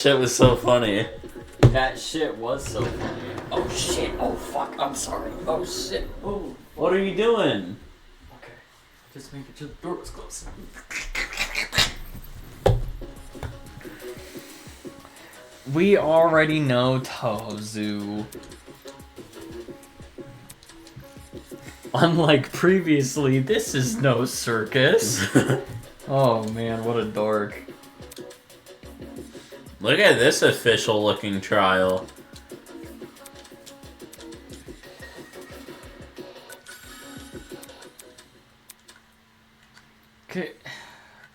Shit was so funny. That shit was so funny. Oh shit, oh fuck, I'm sorry. Oh shit, oh. What are you doing? Okay, just making sure the door was closed. We already know Tozu. Unlike previously, this is no circus. Oh man, what a dork. Look at this official looking trial.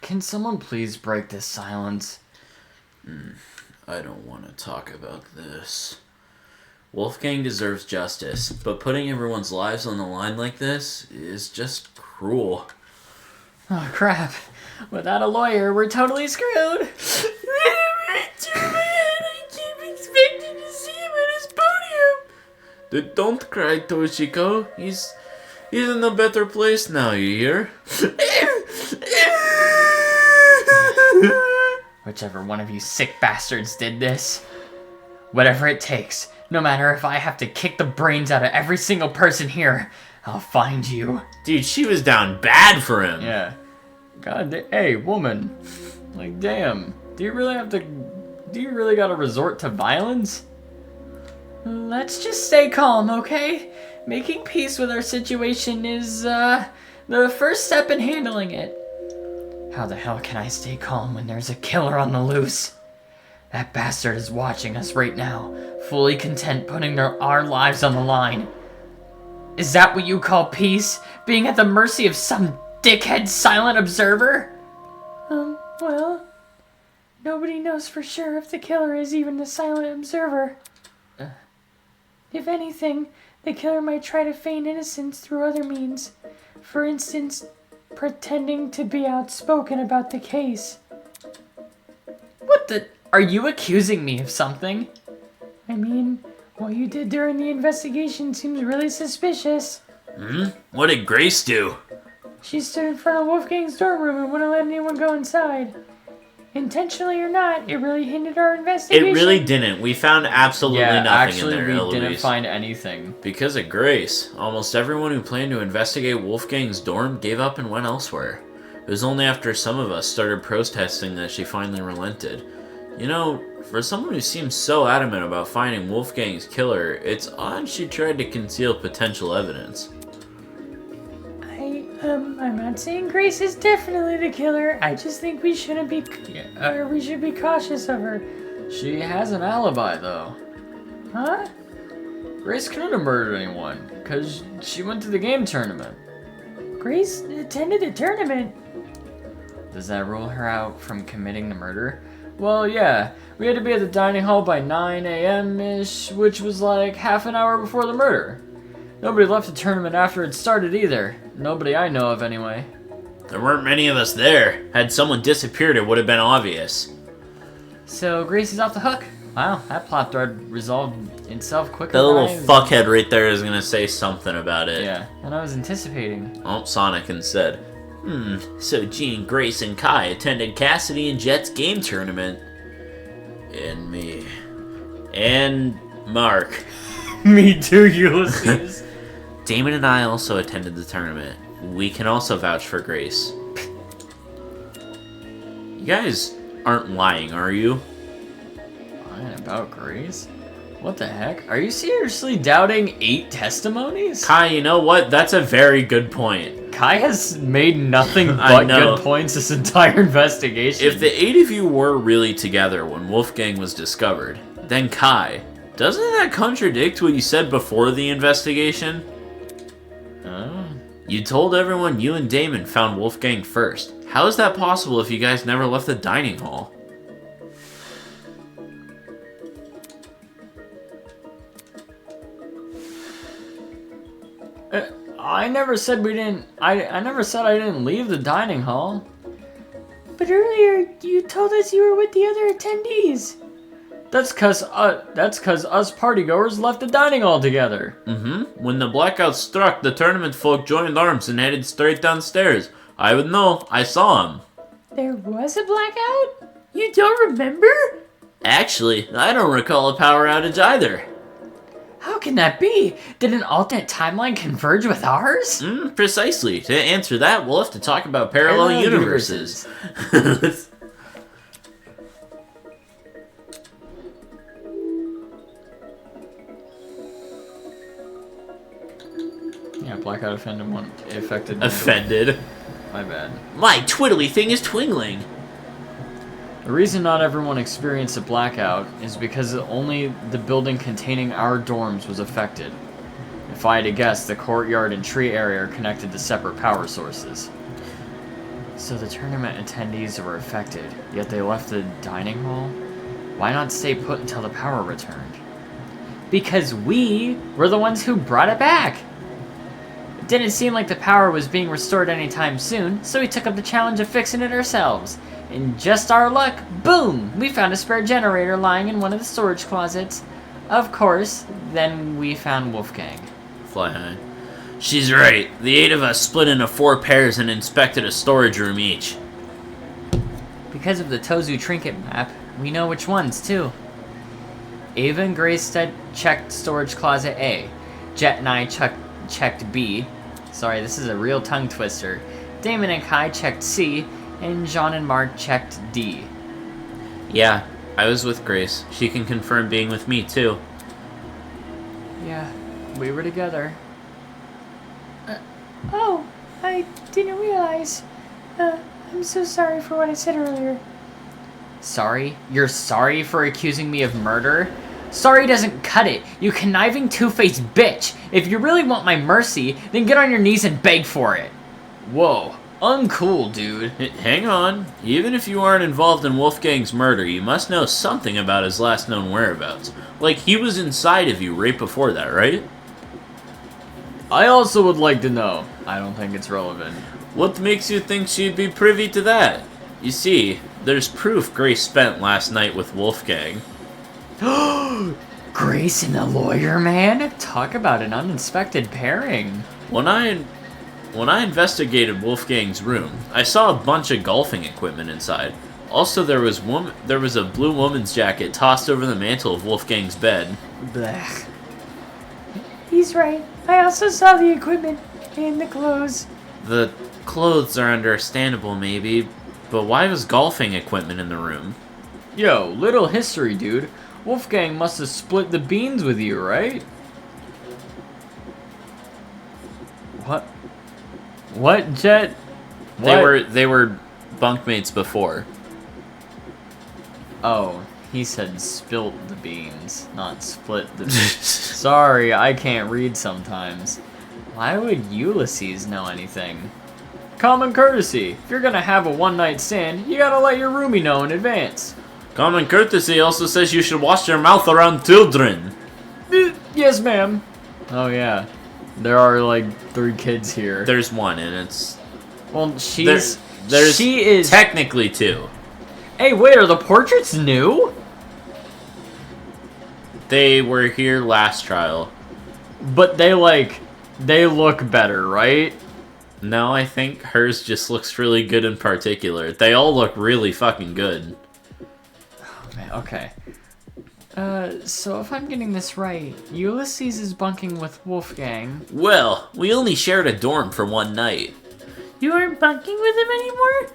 Can someone please break this silence? I don't want to talk about this. Wolfgang deserves justice, but putting everyone's lives on the line like this is just cruel. Oh crap. Without a lawyer, we're totally screwed. I keep expecting to see him at his podium. Don't cry, Toshiko. He's in a better place now, you hear? Whichever one of you sick bastards did this, whatever it takes, no matter if I have to kick the brains out of every single person here, I'll find you. Dude, she was down bad for him. Yeah. God, hey, woman. Like, damn. Do you really gotta resort to violence? Let's just stay calm, okay? Making peace with our situation is, the first step in handling it. How the hell can I stay calm when there's a killer on the loose? That bastard is watching us right now, fully content putting our lives on the line. Is that what you call peace? Being at the mercy of some dickhead silent observer? Well, nobody knows for sure if the killer is even the silent observer. If anything, the killer might try to feign innocence through other means. For instance, pretending to be outspoken about the case. What the? Are you accusing me of something? I mean, what you did during the investigation seems really suspicious. What did Grace do? She stood in front of Wolfgang's dorm room and wouldn't let anyone go inside. Intentionally or not, it really hindered our investigation. It really didn't. We found absolutely nothing in there, we Eloise. didn't find anything. Because of Grace, almost everyone who planned to investigate Wolfgang's dorm gave up and went elsewhere. It was only after some of us started protesting that she finally relented. You know, for someone who seems so adamant about finding Wolfgang's killer, it's odd she tried to conceal potential evidence. I'm not saying Grace is definitely the killer. I just think we shouldn't be, we should be cautious of her. She has an alibi, though. Huh? Grace couldn't have murdered anyone, because she went to the game tournament. Grace attended the tournament. Does that rule her out from committing the murder? Well, yeah. We had to be at the dining hall by 9 a.m.-ish, which was like half an hour before the murder. Nobody left the tournament after it started either. Nobody I know of, anyway. There weren't many of us there. Had someone disappeared, it would have been obvious. So, Grace is off the hook? Wow, that plot thread resolved itself quicker That than little I... fuckhead right there is gonna say something about it. Yeah, and I was anticipating. Oh, Sonic instead. So Jean, Grace, and Kai attended Cassidy and Jet's game tournament. And me. And Mark. Me too, Ulysses. Damon and I also attended the tournament. We can also vouch for Grace. You guys aren't lying, are you? Lying about Grace? What the heck? Are you seriously doubting 8 testimonies? Kai, you know what? That's a very good point. Kai has made nothing I but know. good points this entire investigation. If the 8 of you were really together when Wolfgang was discovered, then Kai, doesn't that contradict what you said before the investigation? Oh. You told everyone you and Damon found Wolfgang first. How is that possible if you guys never left the dining hall? I never said we didn't... I never said I didn't leave the dining hall. But earlier, you told us you were with the other attendees. That's cause us partygoers left the dining hall together. When the blackout struck, the tournament folk joined arms and headed straight downstairs. I would know. I saw him. There was a blackout? You don't remember? Actually, I don't recall a power outage either. How can that be? Did an alternate timeline converge with ours? Precisely. To answer that, we'll have to talk about parallel universes. Yeah, blackout affected one affected. Offended. My bad. My twiddly thing is twingling. The reason not everyone experienced a blackout is because only the building containing our dorms was affected. If I had to guess, the courtyard and tree area are connected to separate power sources. So the tournament attendees were affected, yet they left the dining hall? Why not stay put until the power returned? Because we were the ones who brought it back! It didn't seem like the power was being restored anytime soon, so we took up the challenge of fixing it ourselves. And just our luck, boom! We found a spare generator lying in one of the storage closets. Of course, then we found Wolfgang. Fly high. She's right. The 8 of us split into 4 pairs and inspected a storage room each. Because of the Tozu trinket map, we know which ones, too. Ava and Grace checked storage closet A. Jet and I checked B. Sorry, this is a real tongue twister. Damon and Kai checked C. And Jean and Mark checked D. Yeah, I was with Grace. She can confirm being with me, too. Yeah, we were together. Oh, I didn't realize. I'm so sorry for what I said earlier. Sorry? You're sorry for accusing me of murder? Sorry doesn't cut it, you conniving two-faced bitch! If you really want my mercy, then get on your knees and beg for it! Whoa. Uncool, dude. Hang on. Even if you aren't involved in Wolfgang's murder, you must know something about his last known whereabouts. Like, he was inside of you right before that, right? I also would like to know. I don't think it's relevant. What makes you think she'd be privy to that? You see, there's proof Grace spent last night with Wolfgang. Grace and the lawyer man? Talk about an uninspected pairing. When I investigated Wolfgang's room, I saw a bunch of golfing equipment inside. Also, there was a blue woman's jacket tossed over the mantle of Wolfgang's bed. Blech. He's right. I also saw the equipment and the clothes. The clothes are understandable, maybe, but why was golfing equipment in the room? Yo, little history, dude. Wolfgang must have split the beans with you, right? What? What, Jet? What? They were bunkmates before. Oh, he said spilt the beans, not split the beans. Sorry, I can't read sometimes. Why would Ulysses know anything? Common courtesy. If you're gonna have a one-night stand, you gotta let your roomie know in advance. Common courtesy also says you should wash your mouth around children. Yes, ma'am. Oh, yeah. There are, like, 3 kids here. There's one, and it's... Well, she is... technically 2. Hey, wait, are the portraits new? They were here last trial. But they look better, right? No, I think hers just looks really good in particular. They all look really fucking good. Oh, man, okay. So if I'm getting this right, Ulysses is bunking with Wolfgang. Well, we only shared a dorm for one night. You aren't bunking with him anymore?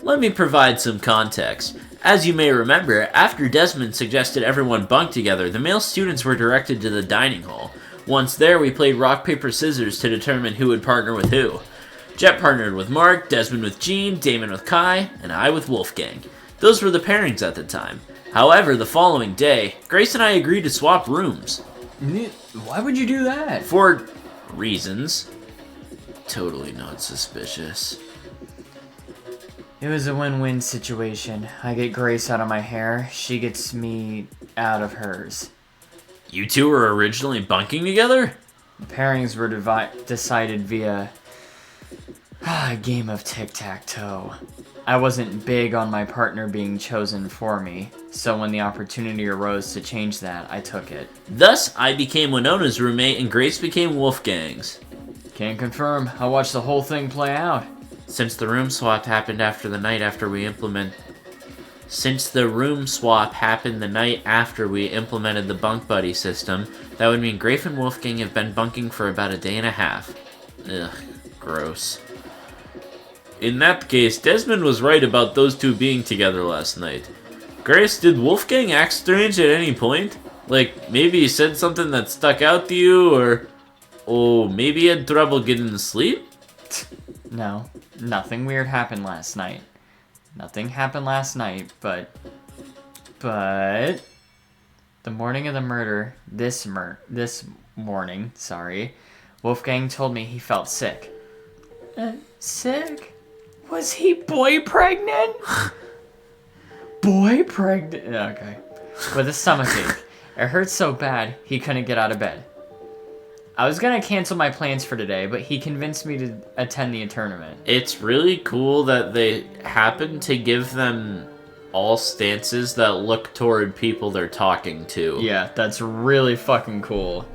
Let me provide some context. As you may remember, after Desmond suggested everyone bunk together, the male students were directed to the dining hall. Once there, we played rock, paper, scissors to determine who would partner with who. Jet partnered with Mark, Desmond with Jean, Damon with Kai, and I with Wolfgang. Those were the pairings at the time. However, the following day, Grace and I agreed to swap rooms. Why would you do that? For reasons. Totally not suspicious. It was a win-win situation. I get Grace out of my hair, she gets me out of hers. You two were originally bunking together? The pairings were decided via a game of tic-tac-toe. I wasn't big on my partner being chosen for me, so when the opportunity arose to change that, I took it. Thus, I became Winona's roommate and Grace became Wolfgang's. Can't confirm. I watched the whole thing play out. Since the room swap happened after the night after we Since the room swap happened the night after we implemented the bunk buddy system, that would mean Grafe and Wolfgang have been bunking for about a day and a half. Ugh, gross. In that case, Desmond was right about those two being together last night. Grace, did Wolfgang act strange at any point? Like, maybe he said something that stuck out to you, or... Oh, maybe he had trouble getting to sleep? No, nothing weird happened last night. Nothing happened last night, but... the morning of the murder, this morning, Wolfgang told me he felt sick. Sick? Was he boy pregnant? Boy pregnant? Okay. With a stomachache. It hurt so bad, he couldn't get out of bed. I was gonna cancel my plans for today, but he convinced me to attend the tournament. It's really cool that they happen to give them all stances that look toward people they're talking to. Yeah, that's really fucking cool.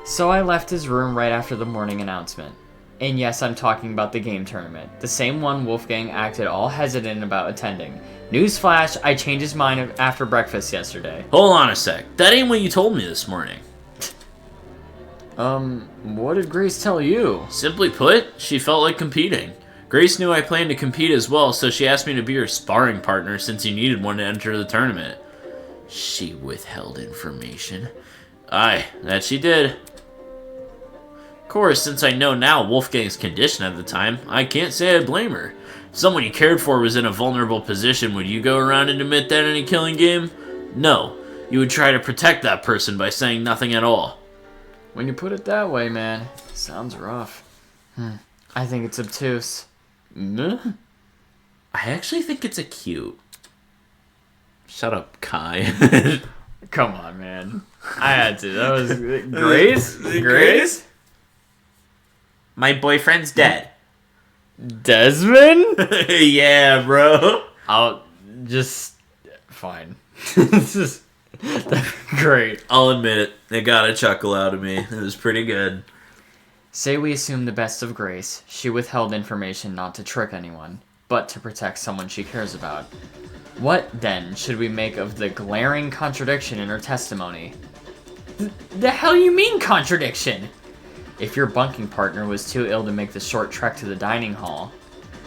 So I left his room right after the morning announcement. And yes, I'm talking about the game tournament. The same one Wolfgang acted all hesitant about attending. Newsflash, I changed his mind after breakfast yesterday. Hold on a sec. That ain't what you told me this morning. What did Grace tell you? Simply put, she felt like competing. Grace knew I planned to compete as well, so she asked me to be her sparring partner since you needed one to enter the tournament. She withheld information. Aye, that she did. Of course, since I know now Wolfgang's condition at the time, I can't say I blame her. If someone you cared for was in a vulnerable position, would you go around and admit that in a killing game? No. You would try to protect that person by saying nothing at all. When you put it that way, man, sounds rough. I think it's obtuse. I actually think it's a cute. Shut up, Kai. Come on, man. I had to. That was... Grace? Grace? My boyfriend's dead. Desmond? Yeah, bro. I'll just... Fine. This is... Great. I'll admit it. It got a chuckle out of me. It was pretty good. Say we assume the best of Grace. She withheld information not to trick anyone, but to protect someone she cares about. What, then, should we make of the glaring contradiction in her testimony? The hell you mean contradiction? If your bunking partner was too ill to make the short trek to the dining hall,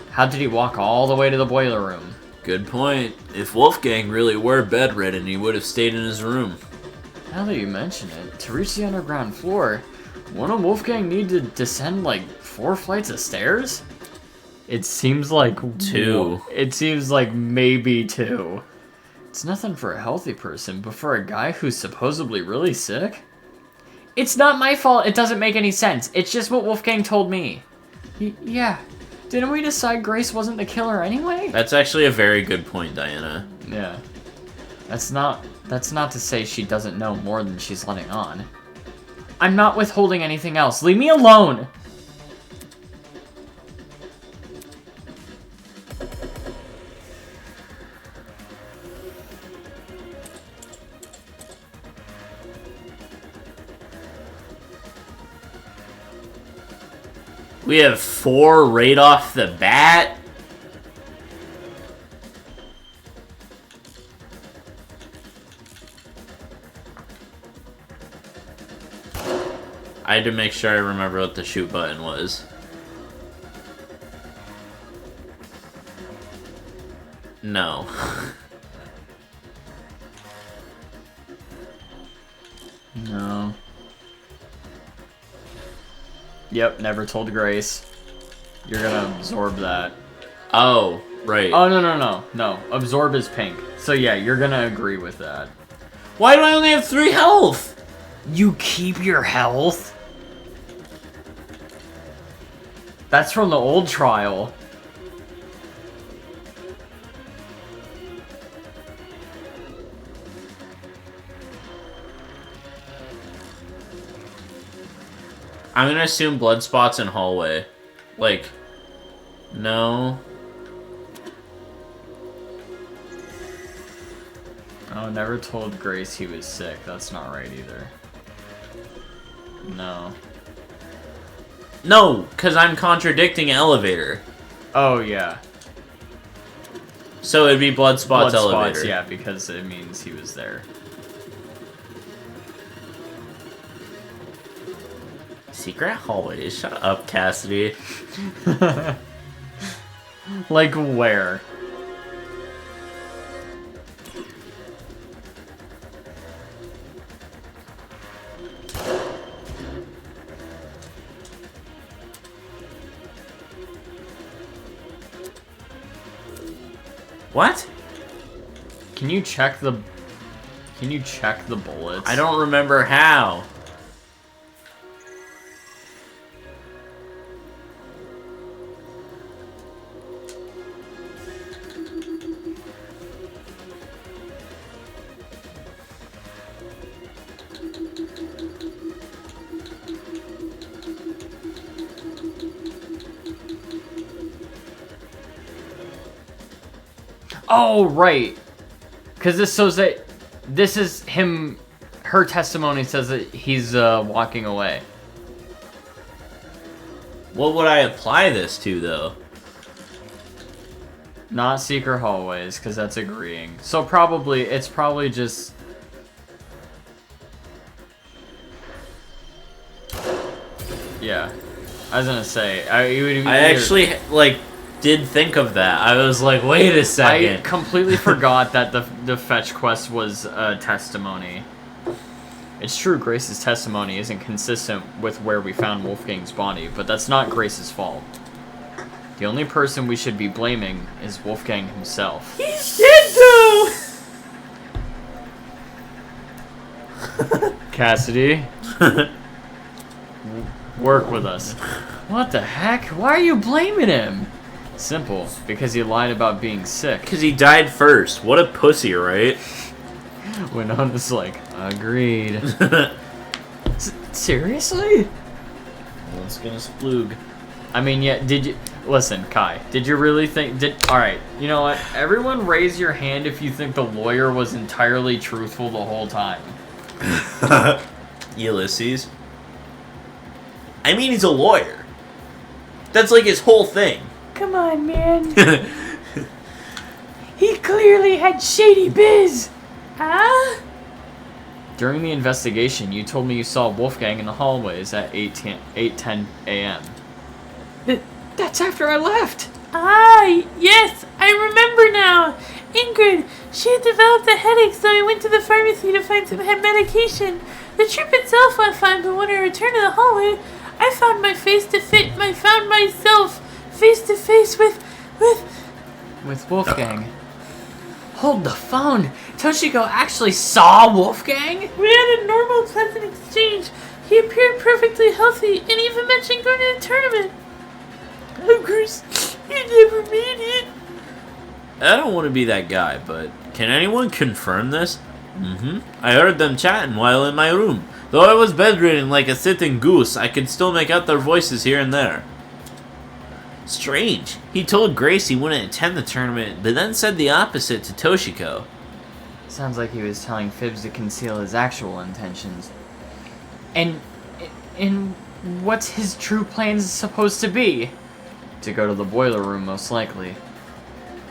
how did he walk all the way to the boiler room? Good point. If Wolfgang really were bedridden, he would have stayed in his room. Now that you mention it, to reach the underground floor, wouldn't Wolfgang need to descend like 4 flights of stairs? It seems like 2. It seems like maybe 2. It's nothing for a healthy person, but for a guy who's supposedly really sick? It's not my fault. It doesn't make any sense. It's just what Wolfgang told me. Yeah. Didn't we decide Grace wasn't the killer anyway? That's actually a very good point, Diana. Yeah. That's not to say she doesn't know more than she's letting on. I'm not withholding anything else. Leave me alone! We have 4 right off the bat? I had to make sure I remember what the shoot button was. No. No. Yep, never told Grace. You're gonna absorb that. Oh, right. Oh, no. Absorb is pink. So yeah, you're gonna agree with that. Why do I only have 3 health? You keep your health? That's from the old trial. I'm gonna assume blood spots in hallway. Like, no. Oh, never told Grace he was sick. That's not right either. No. No, because I'm contradicting elevator. Oh, yeah. So it'd be Bloodspot's elevator. yeah, because it means he was there. Secret hallway. Shut up, Cassidy. Like where? What? Can you check the bullets? I don't remember how. Oh, right. Because this shows that this is him. Her testimony says that he's walking away. What would I apply this to, though? Not secret hallways, because that's agreeing. So probably, it's probably just... Yeah. I was gonna say, I actually, like, did think of that. I was like, wait a second. I completely forgot that the fetch quest was a testimony. It's true Grace's testimony isn't consistent with where we found Wolfgang's body, but that's not Grace's fault. The only person we should be blaming is Wolfgang himself. He's dead, though! Cassidy? Work with us. What the heck? Why are you blaming him? Simple, because he lied about being sick. Because he died first. What a pussy, right? Winona's like, agreed. Seriously? Let's get a splooge. I mean, yeah, did you... Listen, Kai, did you really think... Alright, you know what? Everyone raise your hand if you think the lawyer was entirely truthful the whole time. Ulysses. I mean, he's a lawyer. That's like his whole thing. Come on, man. He clearly had shady biz. Huh? During the investigation, you told me you saw Wolfgang in the hallways at 8:10 a.m. That's after I left. Ah, yes, I remember now. Ingrid, she had developed a headache, so I went to the pharmacy to find some head medication. The trip itself went fine, but when I returned to the hallway, I found myself face to face with Wolfgang. Hold the phone. Toshiko actually saw Wolfgang? We had a normal, pleasant exchange. He appeared perfectly healthy and even mentioned going to the tournament. Of course, he never made it. I don't want to be that guy, but can anyone confirm this? I heard them chatting while in my room. Though I was bedridden like a sitting goose, I could still make out their voices here and there. Strange. He told Grace he wouldn't attend the tournament, but then said the opposite to Toshiko. Sounds like he was telling fibs to conceal his actual intentions. And what's his true plans supposed to be? To go to the boiler room, most likely.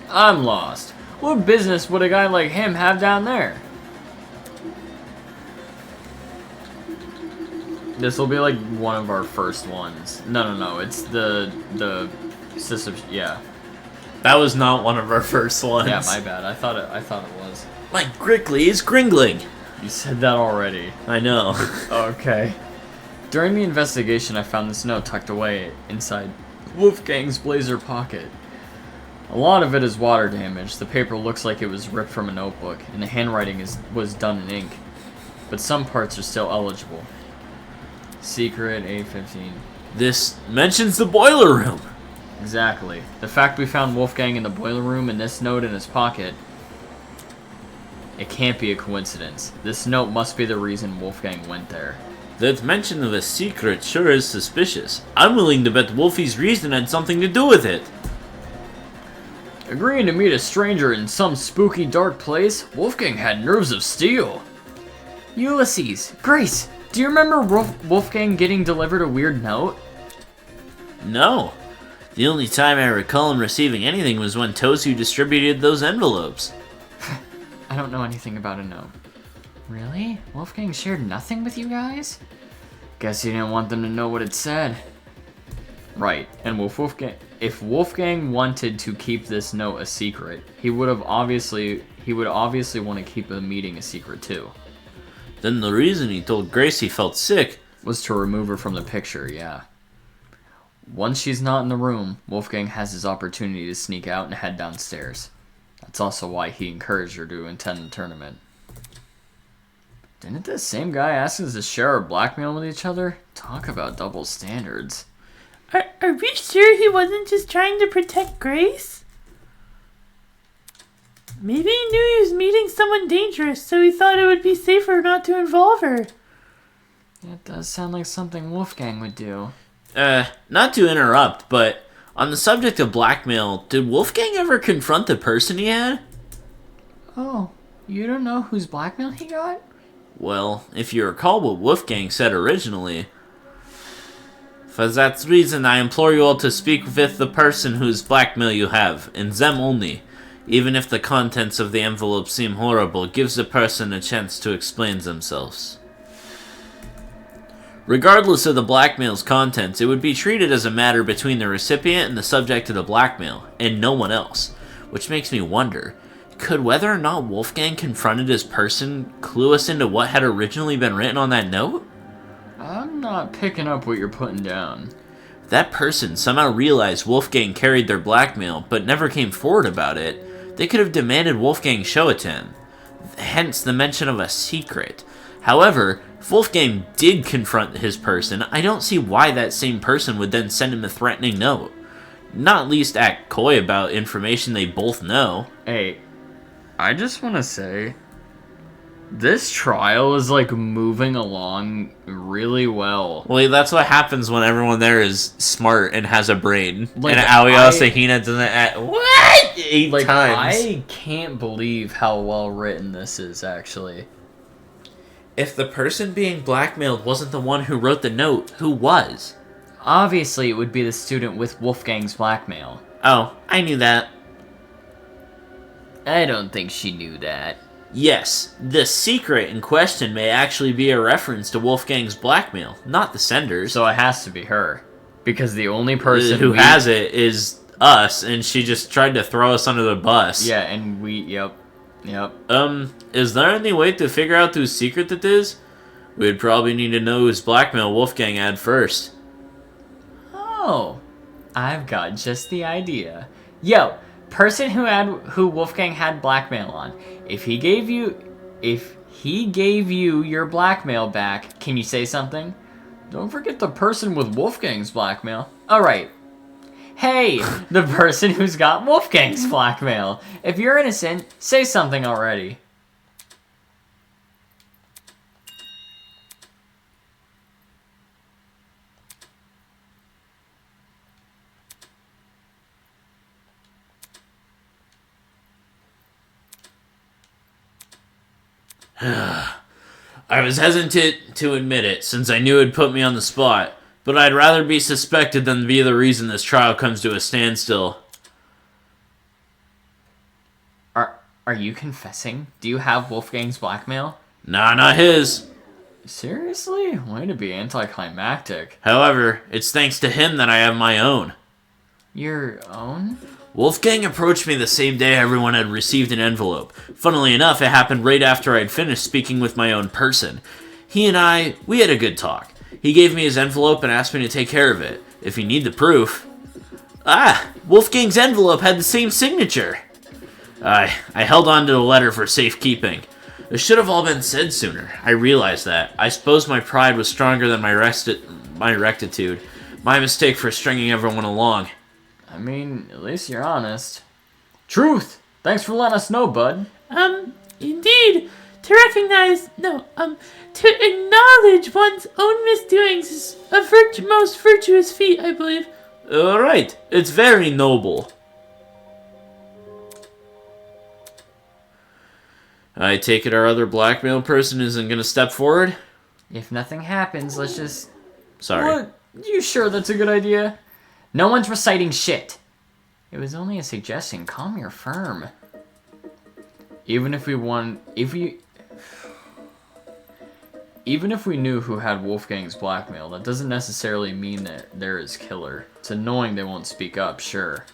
I'm lost. What business would a guy like him have down there? This will be like one of our first ones. No, it's the system. Yeah. That was not one of our first ones. Yeah, my bad. I thought it was. Like Grickley is Gringling. You said that already. I know. Okay. During the investigation, I found this note tucked away inside Wolfgang's blazer pocket. A lot of it is water damage. The paper looks like it was ripped from a notebook, and the handwriting was done in ink. But some parts are still eligible. Secret 815. This mentions the boiler room. Exactly. The fact we found Wolfgang in the boiler room and this note in his pocket, it can't be a coincidence. This note must be the reason Wolfgang went there. That mention of a secret sure is suspicious. I'm willing to bet Wolfie's reason had something to do with it. Agreeing to meet a stranger in some spooky dark place, Wolfgang had nerves of steel. Ulysses, Grace, do you remember Wolfgang getting delivered a weird note? No. The only time I recall him receiving anything was when Tosu distributed those envelopes. I don't know anything about a note. Really? Wolfgang shared nothing with you guys? Guess he didn't want them to know what it said. Right, and if Wolfgang wanted to keep this note a secret, he would obviously want to keep the meeting a secret too. Then the reason he told Grace he felt sick Was to remove her from the picture, yeah. Once she's not in the room, Wolfgang has his opportunity to sneak out and head downstairs. That's also why he encouraged her to attend the tournament. Didn't this same guy ask us to share our blackmail with each other? Talk about double standards. Are we sure he wasn't just trying to protect Grace? Maybe he knew he was meeting someone dangerous, so he thought it would be safer not to involve her. That does sound like something Wolfgang would do. Not to interrupt, but on the subject of blackmail, did Wolfgang ever confront the person he had? Oh, you don't know whose blackmail he got? Well, if you recall what Wolfgang said originally, for that reason I implore you all to speak with the person whose blackmail you have, and them only. Even if the contents of the envelope seem horrible, gives the person a chance to explain themselves. Regardless of the blackmail's contents, it would be treated as a matter between the recipient and the subject of the blackmail, and no one else. Which makes me wonder, could whether or not Wolfgang confronted his person clue us into what had originally been written on that note? I'm not picking up what you're putting down. If that person somehow realized Wolfgang carried their blackmail, but never came forward about it, they could have demanded Wolfgang show it to him. Hence the mention of a secret. However, if Wolfgang did confront his person, I don't see why that same person would then send him a threatening note. Not least act coy about information they both know. Hey, I just want to say, this trial is like moving along really well. Well, that's what happens when everyone there is smart and has a brain. Like, and Aoyao Sehina doesn't act, what? 8 Like, times. I can't believe how well written this is, actually. If the person being blackmailed wasn't the one who wrote the note, who was? Obviously, it would be the student with Wolfgang's blackmail. Oh, I knew that. I don't think she knew that. Yes, the secret in question may actually be a reference to Wolfgang's blackmail, not the sender's. So it has to be her. Because the only person who has it is us, and she just tried to throw us under the bus. Yeah, and yep. Is there any way to figure out whose secret it is? We'd probably need to know whose blackmail Wolfgang had first. Oh, I've got just the idea. Yo, person who Wolfgang had blackmail on. If he gave you your blackmail back, can you say something? Don't forget the person with Wolfgang's blackmail. All right. Hey, the person who's got Wolfgang's blackmail. If you're innocent, say something already. I was hesitant to admit it, since I knew it'd put me on the spot, but I'd rather be suspected than be the reason this trial comes to a standstill. Are you confessing? Do you have Wolfgang's blackmail? Nah, not his. Seriously? Way to be anticlimactic. However, it's thanks to him that I have my own. Your own? Wolfgang approached me the same day everyone had received an envelope. Funnily enough, it happened right after I'd finished speaking with my own person. He and we had a good talk. He gave me his envelope and asked me to take care of it, if he need the proof. Wolfgang's envelope had the same signature. I held on to the letter for safekeeping. It should have all been said sooner. I realized that. I suppose my pride was stronger than my rectitude. My mistake for stringing everyone along. I mean, at least you're honest. Truth! Thanks for letting us know, bud. Indeed. To acknowledge one's own misdoings is a most virtuous feat, I believe. Right. It's very noble. I take it our other blackmail person isn't gonna step forward? If nothing happens, let's just... Sorry. What? You sure that's a good idea? No one's reciting shit. It was only a suggestion. Calm your firm. Even if we knew who had Wolfgang's blackmail, that doesn't necessarily mean that they're his killer. It's annoying they won't speak up, sure.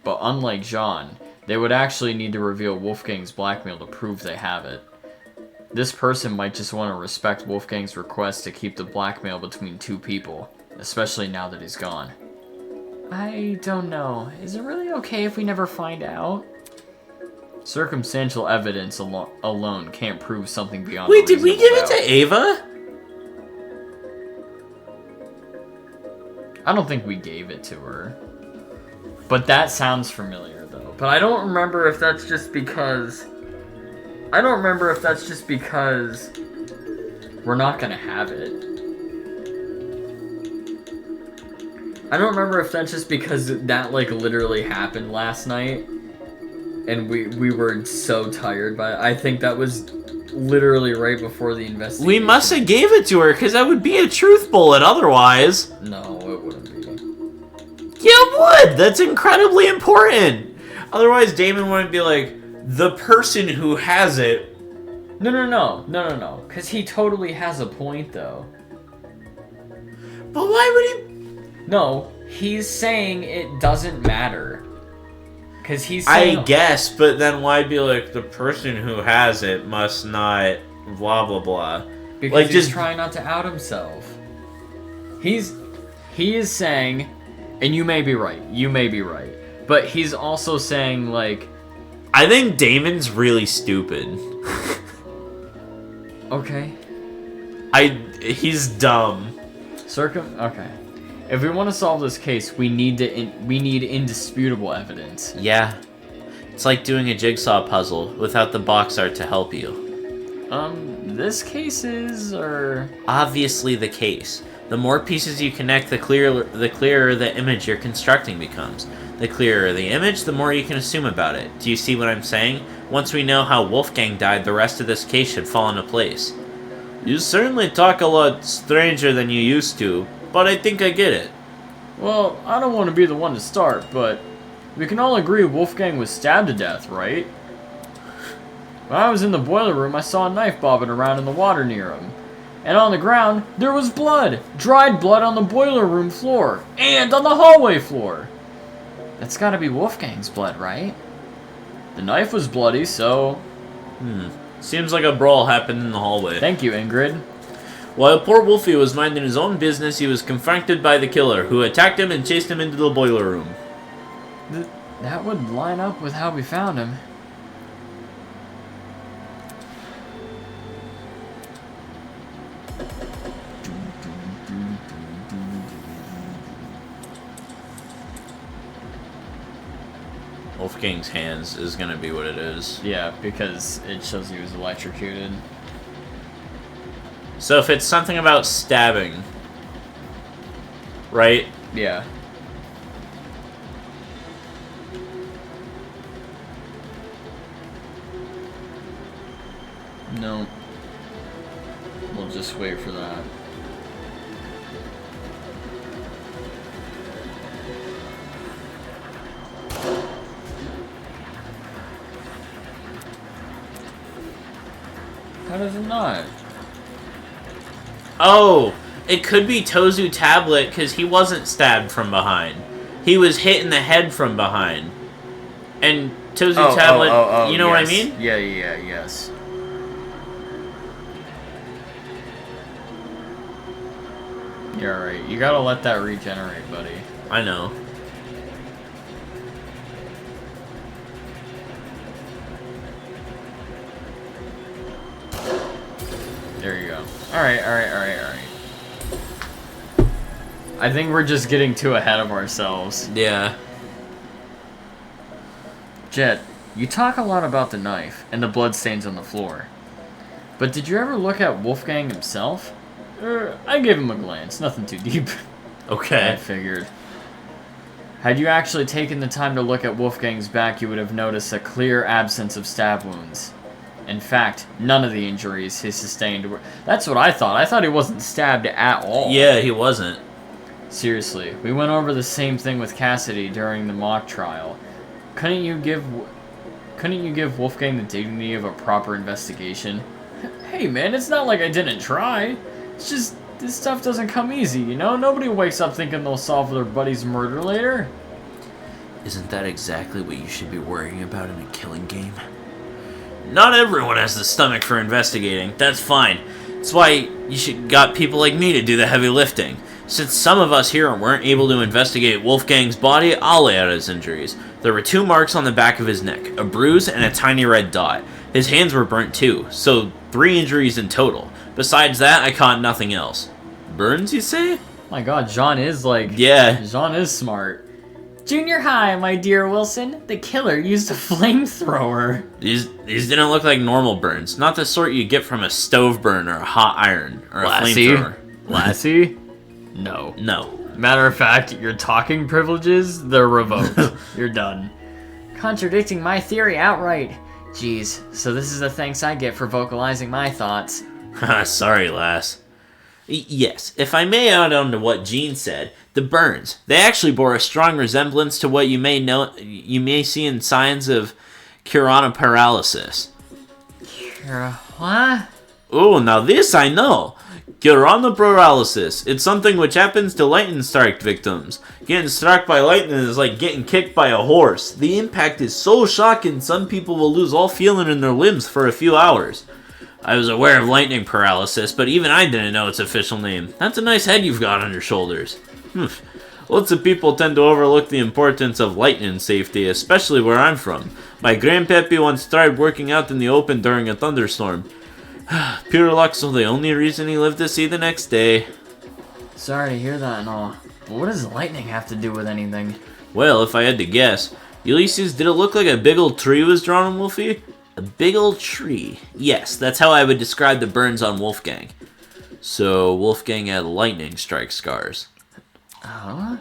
But unlike Jean, they would actually need to reveal Wolfgang's blackmail to prove they have it. This person might just want to respect Wolfgang's request to keep the blackmail between two people, especially now that he's gone. I don't know. Is it really okay if we never find out? Circumstantial evidence alone can't prove something beyond. Wait, did we give it to Ava? I don't think we gave it to her. But that sounds familiar, though. But I don't remember if that's just because... we're not gonna have it. I don't remember if that's just because that, like, literally happened last night. And we were so tired by it. I think that was literally right before the investigation. We must have gave it to her, because that would be a truth bullet otherwise. No, it wouldn't be. Yeah, it would! That's incredibly important! Otherwise, Damon wouldn't be like, the person who has it... No. Because he totally has a point, though. But why would he... No, he's saying it doesn't matter. Because he's saying... I guess, but then why be like, the person who has it must not blah blah blah. Because like, he's just trying not to out himself. He is saying, and you may be right, but he's also saying, like... I think Damon's really stupid. Okay. He's dumb. Okay. If we want to solve this case, we need indisputable evidence. Yeah. It's like doing a jigsaw puzzle without the box art to help you. This case is, or... Obviously the case. The more pieces you connect, the clearer the image you're constructing becomes. The clearer the image, the more you can assume about it. Do you see what I'm saying? Once we know how Wolfgang died, the rest of this case should fall into place. You certainly talk a lot stranger than you used to, but I think I get it. Well, I don't want to be the one to start, but we can all agree Wolfgang was stabbed to death, right? When I was in the boiler room, I saw a knife bobbing around in the water near him. And on the ground, there was blood! Dried blood on the boiler room floor, and on the hallway floor! That's gotta be Wolfgang's blood, right? The knife was bloody, so... Seems like a brawl happened in the hallway. Thank you, Ingrid. While poor Wolfie was minding his own business, he was confronted by the killer, who attacked him and chased him into the boiler room. That would line up with how we found him. Wolfgang's hands is gonna be what it is. Yeah, because it shows he was electrocuted. So if it's something about stabbing, right? Yeah. No. We'll just wait for that. How does it not? Oh, it could be Tozu Tablet because he wasn't stabbed from behind. He was hit in the head from behind. And Tozu Tablet, you know what I mean? Yeah, yes. You're right. You gotta let that regenerate, buddy. I know. There you go. Alright. I think we're just getting too ahead of ourselves. Yeah. Jet, you talk a lot about the knife and the bloodstains on the floor. But did you ever look at Wolfgang himself? I gave him a glance, nothing too deep. Okay. I figured. Had you actually taken the time to look at Wolfgang's back, you would have noticed a clear absence of stab wounds. In fact, none of the injuries he sustained were... That's what I thought. I thought he wasn't stabbed at all. Yeah, he wasn't. Seriously, we went over the same thing with Cassidy during the mock trial. Couldn't you give Wolfgang the dignity of a proper investigation? Hey man, it's not like I didn't try. It's just, this stuff doesn't come easy, you know? Nobody wakes up thinking they'll solve their buddy's murder later. Isn't that exactly what you should be worrying about in a killing game? Not everyone has the stomach for investigating. That's fine. That's why you should got people like me to do the heavy lifting. Since some of us here weren't able to investigate Wolfgang's body, I'll lay out his injuries. There were 2 marks on the back of his neck, a bruise and a tiny red dot. His hands were burnt too, so 3 injuries in total. Besides that, I caught nothing else. Burns, you say? My god, Jean is like... Yeah. Jean is smart. Junior high, my dear Wilson. The killer used a flamethrower. These didn't look like normal burns. Not the sort you get from a stove burn or a hot iron or a flamethrower. Lassie? No. No. Matter of fact, your talking privileges, they're revoked. You're done. Contradicting my theory outright. Jeez, so this is the thanks I get for vocalizing my thoughts. Sorry, lass. Yes, if I may add on to what Jean said, the burns, they actually bore a strong resemblance to what you may see in signs of Curana paralysis. What? Oh, now this I know. Curana paralysis. It's something which happens to lightning strike victims. Getting struck by lightning is like getting kicked by a horse. The impact is so shocking, some people will lose all feeling in their limbs for a few hours. I was aware of lightning paralysis, but even I didn't know its official name. That's a nice head you've got on your shoulders. Lots of people tend to overlook the importance of lightning safety, especially where I'm from. My grandpappy once tried working out in the open during a thunderstorm. Pure luck, so the only reason he lived to see the next day. Sorry to hear that and all. But what does lightning have to do with anything? Well, if I had to guess, Ulysses, did it look like a big old tree was drawn on Wolfie? A big old tree. Yes, that's how I would describe the burns on Wolfgang. So, Wolfgang had lightning strike scars. Huh?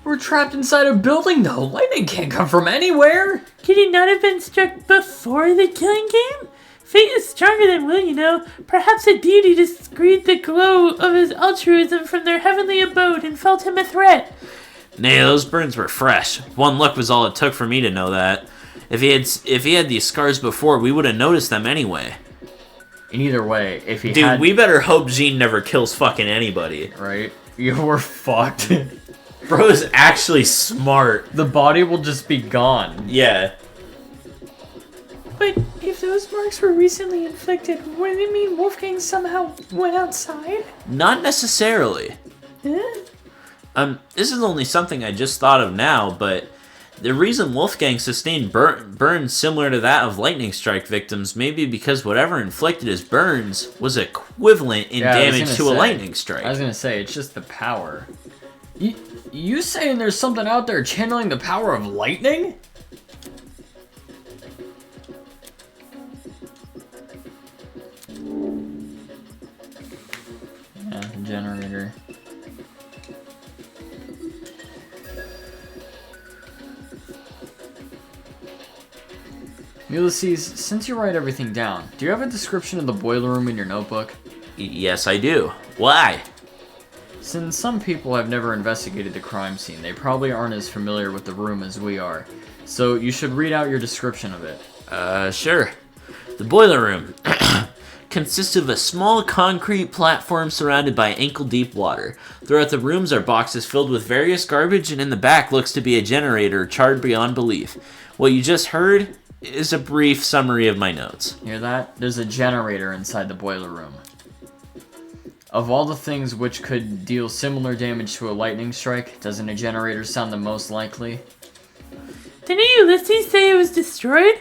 We're trapped inside a building though. Lightning can't come from anywhere. Could he not have been struck before the killing game? Fate is stronger than will, you know. Perhaps a deity discreed the glow of his altruism from their heavenly abode and felt him a threat. Nay, those burns were fresh. One look was all it took for me to know that. If he had these scars before, we would have noticed them anyway. In either way, if he Dude, had... we better hope Jean never kills fucking anybody. Right? You were fucked. Bro is actually smart. The body will just be gone. Yeah. But if those marks were recently inflicted, wouldn't it mean Wolfgang somehow went outside? Not necessarily. Huh? This is only something I just thought of now, but the reason Wolfgang sustained burns similar to that of lightning strike victims may be because whatever inflicted his burns was equivalent in damage to a lightning strike. I was gonna say, it's just the power. You saying there's something out there channeling the power of lightning? Yeah, generator. Ulysses, since you write everything down, do you have a description of the boiler room in your notebook? Yes, I do. Why? Since some people have never investigated the crime scene, they probably aren't as familiar with the room as we are. So you should read out your description of it. Sure. The boiler room consists of a small concrete platform surrounded by ankle-deep water. Throughout the rooms are boxes filled with various garbage, and in the back looks to be a generator charred beyond belief. What you just heard is a brief summary of my notes. Hear that? There's a generator inside the boiler room. Of all the things which could deal similar damage to a lightning strike, doesn't a generator sound the most likely? Didn't Ulysses say it was destroyed?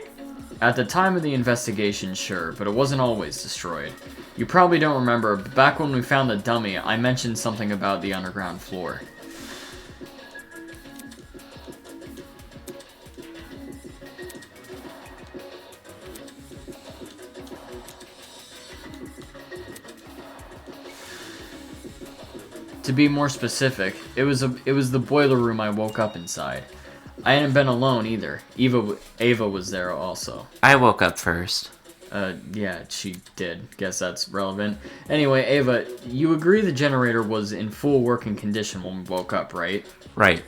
At the time of the investigation, sure, but it wasn't always destroyed. You probably don't remember, but back when we found the dummy, I mentioned something about the underground floor. To be more specific, it was the boiler room I woke up inside. I hadn't been alone either. Ava was there also. I woke up first. Yeah, she did. Guess that's relevant. Anyway, Ava, you agree the generator was in full working condition when we woke up, right? Right.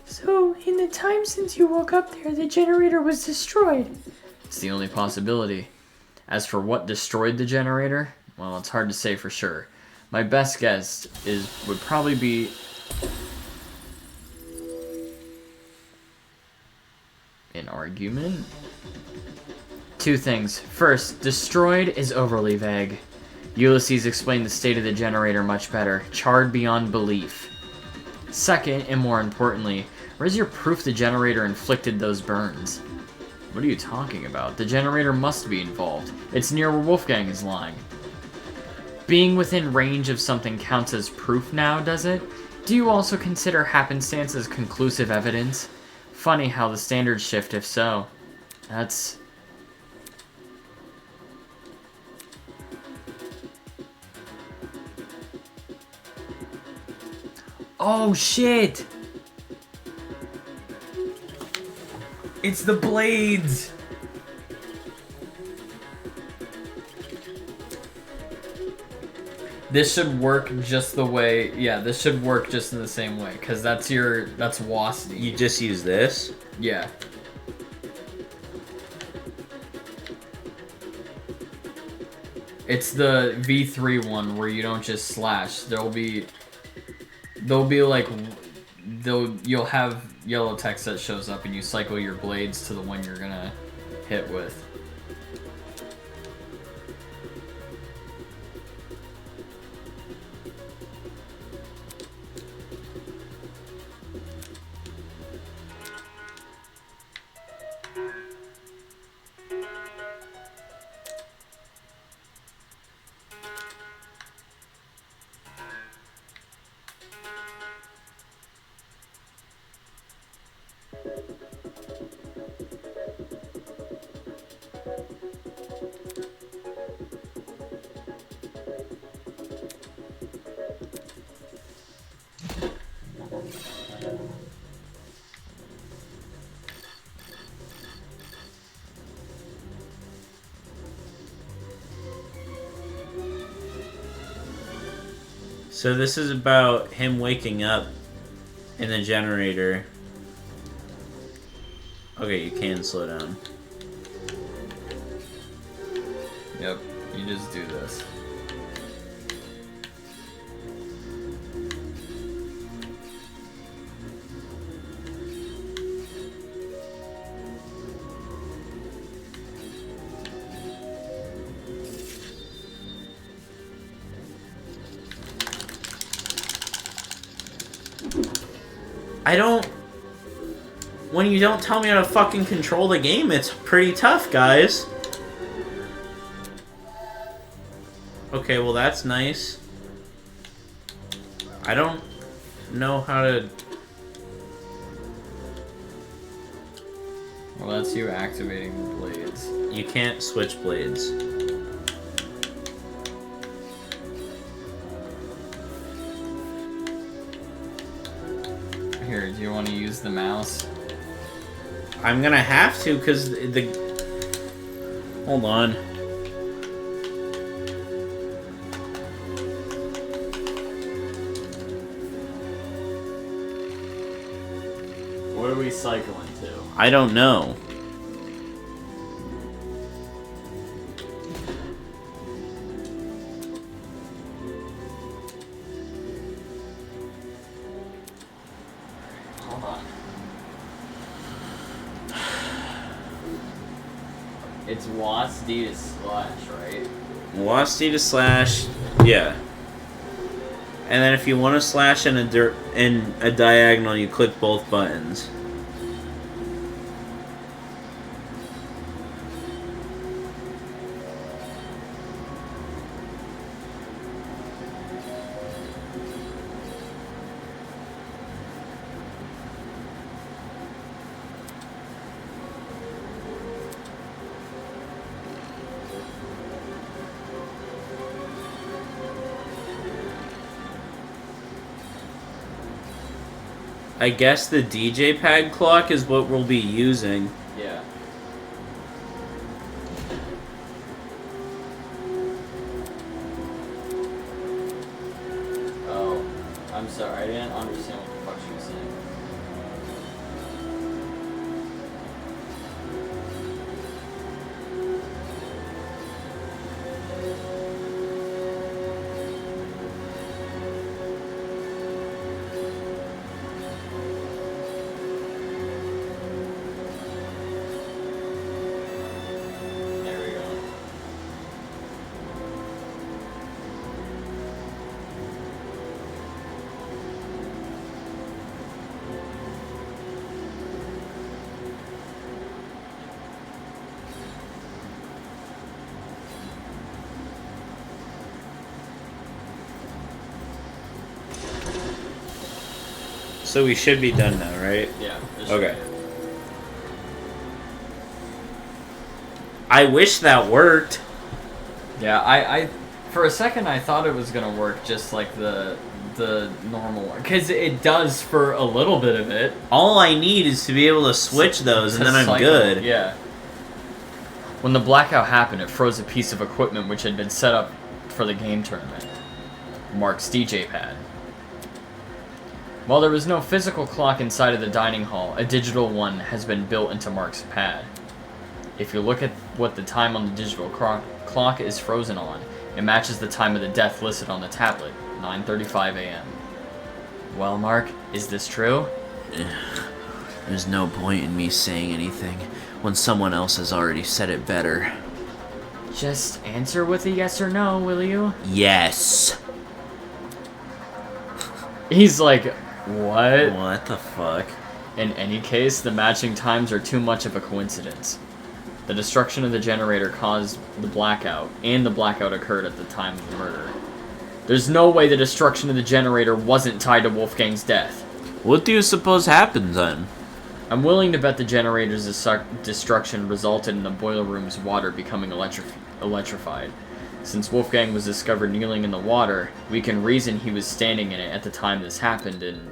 So, in the time since you woke up there, the generator was destroyed. It's the only possibility. As for what destroyed the generator, well, it's hard to say for sure. My best guess would probably be an argument. Two things. First, destroyed is overly vague. Ulysses explained the state of the generator much better. Charred beyond belief. Second, and more importantly, where's your proof the generator inflicted those burns? What are you talking about? The generator must be involved. It's near where Wolfgang is lying. Being within range of something counts as proof now, does it? Do you also consider happenstance as conclusive evidence? Funny how the standards shift if so. That's... Oh shit! It's the blades! This should work just the way... Yeah, this should work just in the same way, because that's WASD. You just use this? Yeah. It's the V3 one where you don't just slash. There'll be like... You'll have yellow text that shows up and you cycle your blades to the one you're gonna hit with. So this is about him waking up in the generator. Okay, you can slow down. Yep, you just do this. When you don't tell me how to fucking control the game, it's pretty tough, guys. Okay, well that's nice. I don't know how to... Well, that's you activating the blades. You can't switch blades. Here, do you want to use the mouse? I'm gonna have to, because the... Hold on. What are we cycling to? I don't know. Hold on. It's WASD to slash, right? WASD to slash, yeah. And then if you want to slash in a diagonal, you click both buttons. I guess the DJ pad clock is what we'll be using. Yeah. I'm sorry, I didn't understand what the fuck she was saying. There we go. So we should be done now, right? Yeah. Okay. I wish that worked. Yeah, I for a second I thought it was gonna work just like the normal one, because it does for a little bit of it. All I need is to be able to switch those, and then I'm Cycle, good. Yeah. When the blackout happened, it froze a piece of equipment which had been set up for the game tournament. Mark's DJ pad. While there was no physical clock inside of the dining hall, a digital one has been built into Mark's pad. If you look at what the time on the digital clock is frozen on, it matches the time of the death listed on the tablet, 9:35 a.m. Well, Mark, is this true? There's no point in me saying anything when someone else has already said it better. Just answer with a yes or no, will you? Yes. He's like, what? What the fuck? In any case, the matching times are too much of a coincidence. The destruction of the generator caused the blackout, and the blackout occurred at the time of the murder. There's no way the destruction of the generator wasn't tied to Wolfgang's death. What do you suppose happened then? I'm willing to bet the generator's destruction resulted in the boiler room's water becoming electrified. Since Wolfgang was discovered kneeling in the water, we can reason he was standing in it at the time this happened and...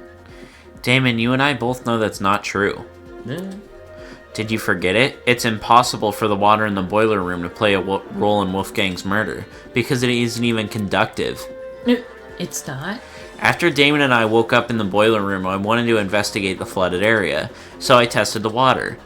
Damon, you and I both know that's not true. Eh. Did you forget it? It's impossible for the water in the boiler room to play a role in Wolfgang's murder, because it isn't even conductive. It's not? After Damon and I woke up in the boiler room, I wanted to investigate the flooded area, so I tested the water.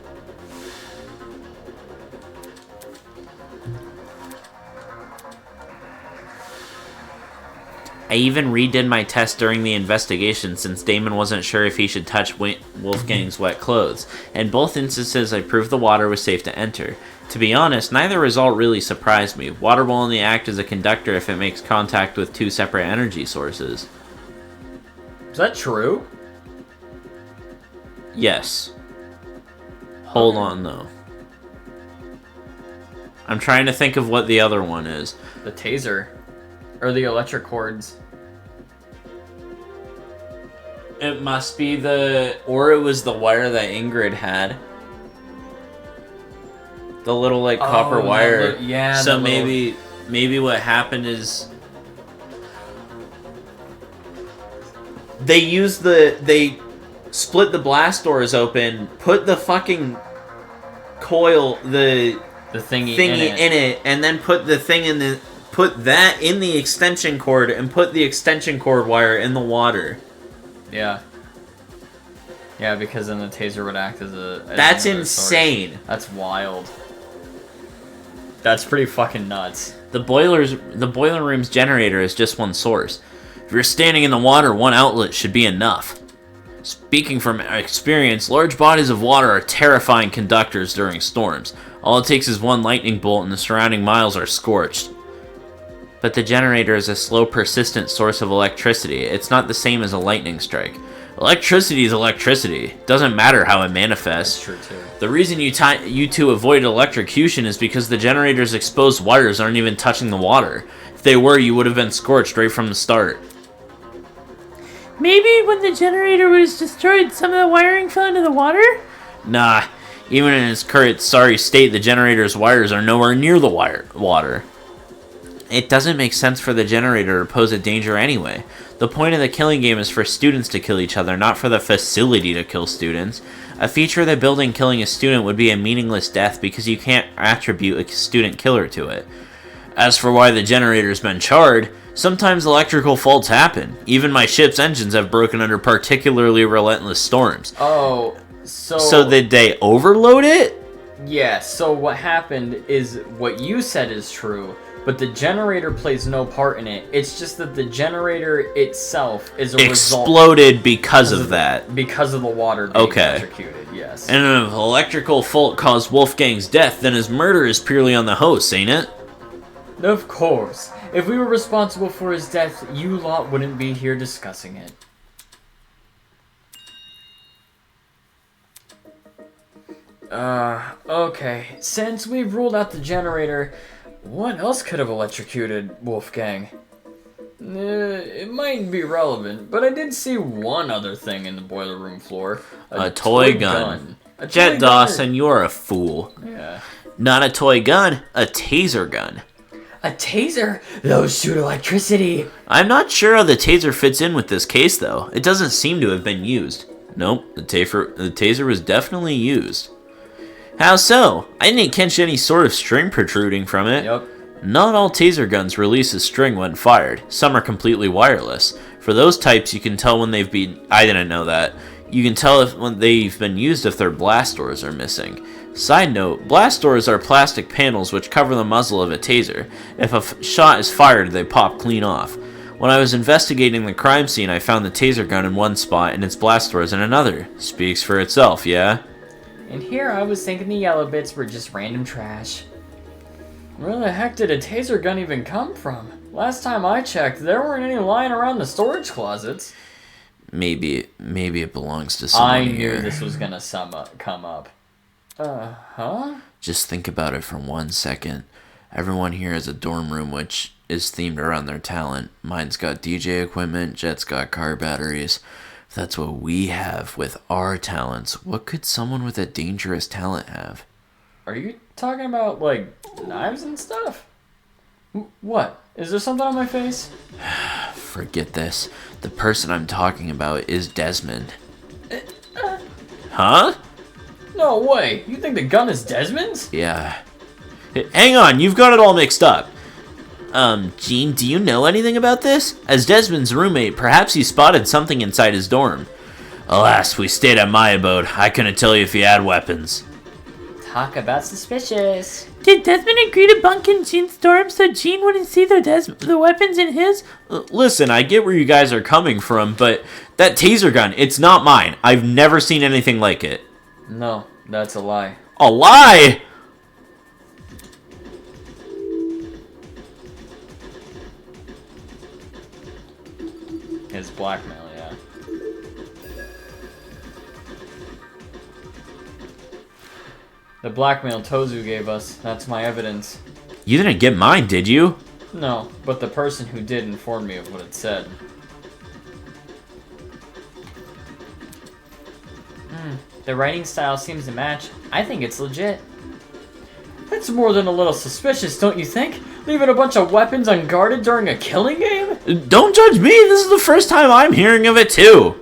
I even redid my test during the investigation since Damon wasn't sure if he should touch Wolfgang's wet clothes. In both instances, I proved the water was safe to enter. To be honest, neither result really surprised me. Water will only act as a conductor if it makes contact with two separate energy sources. Is that true? Yes. Hold on, though. I'm trying to think of what the other one is. The taser. Or the electric cords. It must be or it was the wire that Ingrid had. The little, like, copper wire. Yeah. So maybe what happened is... They split the blast doors open, put the fucking coil, the thingy in it, and then put that in the extension cord and put the extension cord wire in the water. Yeah. Yeah, because then the taser would act as That's insane. Source. That's wild. That's pretty fucking nuts. The boiler room's generator is just one source. If you're standing in the water, one outlet should be enough. Speaking from experience, large bodies of water are terrifying conductors during storms. All it takes is one lightning bolt and the surrounding miles are scorched. But the generator is a slow, persistent source of electricity. It's not the same as a lightning strike. Electricity is electricity. Doesn't matter how it manifests. That's true, too. The reason you two avoid electrocution is because the generator's exposed wires aren't even touching the water. If they were, you would have been scorched right from the start. Maybe when the generator was destroyed, some of the wiring fell into the water? Nah, even in its current sorry state, the generator's wires are nowhere near the water. It doesn't make sense for the generator to pose a danger anyway. The point of the killing game is for students to kill each other, not for the facility to kill students. A feature of the building killing a student would be a meaningless death because you can't attribute a student killer to it. As for why the generator's been charred, Sometimes electrical faults happen. Even my ship's engines have broken under particularly relentless storms. Oh, So did they overload it? Yeah, so what happened is what you said is true, but the generator plays no part in it. It's just that the generator itself is a Exploded because of that. Because of the water being electrocuted, yes. And if electrical fault caused Wolfgang's death, then his murder is purely on the host, ain't it? Of course. If we were responsible for his death, you lot wouldn't be here discussing it. Okay. Since we've ruled out the generator, what else could have electrocuted Wolfgang? It might be relevant, but I did see one other thing in the boiler room floor. A toy gun. Jet Dawson, you're a fool. Yeah. Not a toy gun, a taser gun. A taser? Those shoot electricity. I'm not sure how the taser fits in with this case, though. It doesn't seem to have been used. Nope, the taser was definitely used. How so? I didn't catch any sort of string protruding from it. Yep. Not all taser guns release a string when fired. Some are completely wireless. For those types, you can tell when they've been... I didn't know that. You can tell when they've been used if their blast doors are missing. Side note, blast doors are plastic panels which cover the muzzle of a taser. If a shot is fired, they pop clean off. When I was investigating the crime scene, I found the taser gun in one spot and its blast doors in another. Speaks for itself, yeah? And here I was thinking the yellow bits were just random trash. Where the heck did a taser gun even come from? Last time I checked, there weren't any lying around the storage closets. Maybe it belongs to someone here. I knew this was gonna come up. Huh? Just think about it for 1 second. Everyone here has a dorm room which is themed around their talent. Mine's got DJ equipment, Jet's got car batteries. If that's what we have with our talents, what could someone with a dangerous talent have? Are you talking about, like, knives and stuff? What? Is there something on my face? Forget this. The person I'm talking about is Desmond. Huh? No way. You think the gun is Desmond's? Yeah. Hang on, you've got it all mixed up. Gene, do you know anything about this? As Desmond's roommate, perhaps he spotted something inside his dorm. Alas, we stayed at my abode. I couldn't tell you if he had weapons. Talk about suspicious. Did Desmond agree to bunk in Gene's dorm so Gene wouldn't see the weapons in his? Listen, I get where you guys are coming from, but that taser gun, it's not mine. I've never seen anything like it. No, that's a lie. A lie? His blackmail, yeah. The blackmail Tozu gave us, that's my evidence. You didn't get mine, did you? No, but the person who did informed me of what it said. The writing style seems to match. I think it's legit. That's more than a little suspicious, don't you think? Leaving a bunch of weapons unguarded during a killing game? Don't judge me, this is the first time I'm hearing of it too.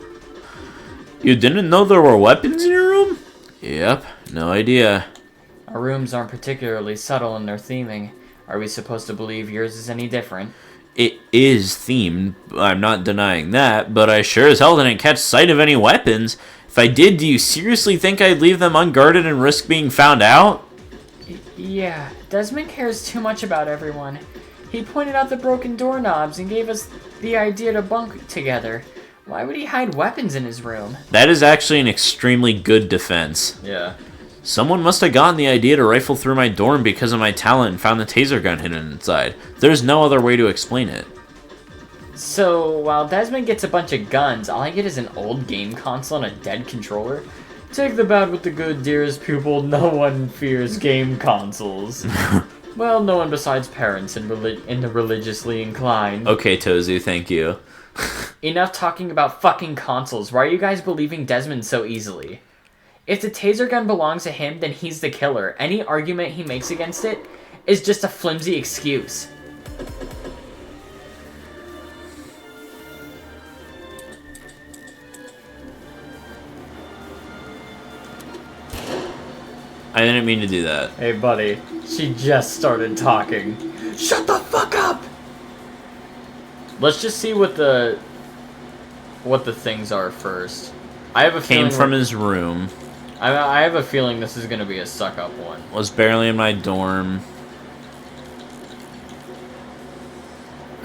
You didn't know there were weapons in your room? Yep, no idea. Our rooms aren't particularly subtle in their theming. Are we supposed to believe yours is any different? It is themed, I'm not denying that, but I sure as hell didn't catch sight of any weapons. If I did, do you seriously think I'd leave them unguarded and risk being found out? Yeah, Desmond cares too much about everyone. He pointed out the broken doorknobs and gave us the idea to bunk together. Why would he hide weapons in his room? That is actually an extremely good defense. Yeah. Someone must have gotten the idea to rifle through my dorm because of my talent and found the taser gun hidden inside. There's no other way to explain it. So, while Desmond gets a bunch of guns, all I get is an old game console and a dead controller? Take the bad with the good, dearest pupil. No one fears game consoles. Well, no one besides parents and the religiously inclined. Okay, Tozu, thank you. Enough talking about fucking consoles. Why are you guys believing Desmond so easily? If the taser gun belongs to him, then he's the killer. Any argument he makes against it is just a flimsy excuse. I didn't mean to do that. Hey, buddy. She just started talking. Shut the fuck up! Let's just see what the things are first. I have a feeling Came from his room. I have a feeling this is gonna be a suck up one. Was barely in my dorm.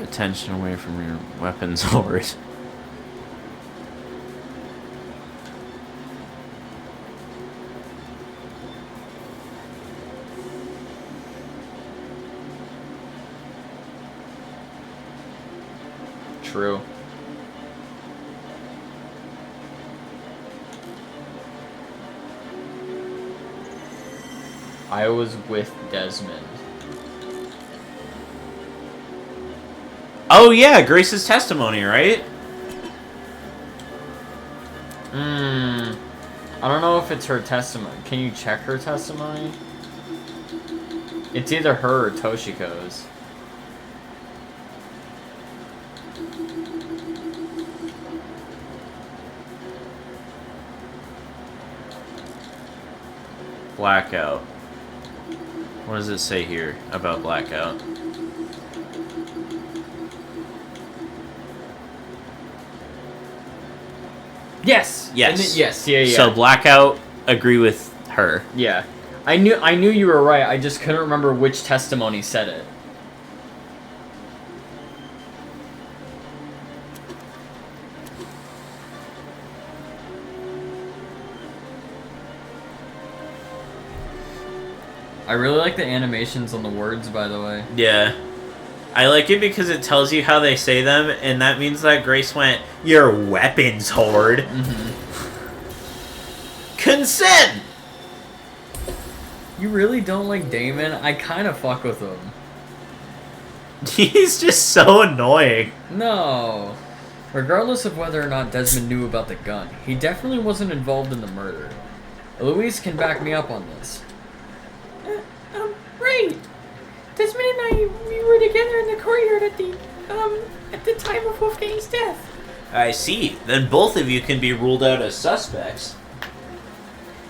Attention away from your weapons horde. True. I was with Desmond. Oh yeah, Grace's testimony, right? I don't know if it's her testimony. Can you check her testimony? It's either her or Toshiko's. Blackout. What does it say here about Blackout? Yes. Yes. Yes. Yeah. So Blackout, agree with her. Yeah. I knew you were right. I just couldn't remember which testimony said it. I really like the animations on the words, by the way. Yeah. I like it because it tells you how they say them, and that means that Grace went, "Your weapons horde." Mm-hmm. Consent! You really don't like Damon? I kind of fuck with him. He's just so annoying. No. Regardless of whether or not Desmond knew about the gun, he definitely wasn't involved in the murder. Eloise can back me up on this. Right. Desmond and I, we were together in the courtyard at the time of Wolfgang's death. I see. Then both of you can be ruled out as suspects.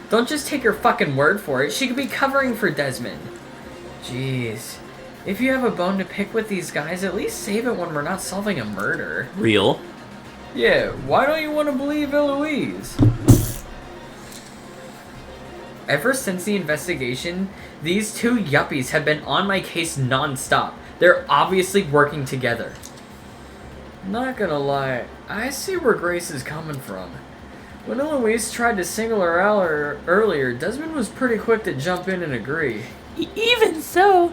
Don't just take her fucking word for it. She could be covering for Desmond. Jeez. If you have a bone to pick with these guys, at least save it when we're not solving a murder. Real. Yeah, why don't you want to believe Eloise? Ever since the investigation, these two yuppies have been on my case non-stop. They're obviously working together. Not gonna lie, I see where Grace is coming from. When Eloise tried to single her out earlier, Desmond was pretty quick to jump in and agree. Even so,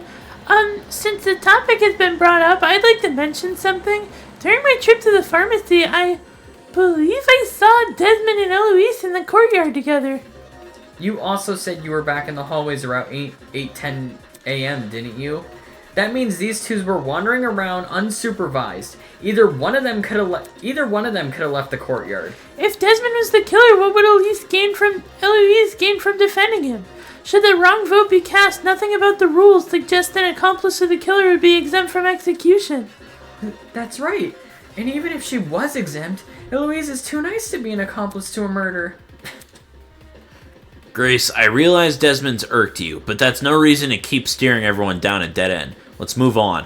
since the topic has been brought up, I'd like to mention something. During my trip to the pharmacy, I believe I saw Desmond and Eloise in the courtyard together. You also said you were back in the hallways around 8:10 a.m., didn't you? That means these two were wandering around unsupervised. Either one of them could have left the courtyard. If Desmond was the killer, what would Eloise gain from defending him? Should the wrong vote be cast, nothing about the rules suggests an accomplice of the killer would be exempt from execution. That's right. And even if she was exempt, Eloise is too nice to be an accomplice to a murder. Grace, I realize Desmond's irked you, but that's no reason to keep steering everyone down a dead end. Let's move on.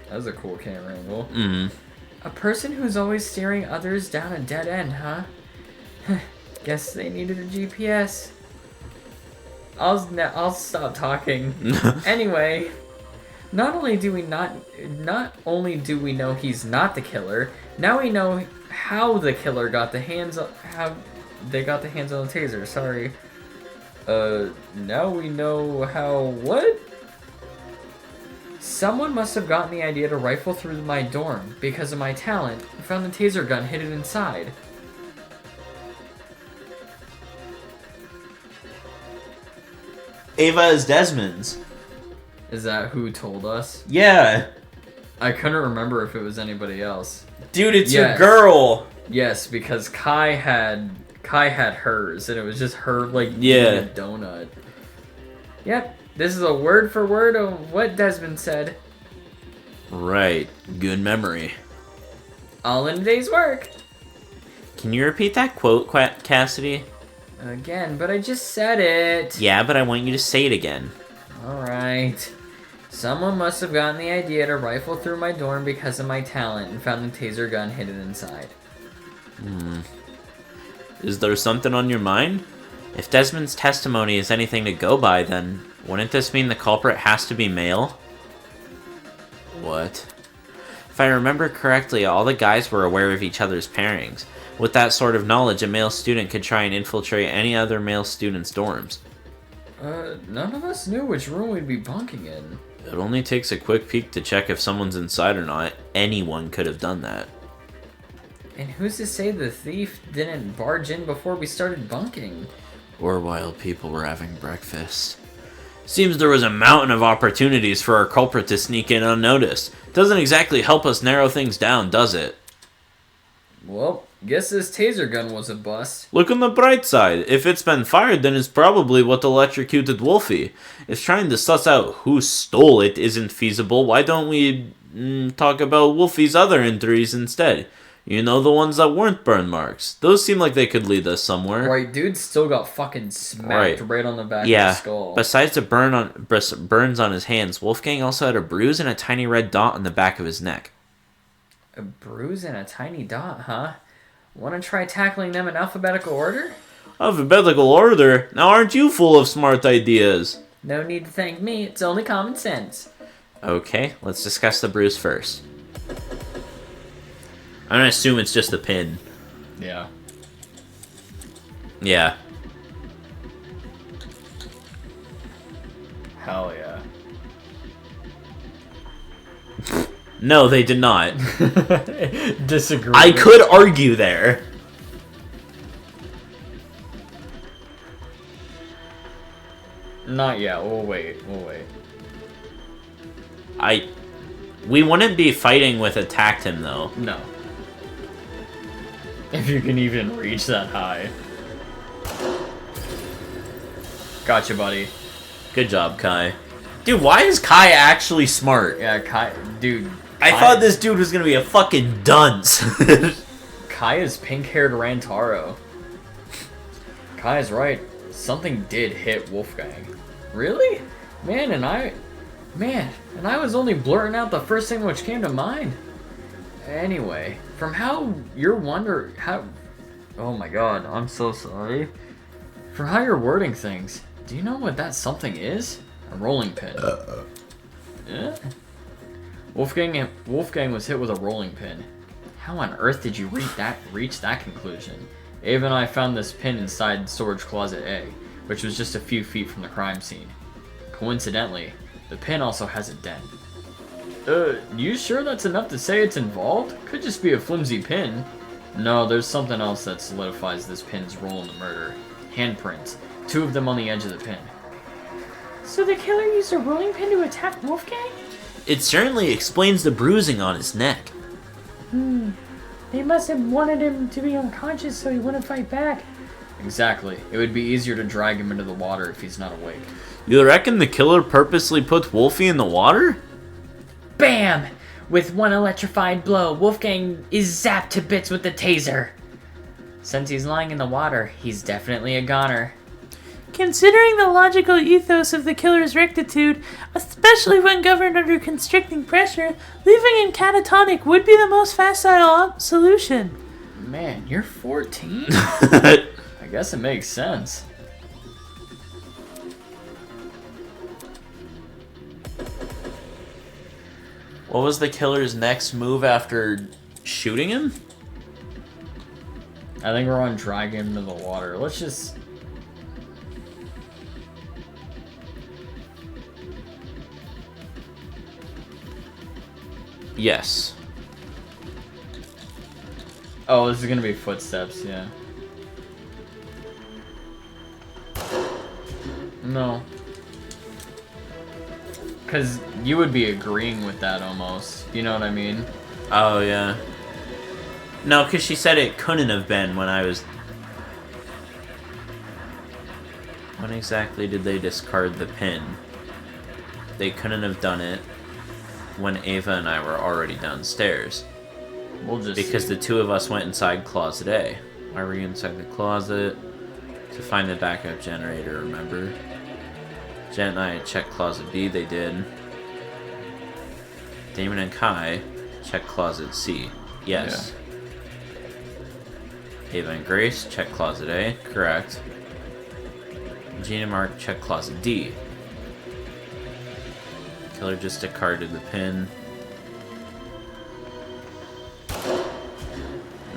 That was a cool camera angle. Mm-hmm. A person who's always steering others down a dead end, huh? Guess they needed a GPS. I'll stop talking. Anyway, not only do we know he's not the killer, now we know how the killer got the hands on the taser. Sorry. Now we know how what? Someone must have gotten the idea to rifle through my dorm because of my talent and found the taser gun hidden inside. Ava is Desmond's. Is that who told us? Yeah. I couldn't remember if it was anybody else. Dude, it's Yes. your girl. Yes, because Kai had hers, and it was just her eating a donut. Yep, this is a word for word of what Desmond said. Right. Good memory. All in a day's work. Can you repeat that quote, Cassidy? Again, but I just said it. Yeah, but I want you to say it again. Alright. Someone must have gotten the idea to rifle through my dorm because of my talent and found the taser gun hidden inside. Is there something on your mind? If Desmond's testimony is anything to go by, then wouldn't this mean the culprit has to be male? What? If I remember correctly, all the guys were aware of each other's pairings. With that sort of knowledge, a male student could try and infiltrate any other male student's dorms. None of us knew which room we'd be bunking in. It only takes a quick peek to check if someone's inside or not. Anyone could have done that. And who's to say the thief didn't barge in before we started bunking? Or while people were having breakfast. Seems there was a mountain of opportunities for our culprit to sneak in unnoticed. Doesn't exactly help us narrow things down, does it? Well, guess this taser gun was a bust. Look on the bright side. If it's been fired, then it's probably what electrocuted Wolfie. If trying to suss out who stole it isn't feasible, why don't we talk about Wolfie's other injuries instead? You know, the ones that weren't burn marks. Those seem like they could lead us somewhere. Right, dude still got fucking smacked right on the back of the skull. Besides the burns on his hands, Wolfgang also had a bruise and a tiny red dot on the back of his neck. A bruise and a tiny dot, huh? Want to try tackling them in alphabetical order? Alphabetical order? Now aren't you full of smart ideas? No need to thank me, it's only common sense. Okay, let's discuss the bruise first. I'm gonna assume it's just the pin. Yeah. Yeah. Hell yeah. No, they did not. Disagree. I could argue there. Not yet. We'll wait. We wouldn't be fighting with attacked him, though. No. If you can even reach that high. Gotcha, buddy. Good job, Kai. Dude, why is Kai actually smart? Yeah, Kai... Dude... I thought this dude was gonna be a fucking dunce. Kai is pink-haired Rantaro. Kai is right. Something did hit Wolfgang. Really? Man, and I was only blurting out the first thing which came to mind. Anyway, from how you're oh my god, I'm so sorry. From how you're wording things, do you know what that something is? A rolling pin. Yeah? Wolfgang was hit with a rolling pin. How on earth did you reach that conclusion? Ava and I found this pin inside storage closet A, which was just a few feet from the crime scene. Coincidentally, the pin also has a dent. You sure that's enough to say it's involved? Could just be a flimsy pin. No, there's something else that solidifies this pin's role in the murder. Handprints. 2 of them on the edge of the pin. So the killer used a rolling pin to attack Wolfgang? It certainly explains the bruising on his neck. They must have wanted him to be unconscious so he wouldn't fight back. Exactly. It would be easier to drag him into the water if he's not awake. You reckon the killer purposely put Wolfie in the water? Bam! With one electrified blow, Wolfgang is zapped to bits with the taser. Since he's lying in the water, he's definitely a goner. Considering the logical ethos of the killer's rectitude, especially when governed under constricting pressure, leaving him catatonic would be the most facile solution. Man, you're 14? I guess it makes sense. What was the killer's next move after shooting him? I think we're on dragging him into the water. Let's just... Yes. Oh, this is gonna be footsteps, yeah. No. Because you would be agreeing with that almost. You know what I mean? Oh, yeah. No, because she said it couldn't have been when I was... When exactly did they discard the pin? They couldn't have done it when Ava and I were already downstairs. We'll just Because the 2 of us went inside Closet A. Why were you inside the closet? To find the backup generator, remember? Jen and I checked Closet B, they did. Damon and Kai, check closet C. Yes. Ava and Grace, check closet A. Correct. Gene and Mark, check closet D. Killer just discarded the pin.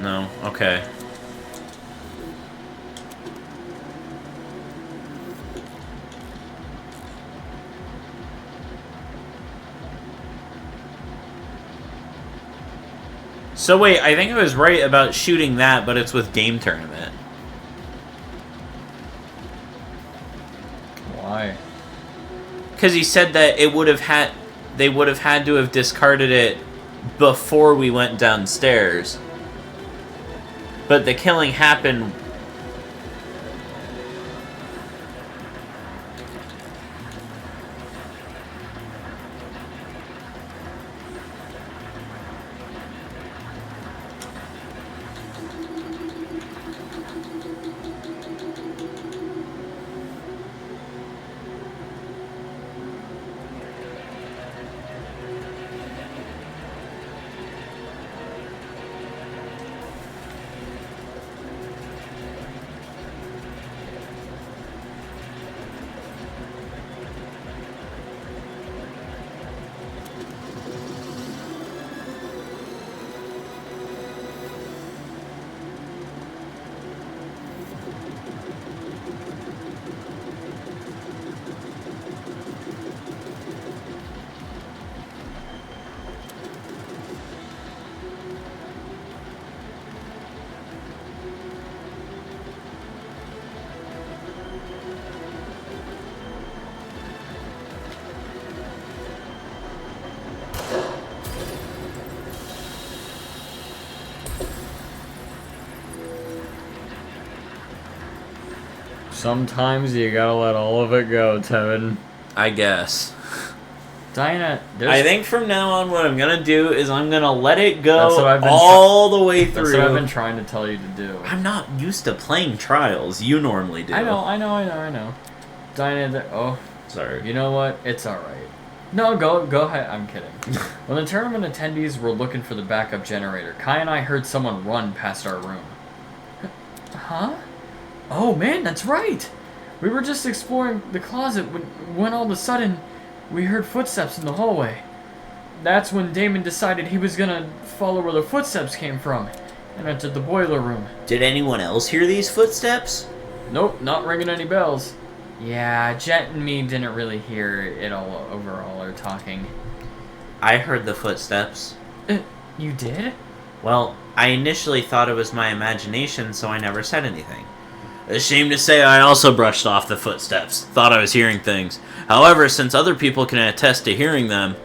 No, okay. So wait, I think I was right about shooting that, but it's with game tournament. Why? Because he said that they would have had to have discarded it before we went downstairs. But the killing happened. Sometimes you gotta let all of it go, Tevin. I guess. Diana, I think from now on what I'm gonna do is I'm gonna let it go That's what I've been all the way through. That's what I've been trying to tell you to do. I'm not used to playing Trials. You normally do. I know. Diana, oh, Sorry. you know what? It's alright. No, go ahead. I'm kidding. When the tournament attendees were looking for the backup generator, Kai and I heard someone run past our room. Huh? Oh man, that's right! We were just exploring the closet when all of a sudden we heard footsteps in the hallway. That's when Damon decided he was gonna follow where the footsteps came from and entered the boiler room. Did anyone else hear these footsteps? Nope, not ringing any bells. Yeah, Jet and me didn't really hear it all overall or talking. I heard the footsteps. You did? Well, I initially thought it was my imagination, so I never said anything. Ashamed to say, I also brushed off the footsteps. Thought I was hearing things. However, since other people can attest to hearing them,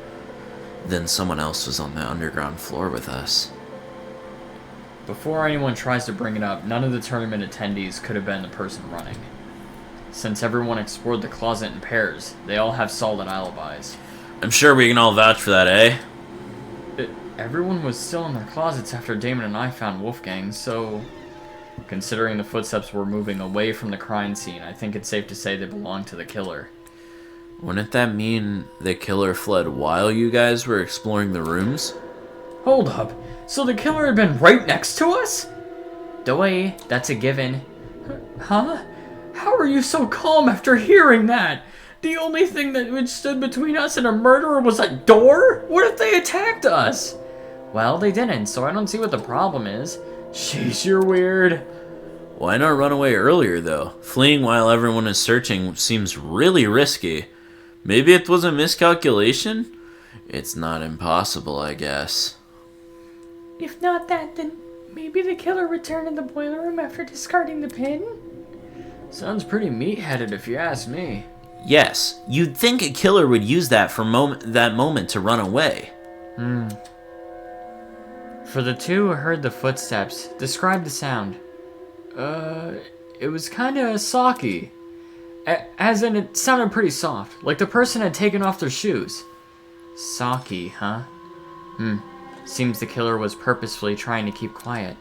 then someone else was on the underground floor with us. Before anyone tries to bring it up, none of the tournament attendees could have been the person running. Since everyone explored the closet in pairs, they all have solid alibis. I'm sure we can all vouch for that, eh? Everyone was still in their closets after Damon and I found Wolfgang, so... Considering the footsteps were moving away from the crime scene, I think it's safe to say they belong to the killer. Wouldn't that mean the killer fled while you guys were exploring the rooms? Hold up, so the killer had been right next to us? Doy, that's a given. Huh? How are you so calm after hearing that? The only thing that stood between us and a murderer was a door? What if they attacked us? Well, they didn't, so I don't see what the problem is. Sheesh, you're weird. Why not run away earlier, though? Fleeing while everyone is searching seems really risky. Maybe it was a miscalculation? It's not impossible, I guess. If not that, then maybe the killer returned in the boiler room after discarding the pin? Sounds pretty meat-headed if you ask me. Yes, you'd think a killer would use that for that moment to run away. For the two who heard the footsteps, describe the sound. It was kinda socky. As in, it sounded pretty soft, like the person had taken off their shoes. Socky, huh? Seems the killer was purposefully trying to keep quiet.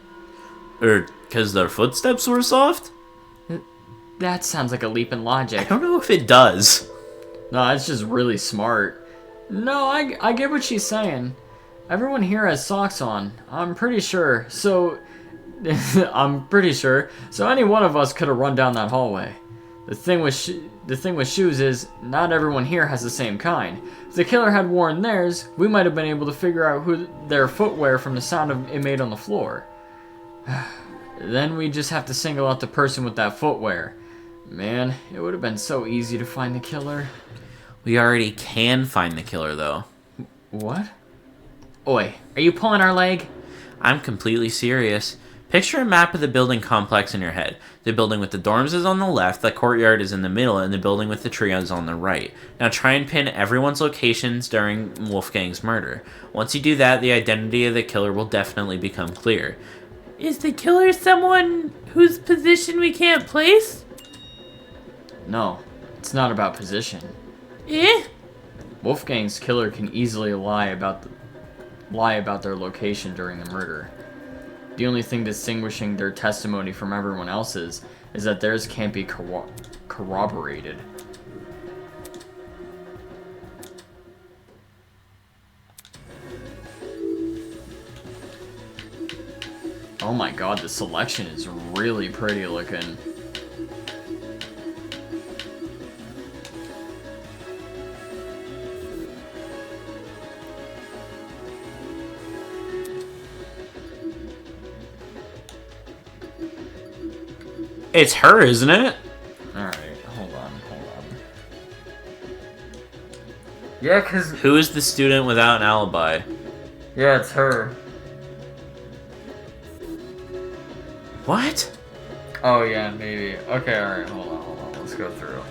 Because their footsteps were soft? That sounds like a leap in logic. I don't know if it does. No, it's just really smart. No, I get what she's saying. Everyone here has socks on. I'm pretty sure. So, I'm pretty sure. So any one of us could have run down that hallway. The thing with shoes is not everyone here has the same kind. If the killer had worn theirs, we might have been able to figure out who their footwear from the sound it made on the floor. Then we just have to single out the person with that footwear. Man, it would have been so easy to find the killer. We already can find the killer, though. What? Oi, are you pulling our leg? I'm completely serious. Picture a map of the building complex in your head. The building with the dorms is on the left, the courtyard is in the middle, and the building with the trio is on the right. Now try and pin everyone's locations during Wolfgang's murder. Once you do that, the identity of the killer will definitely become clear. Is the killer someone whose position we can't place? No, it's not about position. Eh? Wolfgang's killer can easily lie about their location during the murder. The only thing distinguishing their testimony from everyone else's is that theirs can't be corroborated. Oh my god, the selection is really pretty looking. It's her, isn't it? Alright, hold on. Yeah, cause... Who is the student without an alibi? Yeah, it's her. What? Oh yeah, maybe. Okay, alright, hold on. Let's go through.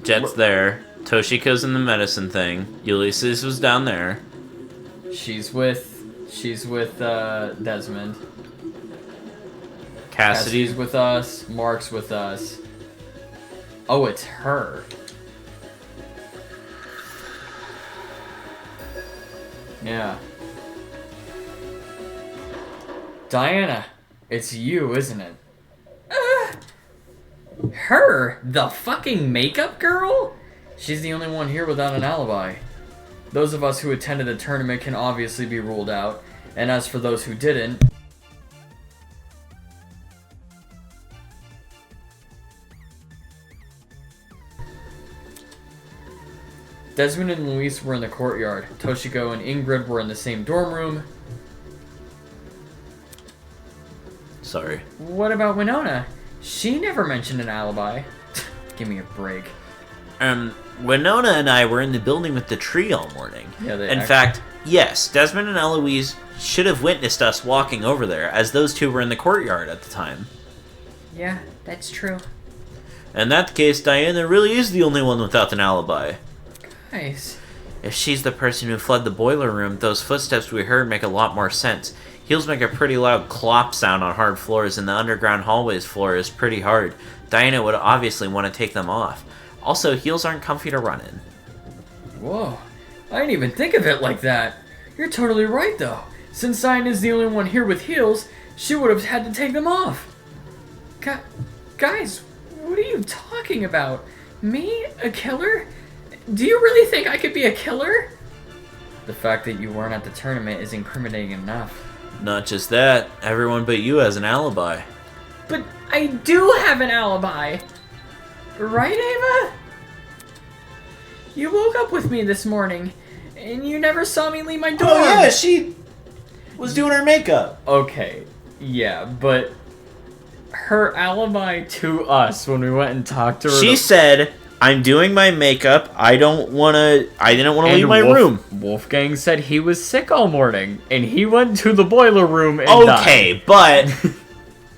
Jet's there. Toshiko's in the medicine thing. Ulysses was down there. She's with Desmond. Cassidy's Cassidy's with us. Mark's with us. Oh, it's her. Yeah. Diana, it's you, isn't it? Her? The fucking makeup girl? She's the only one here without an alibi. Those of us who attended the tournament can obviously be ruled out, and as for those who didn't... Desmond and Luis were in the courtyard. Toshiko and Ingrid were in the same dorm room. Sorry. What about Winona? She never mentioned an alibi. Give me a break. Winona and I were in the building with the tree all morning. Yeah, In fact, yes, Desmond and Eloise should have witnessed us walking over there, as those two were in the courtyard at the time. Yeah, that's true. In that case, Diana really is the only one without an alibi. Nice. If she's the person who fled the boiler room, those footsteps we heard make a lot more sense. Heels make a pretty loud clop sound on hard floors, and the underground hallways floor is pretty hard. Diana would obviously want to take them off. Also, heels aren't comfy to run in. Whoa. I didn't even think of it like that. You're totally right, though. Since Diana is the only one here with heels, she would have had to take them off. Guys, what are you talking about? Me? A killer? Do you really think I could be a killer? The fact that you weren't at the tournament is incriminating enough. Not just that, everyone but you has an alibi. But I do have an alibi! Right, Ava? You woke up with me this morning, and you never saw me leave my dorm. Oh yeah, she was doing her makeup. Okay, yeah, but her alibi to us when we went and talked to her... She said, I'm doing my makeup, I didn't want to leave my room. Wolfgang said he was sick all morning, and he went to the boiler room and Okay, died. but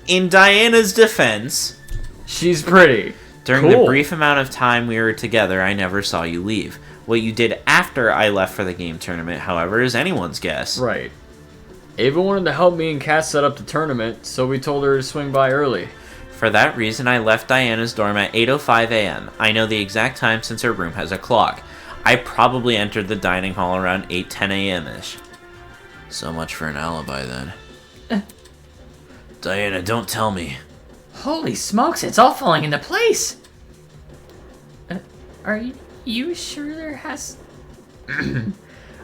in Diana's defense, she's pretty. during Cool. the brief amount of time we were together, I never saw you leave. What you did after I left for the game tournament, however, is anyone's guess. Right. Ava wanted to help me and Cass set up the tournament, so we told her to swing by early. For that reason, I left Diana's dorm at 8:05 a.m. I know the exact time since her room has a clock. I probably entered the dining hall around 8:10 a.m.-ish. So much for an alibi, then. Diana, don't tell me. Holy smokes, it's all falling into place! Are you sure there has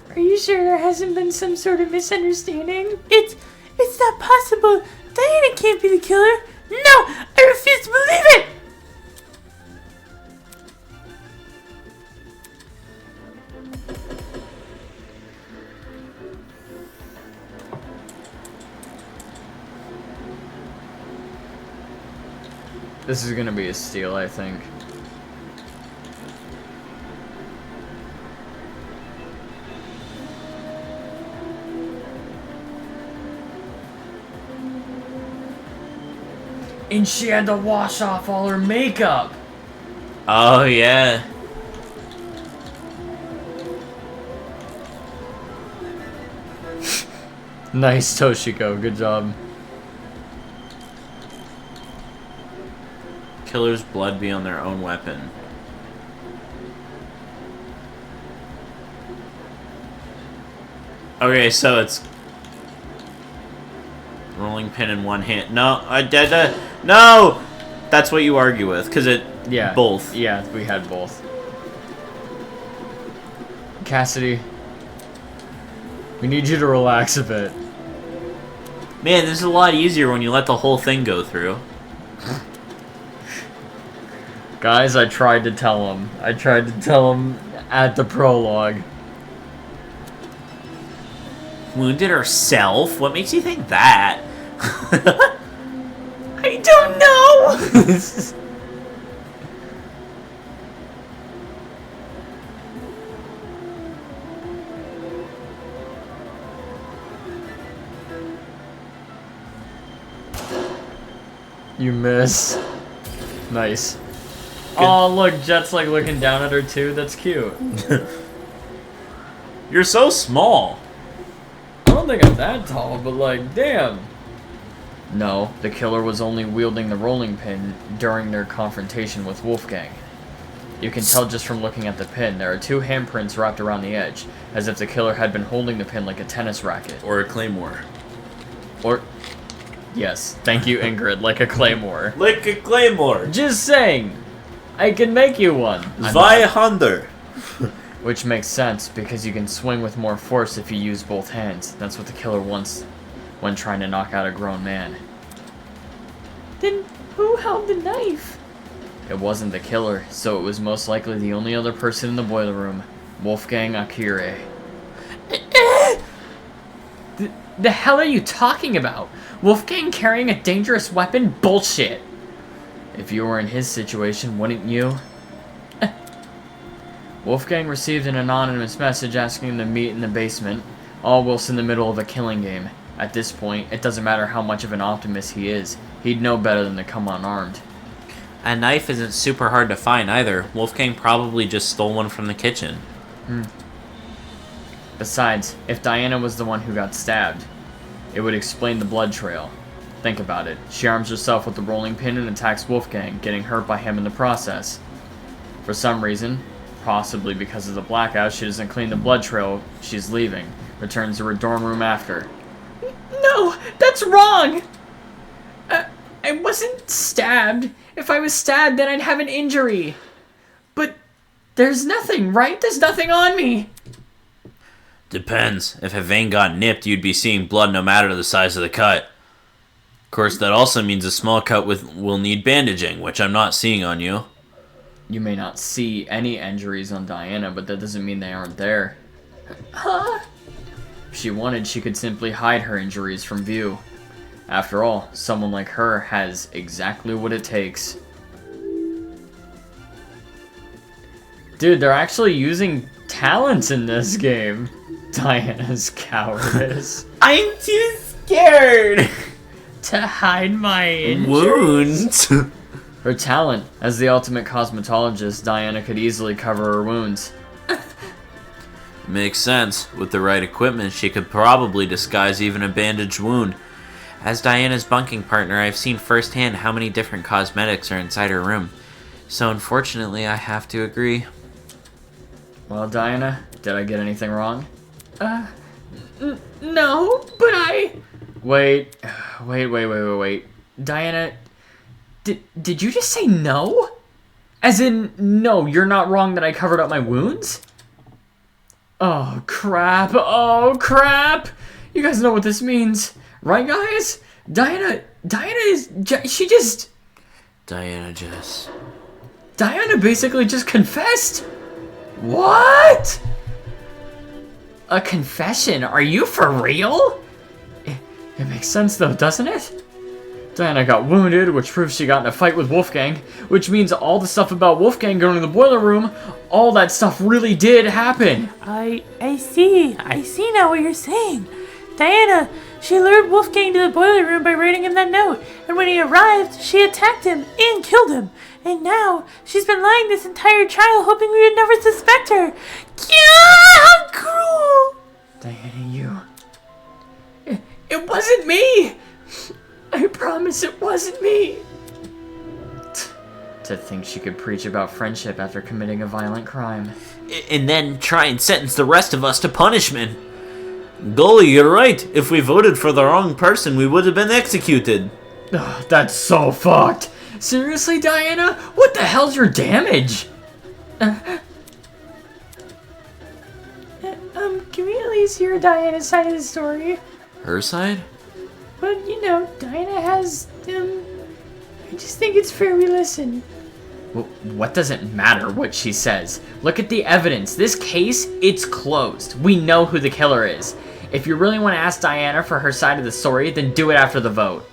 Are you sure there hasn't been some sort of misunderstanding? It's not possible. Diana can't be the killer. No, I refuse to believe it. This is gonna be a steal, I think. And she had to wash off all her makeup. Oh, yeah. Nice, Toshiko. Good job. Killer's blood be on their own weapon. Okay, so it's rolling pin in one hand. No, I did that. No, that's what you argue with, cause it. Yeah. Both. Yeah, we had both. Cassidy, we need you to relax a bit. Man, this is a lot easier when you let the whole thing go through. Guys, I tried to tell him. At the prologue. Wounded herself? What makes you think that? I don't know. You miss. Nice. Oh, look, Jet's like looking down at her too. That's cute. You're so small. I don't think I'm that tall, but like, damn. No, the killer was only wielding the rolling pin during their confrontation with Wolfgang. You can tell just from looking at the pin, there are 2 handprints wrapped around the edge, as if the killer had been holding the pin like a tennis racket. Or a claymore. Or... yes, thank you, Ingrid, like a claymore. Like a claymore. Just saying! I can make you one! Zweihander. Which makes sense, because you can swing with more force if you use both hands. That's what the killer wants when trying to knock out a grown man. Then who held the knife? It wasn't the killer, so it was most likely the only other person in the boiler room, Wolfgang Akire. The hell are you talking about? Wolfgang carrying a dangerous weapon? Bullshit! If you were in his situation, wouldn't you? Wolfgang received an anonymous message asking him to meet in the basement, all whilst in the middle of a killing game. At this point, it doesn't matter how much of an optimist he is, he'd know better than to come unarmed. A knife isn't super hard to find either. Wolfgang probably just stole one from the kitchen. Besides, if Diana was the one who got stabbed, it would explain the blood trail. Think about it. She arms herself with the rolling pin and attacks Wolfgang, getting hurt by him in the process. For some reason, possibly because of the blackout, she doesn't clean the blood trail she's leaving. Returns to her dorm room after. No, that's wrong. I wasn't stabbed. If I was stabbed, then I'd have an injury. But there's nothing, right? There's nothing on me. Depends. If a vein got nipped, you'd be seeing blood no matter the size of the cut. Of course, that also means a small cut will need bandaging, which I'm not seeing on you. You may not see any injuries on Diana, but that doesn't mean they aren't there. Huh? If she wanted, she could simply hide her injuries from view. After all, someone like her has exactly what it takes. Dude, they're actually using talents in this game. Diana's cowardice. I'm too scared! To hide my injuries? Wounds? Her talent, as the ultimate cosmetologist, Diana could easily cover her wounds. Makes sense. With the right equipment, she could probably disguise even a bandaged wound. As Diana's bunking partner, I've seen firsthand how many different cosmetics are inside her room. So unfortunately, I have to agree. Well, Diana, did I get anything wrong? No, but Wait. Diana, did you just say no? As in, no, you're not wrong that I covered up my wounds? Oh, crap. Oh, crap. You guys know what this means, right, guys? Diana is... She just... Diana just... Diana basically just confessed. What? A confession? Are you for real? It makes sense though, doesn't it? Diana got wounded, which proves she got in a fight with Wolfgang, which means all the stuff about Wolfgang going to the boiler room, all that stuff really did happen. I see now what you're saying. Diana, she lured Wolfgang to the boiler room by writing him that note, and when he arrived, she attacked him and killed him. And now, she's been lying this entire trial hoping we would never suspect her. Yeah, how cruel! Diana, you... It wasn't me! I promise it wasn't me! To think she could preach about friendship after committing a violent crime. And then try and sentence the rest of us to punishment. Golly, you're right. If we voted for the wrong person, we would have been executed. Ugh, that's so fucked. Seriously, Diana? What the hell's your damage? Can we at least hear Diana's side of the story? Her side? But, you know, Diana has, I just think it's fair we listen. Well, what does it matter what she says? Look at the evidence. This case, it's closed. We know who the killer is. If you really want to ask Diana for her side of the story, then do it after the vote.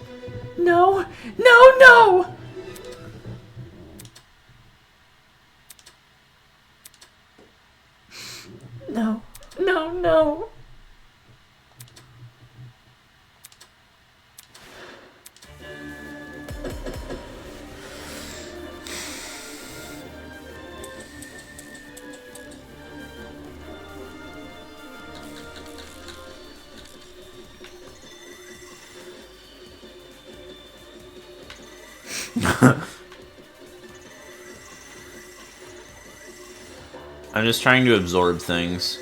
No, no, no! No, no, no. I'm just trying to absorb things.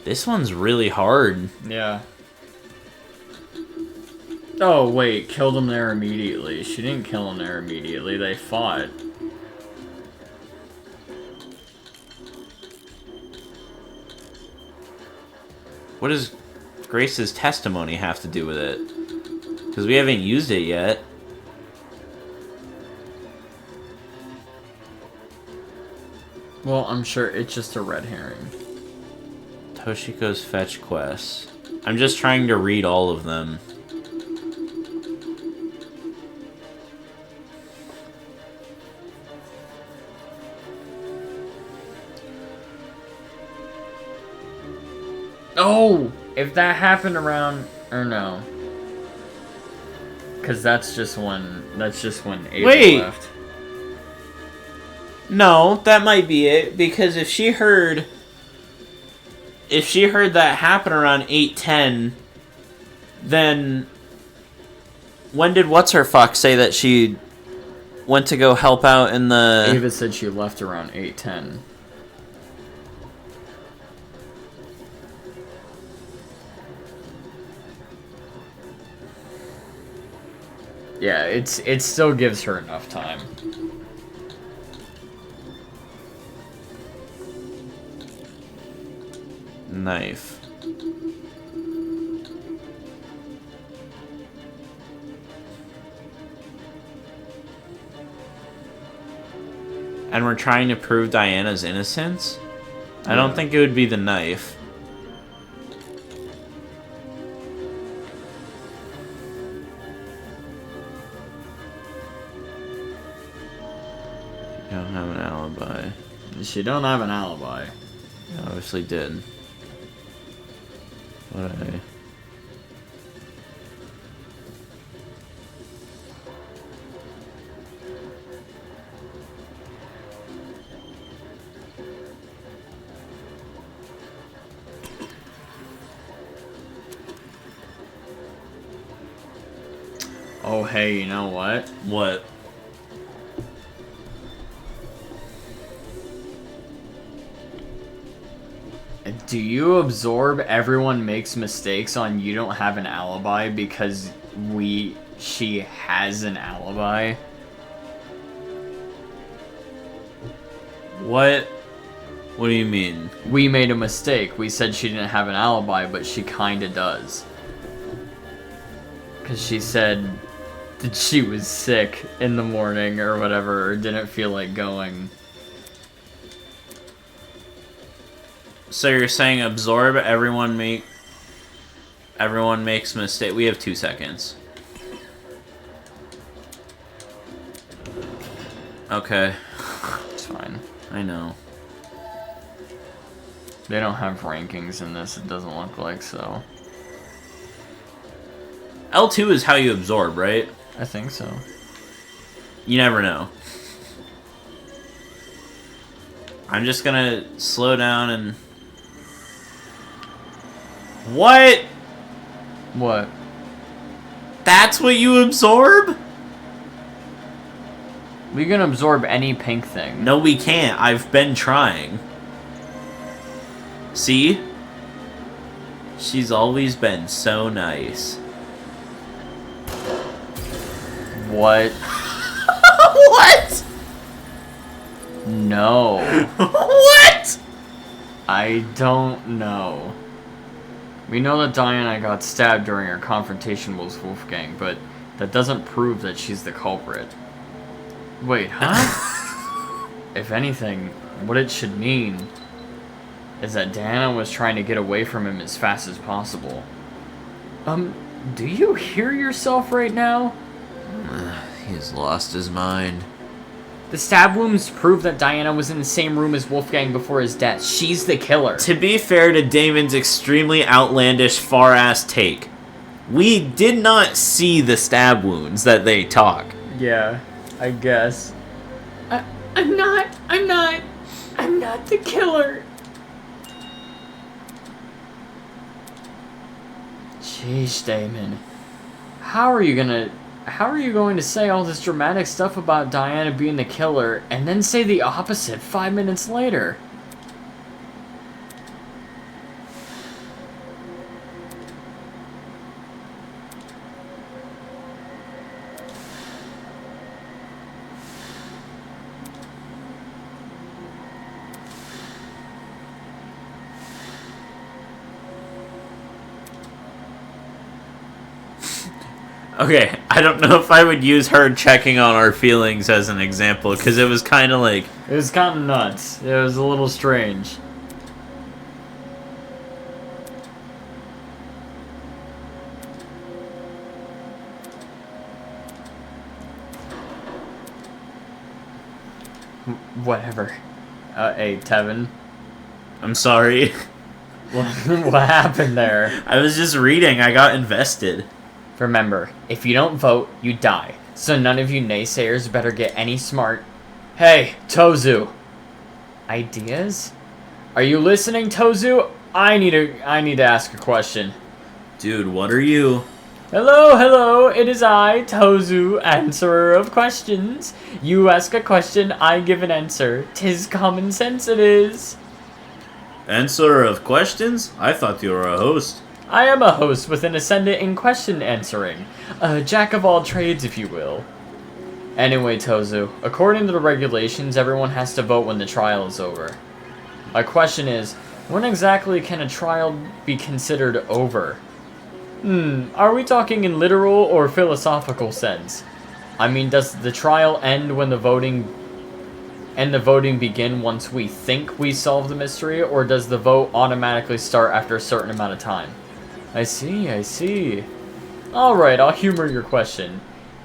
This one's really hard. Yeah. Oh, wait, killed him there immediately. She didn't kill him there immediately, they fought. What does Grace's testimony have to do with it? Because we haven't used it yet. Well, I'm sure it's just a red herring. Toshiko's fetch quests. I'm just trying to read all of them. Oh! If that happened around... Or no. Because that's just when Ava Wait! left. No, that might be it, because if she heard that happen around 8:10, then when did what's-her-fuck say that she went to go help out in the... Ava said she left around 8:10. Yeah, it still gives her enough time. Knife. And we're trying to prove Diana's innocence? I don't think it would be the knife. You don't have an alibi. She don't have an alibi. You obviously did. But I... Oh, hey, you know what? What? Do you absorb everyone makes mistakes on you don't have an alibi because she has an alibi? What? What do you mean? We made a mistake. We said she didn't have an alibi, but she kinda does. Because she said that she was sick in the morning or whatever, or didn't feel like going. So you're saying absorb, everyone makes mistake. We have 2 seconds. Okay. It's fine. I know. They don't have rankings in this, it doesn't look like, so. L2 is how you absorb, right? I think so. You never know. I'm just gonna slow down and... What? What? That's what you absorb? We can absorb any pink thing. No, we can't. I've been trying. See? She's always been so nice. What? What? No. What? I don't know. We know that Diana got stabbed during her confrontation with Wolfgang, but that doesn't prove that she's the culprit. Wait, huh? If anything, what it should mean is that Diana was trying to get away from him as fast as possible. Do you hear yourself right now? He's lost his mind. The stab wounds prove that Diana was in the same room as Wolfgang before his death. She's the killer. To be fair to Damon's extremely outlandish, far-ass take, we did not see the stab wounds that they talk. Yeah, I guess. I'm not the killer. Jeez, Damon. How are you going to say all this dramatic stuff about Diana being the killer and then say the opposite 5 minutes later? Okay, I don't know if I would use her checking on our feelings as an example, because it was kind of like... It was kind of nuts. It was a little strange. Whatever. Hey, Tevin. I'm sorry. What happened there? I was just reading, I got invested. Remember, if you don't vote, you die. So none of you naysayers better get any smart... Hey, Tozu! Ideas? Are you listening, Tozu? I need to ask a question. Dude, what are you? Hello, it is I, Tozu, answerer of questions. You ask a question, I give an answer. 'Tis common sense it is. Answer of questions? I thought you were a host. I am a host with an ascendant in question answering. A jack of all trades, if you will. Anyway, Tozu, according to the regulations, everyone has to vote when the trial is over. My question is, when exactly can a trial be considered over? Are we talking in literal or philosophical sense? I mean, does the trial end when the voting begin once we think we solve the mystery, or does the vote automatically start after a certain amount of time? I see. Alright, I'll humor your question.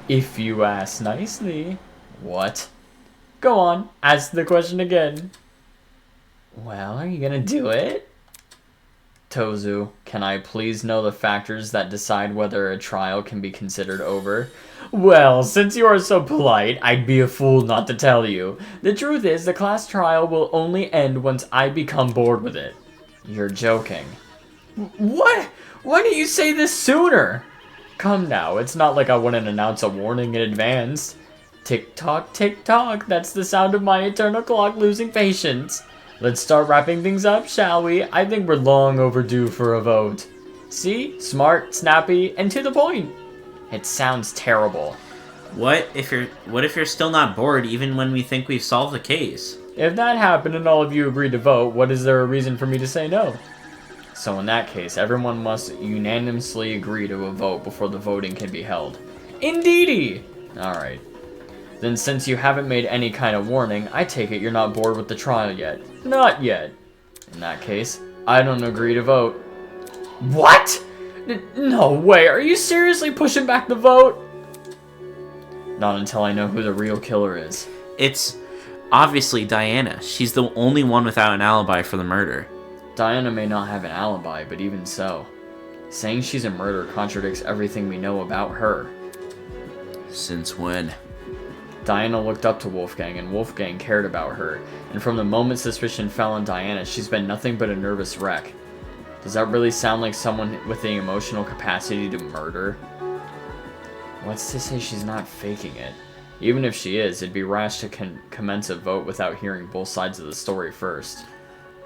If you ask nicely. What? Go on, ask the question again. Well, are you gonna do it? Tozu, can I please know the factors that decide whether a trial can be considered over? Well, since you are so polite, I'd be a fool not to tell you. The truth is, the class trial will only end once I become bored with it. You're joking. What? Why didn't you say this sooner? Come now, it's not like I wouldn't announce a warning in advance. Tick-tock, tick-tock, that's the sound of my eternal clock losing patience. Let's start wrapping things up, shall we? I think we're long overdue for a vote. See? Smart, snappy, and to the point. It sounds terrible. What if you're still not bored even when we think we've solved the case? If that happened and all of you agreed to vote, what is there a reason for me to say no? So in that case, everyone must unanimously agree to a vote before the voting can be held. Indeedy! Alright. Then since you haven't made any kind of warning, I take it you're not bored with the trial yet. Not yet. In that case, I don't agree to vote. What? No way, are you seriously pushing back the vote? Not until I know who the real killer is. It's obviously Diana. She's the only one without an alibi for the murder. Diana may not have an alibi, but even so, saying she's a murderer contradicts everything we know about her. Since when? Diana looked up to Wolfgang, and Wolfgang cared about her, and from the moment suspicion fell on Diana, she's been nothing but a nervous wreck. Does that really sound like someone with the emotional capacity to murder? What's to say she's not faking it? Even if she is, it'd be rash to commence a vote without hearing both sides of the story first.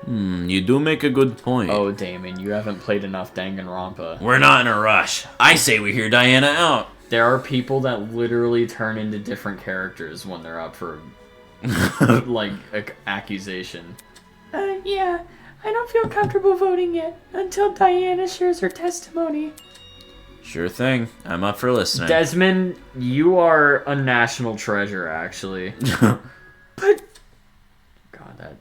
You do make a good point. Oh, Damon, you haven't played enough Danganronpa. We're not in a rush. I say we hear Diana out. There are people that literally turn into different characters when they're up for, like, accusation. Yeah, I don't feel comfortable voting yet until Diana shares her testimony. Sure thing. I'm up for listening. Desmond, you are a national treasure, actually. But... God, that...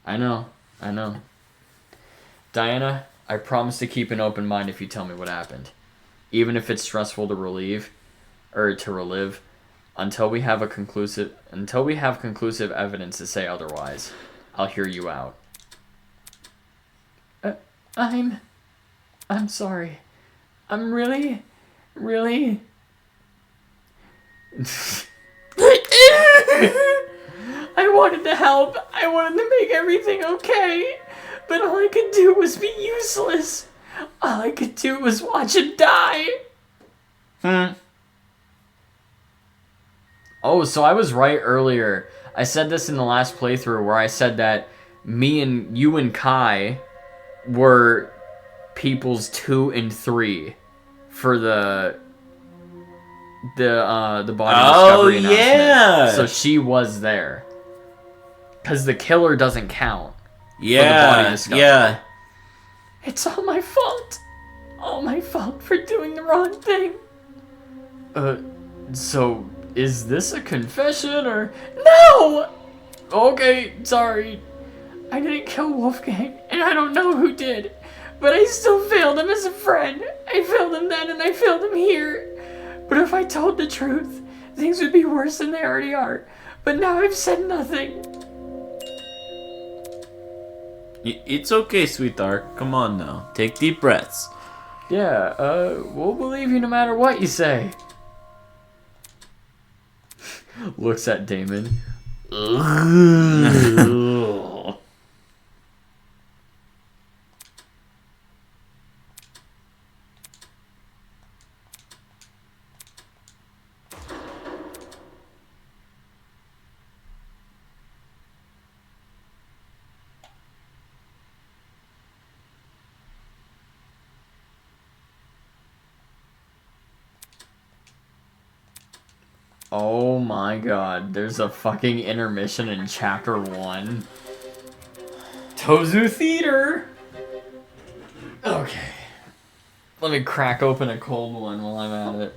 I know. Diana, I promise to keep an open mind if you tell me what happened. Even if it's stressful to relive, until we have conclusive evidence to say otherwise, I'll hear you out. I'm sorry. I'm really... I wanted to help. I wanted to make everything okay. But all I could do was be useless. All I could do was watch him die. Oh, so I was right earlier. I said this in the last playthrough where I said that you and Kai were peoples 2 and 3 for the body discovery announcement. Yeah. So she was there. Because the killer doesn't count. Yeah. For the body discovery. Yeah. It's all my fault. All my fault for doing the wrong thing. So is this a confession or... No! Okay, sorry. I didn't kill Wolfgang, and I don't know who did. But I still failed him as a friend. I failed him then, and I failed him here. But if I told the truth, things would be worse than they already are. But now I've said nothing. It's okay, sweetheart. Come on now. Take deep breaths. Yeah, we'll believe you no matter what you say. Looks at Damon. Oh my god, there's a fucking intermission in chapter 1. Tozu Theater! Okay. Let me crack open a cold one while I'm at it.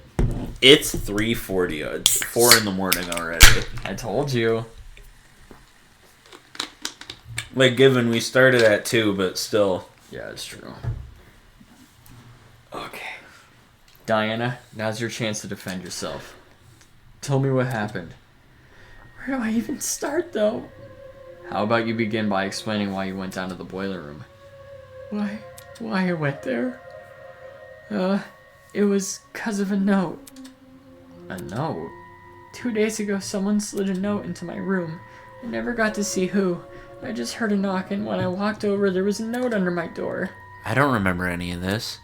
It's 3:40. It's 4 in the morning already. I told you. Like, given we started at 2, but still. Yeah, it's true. Okay. Diana, now's your chance to defend yourself. Tell me what happened. Where do I even start, though? How about you begin by explaining why you went down to the boiler room? Why I went there? It was 'cause of a note. A note? 2 days ago, someone slid a note into my room. I never got to see who. I just heard a knock, and when I walked over, there was a note under my door. I don't remember any of this.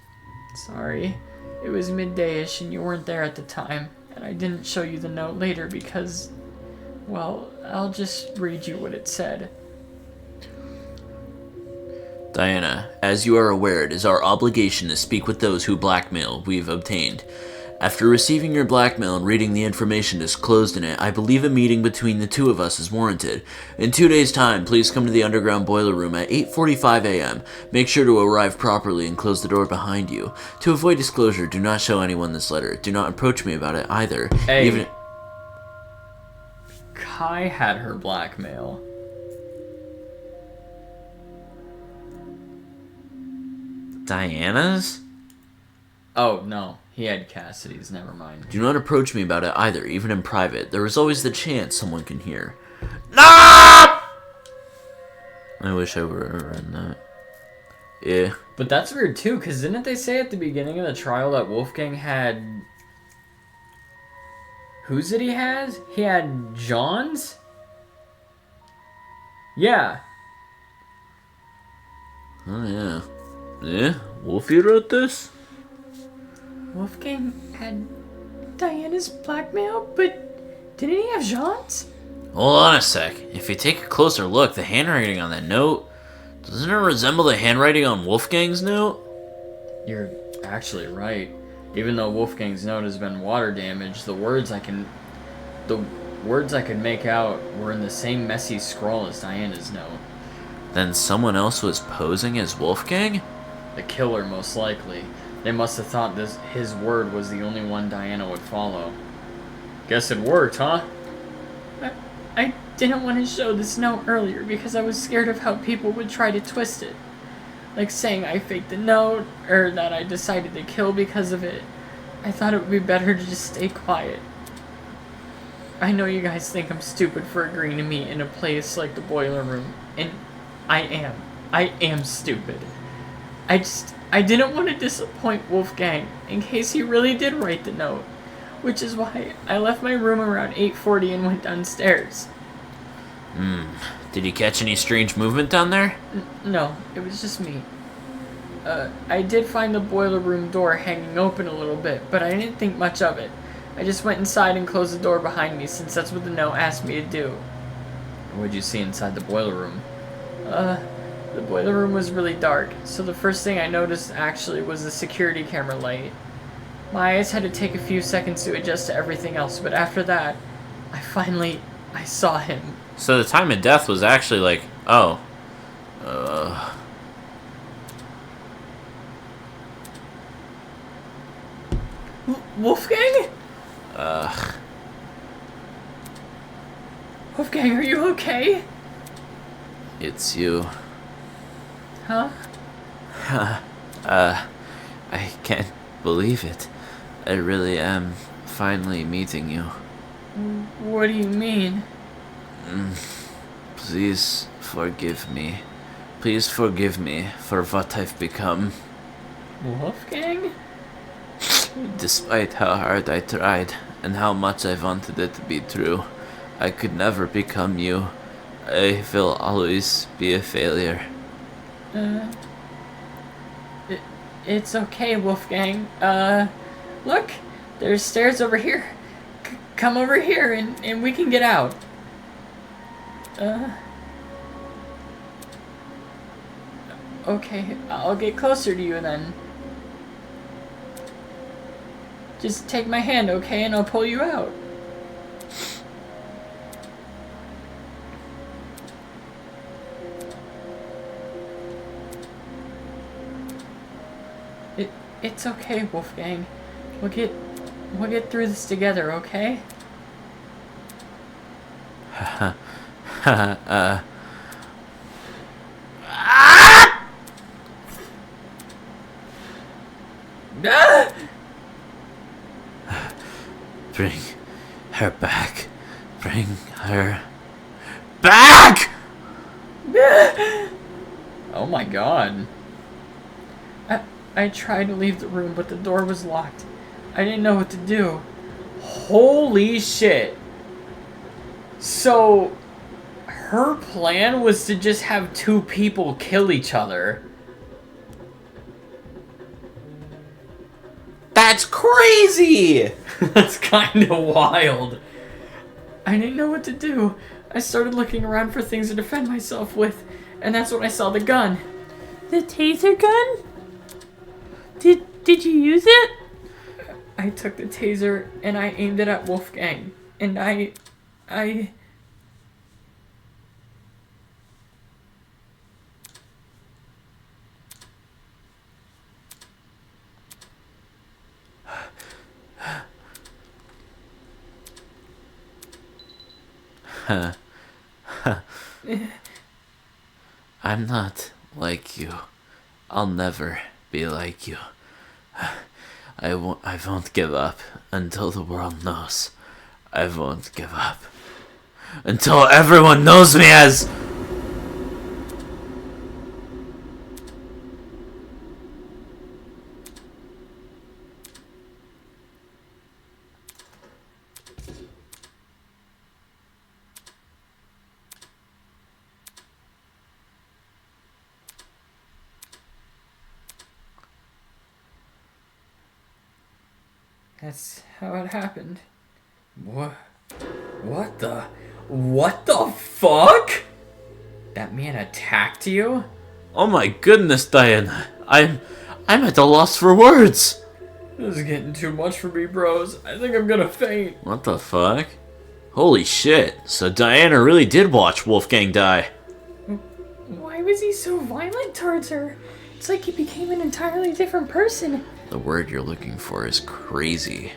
Sorry. It was midday-ish, and you weren't there at the time. And I didn't show you the note later because... Well, I'll just read you what it said. Diana, as you are aware, it is our obligation to speak with those who blackmail we've obtained. After receiving your blackmail and reading the information disclosed in it, I believe a meeting between the two of us is warranted. In 2 days' time, please come to the underground boiler room at 8:45 a.m. Make sure to arrive properly and close the door behind you. To avoid disclosure, do not show anyone this letter. Do not approach me about it either. Hey. Even Kai had her blackmail. Diana's? Oh, no. He had Cassidy's, never mind. Do not approach me about it either, even in private. There is always the chance someone can hear. No! I wish I were in that. Yeah. But that's weird too, because didn't they say at the beginning of the trial that Wolfgang had... Whose did he have? He had John's? Yeah. Oh, yeah. Yeah? Wolfie wrote this? Wolfgang had Diana's blackmail, but didn't he have Jean's? Hold on a sec. If you take a closer look, the handwriting on that note, doesn't it resemble the handwriting on Wolfgang's note? You're actually right. Even though Wolfgang's note has been water damaged, the words I could make out were in the same messy scroll as Diana's note. Then someone else was posing as Wolfgang? The killer, most likely. They must have thought his word was the only one Diana would follow. Guess it worked, huh? I didn't want to show this note earlier because I was scared of how people would try to twist it. Like saying I faked the note, or that I decided to kill because of it. I thought it would be better to just stay quiet. I know you guys think I'm stupid for agreeing to meet in a place like the boiler room, and I am stupid. I didn't want to disappoint Wolfgang in case he really did write the note, which is why I left my room around 8:40 and went downstairs. Did you catch any strange movement down there? No, it was just me. I did find the boiler room door hanging open a little bit, but I didn't think much of it. I just went inside and closed the door behind me since that's what the note asked me to do. What'd you see inside the boiler room? The boiler room was really dark, so the first thing I noticed actually was the security camera light. My eyes had to take a few seconds to adjust to everything else, but after that, I saw him. So the time of death was actually like, oh. Wolfgang? Wolfgang, are you okay? It's you. Huh? I can't believe it. I really am finally meeting you. What do you mean? Please forgive me. Please forgive me for what I've become. Wolfgang? Despite how hard I tried and how much I wanted it to be true, I could never become you. I will always be a failure. It's okay, Wolfgang. Look, there's stairs over here. Come over here and we can get out. Okay, I'll get closer to you then. Just take my hand, okay, and I'll pull you out. It's okay, Wolfgang. We'll get through this together, okay? her back. Bring her back! Oh my god. I tried to leave the room, but the door was locked. I didn't know what to do. Holy shit. So, her plan was to just have two people kill each other. That's crazy! That's kind of wild. I didn't know what to do. I started looking around for things to defend myself with, and that's when I saw the gun. The taser gun? Did you use it? I took the taser and I aimed it at Wolfgang. And I... I'm not like you. I'll never be like you. I won't give up until the world knows. I won't give up until everyone knows me as... That's how it happened. What the fuck? That man attacked you? Oh my goodness, Diana. I'm at a loss for words. This is getting too much for me, bros. I think I'm gonna faint. What the fuck? Holy shit. So Diana really did watch Wolfgang die. Why was he so violent towards her? It's like he became an entirely different person. The word you're looking for is crazy.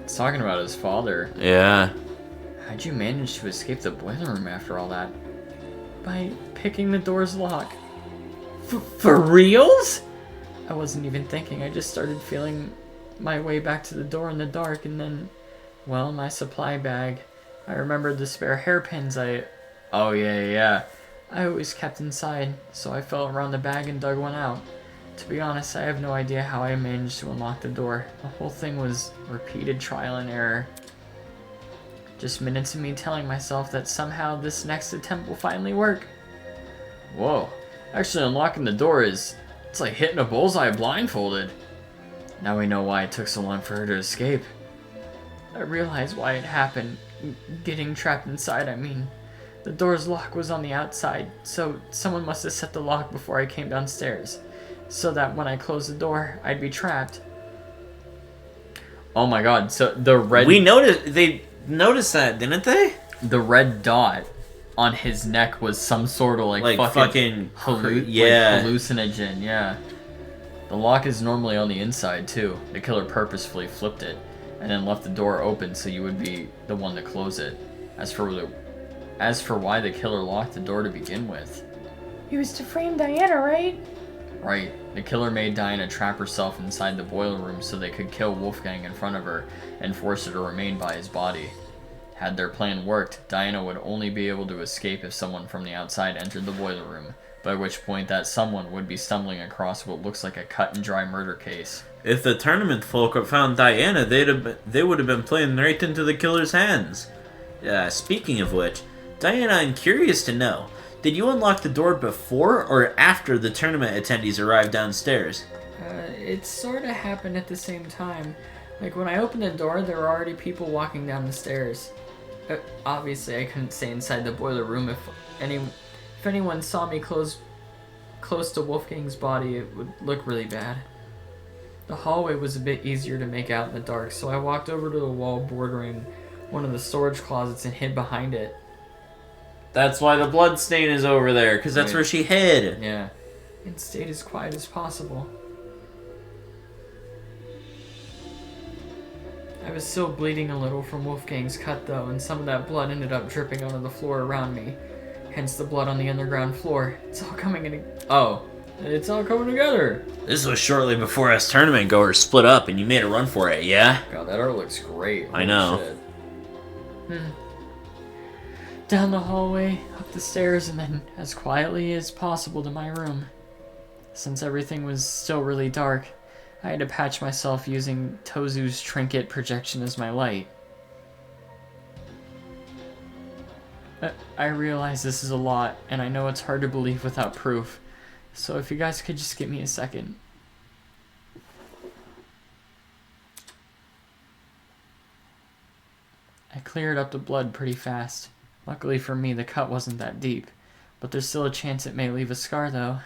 He's talking about his father. Yeah. How'd you manage to escape the boiler room after all that? By picking the door's lock. For reals? I wasn't even thinking. I just started feeling my way back to the door in the dark, and then, well, my supply bag. I remembered the spare hairpins Oh, yeah. I always kept inside, so I felt around the bag and dug one out. To be honest, I have no idea how I managed to unlock the door. The whole thing was repeated trial and error. Just minutes of me telling myself that somehow this next attempt will finally work. Whoa, actually unlocking the door it's like hitting a bullseye blindfolded. Now we know why it took so long for her to escape. I realized why it happened. Getting trapped inside, I mean. The door's lock was on the outside, so someone must have set the lock before I came downstairs, so that when I closed the door, I'd be trapped. Oh my god, so the red... They noticed that, didn't they? The red dot on his neck was some sort of like fucking hallucinogen, yeah. The lock is normally on the inside too. The killer purposefully flipped it, and then left the door open so you would be the one to close it. As for why the killer locked the door to begin with. It was to frame Diana, right? Right. The killer made Diana trap herself inside the boiler room so they could kill Wolfgang in front of her and force her to remain by his body. Had their plan worked, Diana would only be able to escape if someone from the outside entered the boiler room, by which point that someone would be stumbling across what looks like a cut-and-dry murder case. If the tournament folk had found Diana, they would have been playing right into the killer's hands. Speaking of which, Diana, I'm curious to know, did you unlock the door before or after the tournament attendees arrived downstairs? It sort of happened at the same time. Like, when I opened the door, there were already people walking down the stairs. Obviously, I couldn't stay inside the boiler room. If anyone saw me close to Wolfgang's body, it would look really bad. The hallway was a bit easier to make out in the dark, so I walked over to the wall bordering one of the storage closets and hid behind it. That's why the blood stain is over there, because that's where she hid. Yeah. And stayed as quiet as possible. I was still bleeding a little from Wolfgang's cut though, and some of that blood ended up dripping onto the floor around me. Hence the blood on the underground floor. It's all coming in. Oh, It's all coming together. This was shortly before us tournament goers split up and you made a run for it, yeah? God, that art looks great. I know. Shit. Down the hallway, up the stairs, and then as quietly as possible to my room. Since everything was still really dark, I had to patch myself using Tozu's trinket projection as my light. I realize this is a lot, and I know it's hard to believe without proof. So if you guys could just give me a second. I cleared up the blood pretty fast. Luckily for me, the cut wasn't that deep. But there's still a chance it may leave a scar, though.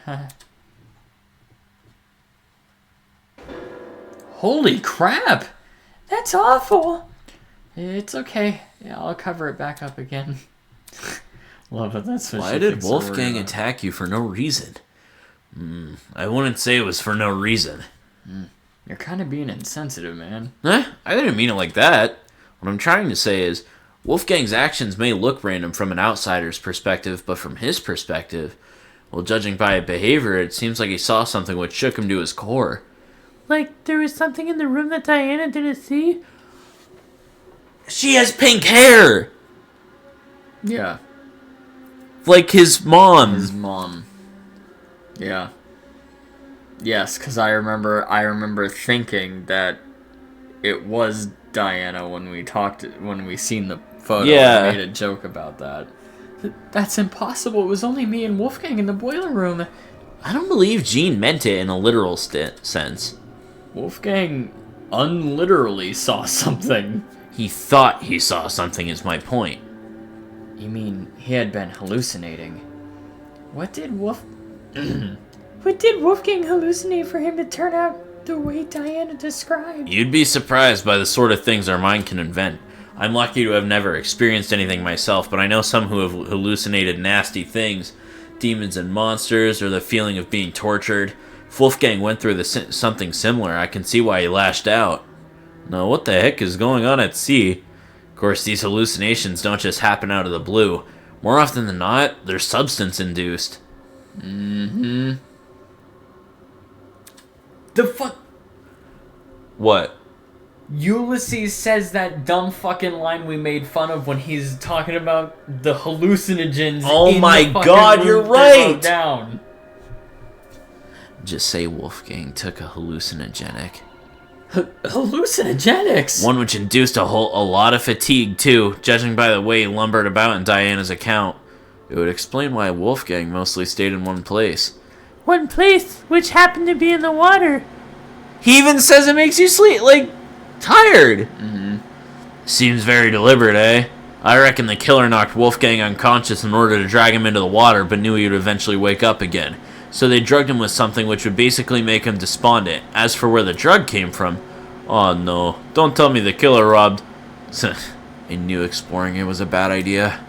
Holy crap! That's awful. It's okay. Yeah, I'll cover it back up again. Love it. That's what Why she did thinks Wolfgang we're, attack you for no reason? I wouldn't say it was for no reason. You're kind of being insensitive, man. I didn't mean it like that. What I'm trying to say is, Wolfgang's actions may look random from an outsider's perspective, but from his perspective, well, judging by his behavior, it seems like he saw something which shook him to his core. Like there was something in the room that Diana didn't see? She has pink hair! Yeah. Like his mom. His mom. Yeah. Yes, because I remember thinking that it was Diana when we seen the photo. Yeah. I made a joke about that. That's impossible. It was only me and Wolfgang in the boiler room. I don't believe Jean meant it in a literal sense. Wolfgang unliterally saw something. He thought he saw something is my point. You mean he had been hallucinating? What did Wolfgang hallucinate for him to turn out the way Diana described? You'd be surprised by the sort of things our mind can invent. I'm lucky to have never experienced anything myself, but I know some who have hallucinated nasty things. Demons and monsters, or the feeling of being tortured. If Wolfgang went through something similar, I can see why he lashed out. Now, what the heck is going on at sea? Of course, these hallucinations don't just happen out of the blue. More often than not, they're substance-induced. Mm-hmm. The fuck? What? Ulysses says that dumb fucking line we made fun of when he's talking about the hallucinogens. Oh in my the fucking God, room you're that right! go down. Just say Wolfgang took a hallucinogenic. Hallucinogenics? One which induced a lot of fatigue, too, judging by the way he lumbered about in Diana's account. It would explain why Wolfgang mostly stayed in one place. One place, which happened to be in the water. He even says it makes you sleep, tired. Mm-hmm. Seems very deliberate, eh? I reckon the killer knocked Wolfgang unconscious in order to drag him into the water, but knew he would eventually wake up again. So they drugged him with something which would basically make him despondent. As for where the drug came from, oh no, don't tell me the killer robbed... I knew exploring it was a bad idea.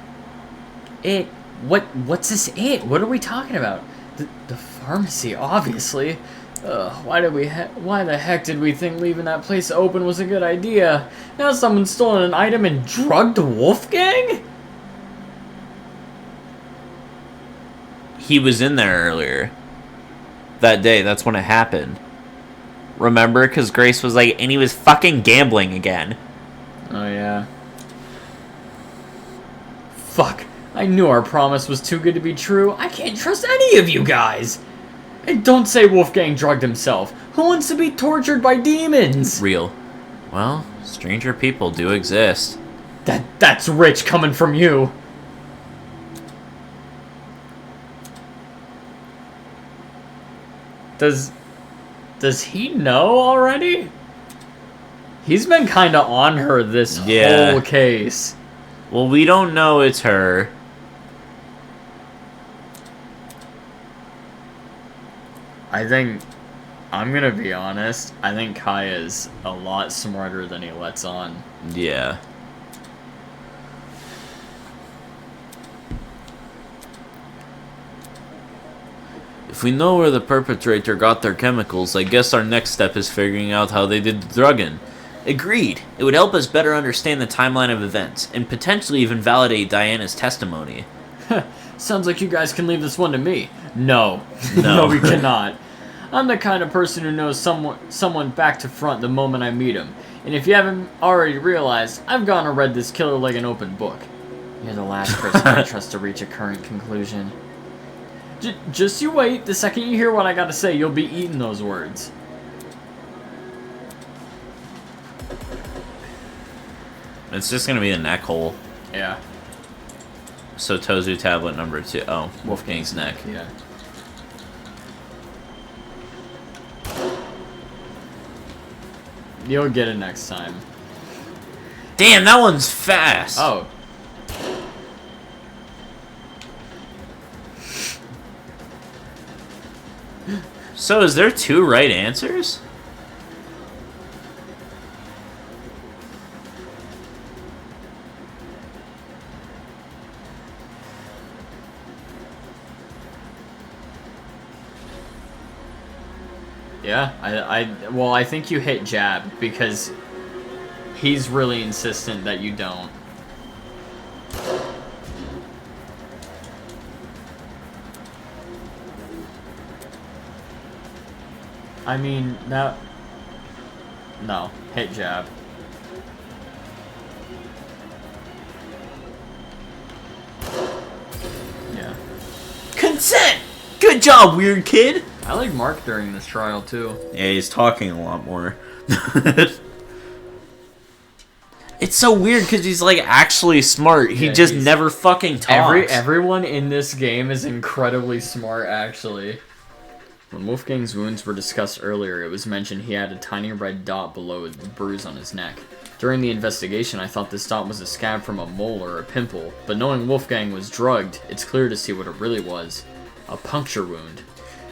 What's this it? What are we talking about? The pharmacy, obviously. Why the heck did we think leaving that place open was a good idea? Now someone's stolen an item and drugged Wolfgang? He was in there earlier. That day, that's when it happened. Remember? Because Grace was like, and he was fucking gambling again. Oh yeah. Fuck. I knew our promise was too good to be true. I can't trust any of you guys! And don't say Wolfgang drugged himself. Who wants to be tortured by demons? Real. Well, stranger people do exist. That's rich coming from you. Does he know already? He's been kinda on her this whole case. Well, we don't know it's her. I think, I'm gonna be honest, I think Kai is a lot smarter than he lets on. Yeah. If we know where the perpetrator got their chemicals, I guess our next step is figuring out how they did the drugging. Agreed. It would help us better understand the timeline of events, and potentially even validate Diana's testimony. Sounds like you guys can leave this one to me. No. No. No, we cannot. I'm the kind of person who knows someone back to front the moment I meet him. And if you haven't already realized, I've gone and read this killer like an open book. You're the last person I trust to reach a current conclusion. Just you wait. The second you hear what I gotta say, you'll be eating those words. It's just gonna be a neck hole. Yeah. So Tozu tablet number 2. Oh, Wolfgang's neck. Yeah. You'll get it next time. Damn, that one's fast. Oh. So is there 2 right answers? Yeah, well, I think you hit jab because he's really insistent that you don't. I mean, that... No, hit jab. Yeah. Consent! Good job, weird kid! I like Mark during this trial, too. Yeah, he's talking a lot more. It's so weird because he's like actually smart. He Yeah, just he's- never fucking talks. Everyone in this game is incredibly smart, actually. When Wolfgang's wounds were discussed earlier, it was mentioned he had a tiny red dot below the bruise on his neck. During the investigation, I thought this dot was a scab from a mole or a pimple, but knowing Wolfgang was drugged, it's clear to see what it really was. A puncture wound.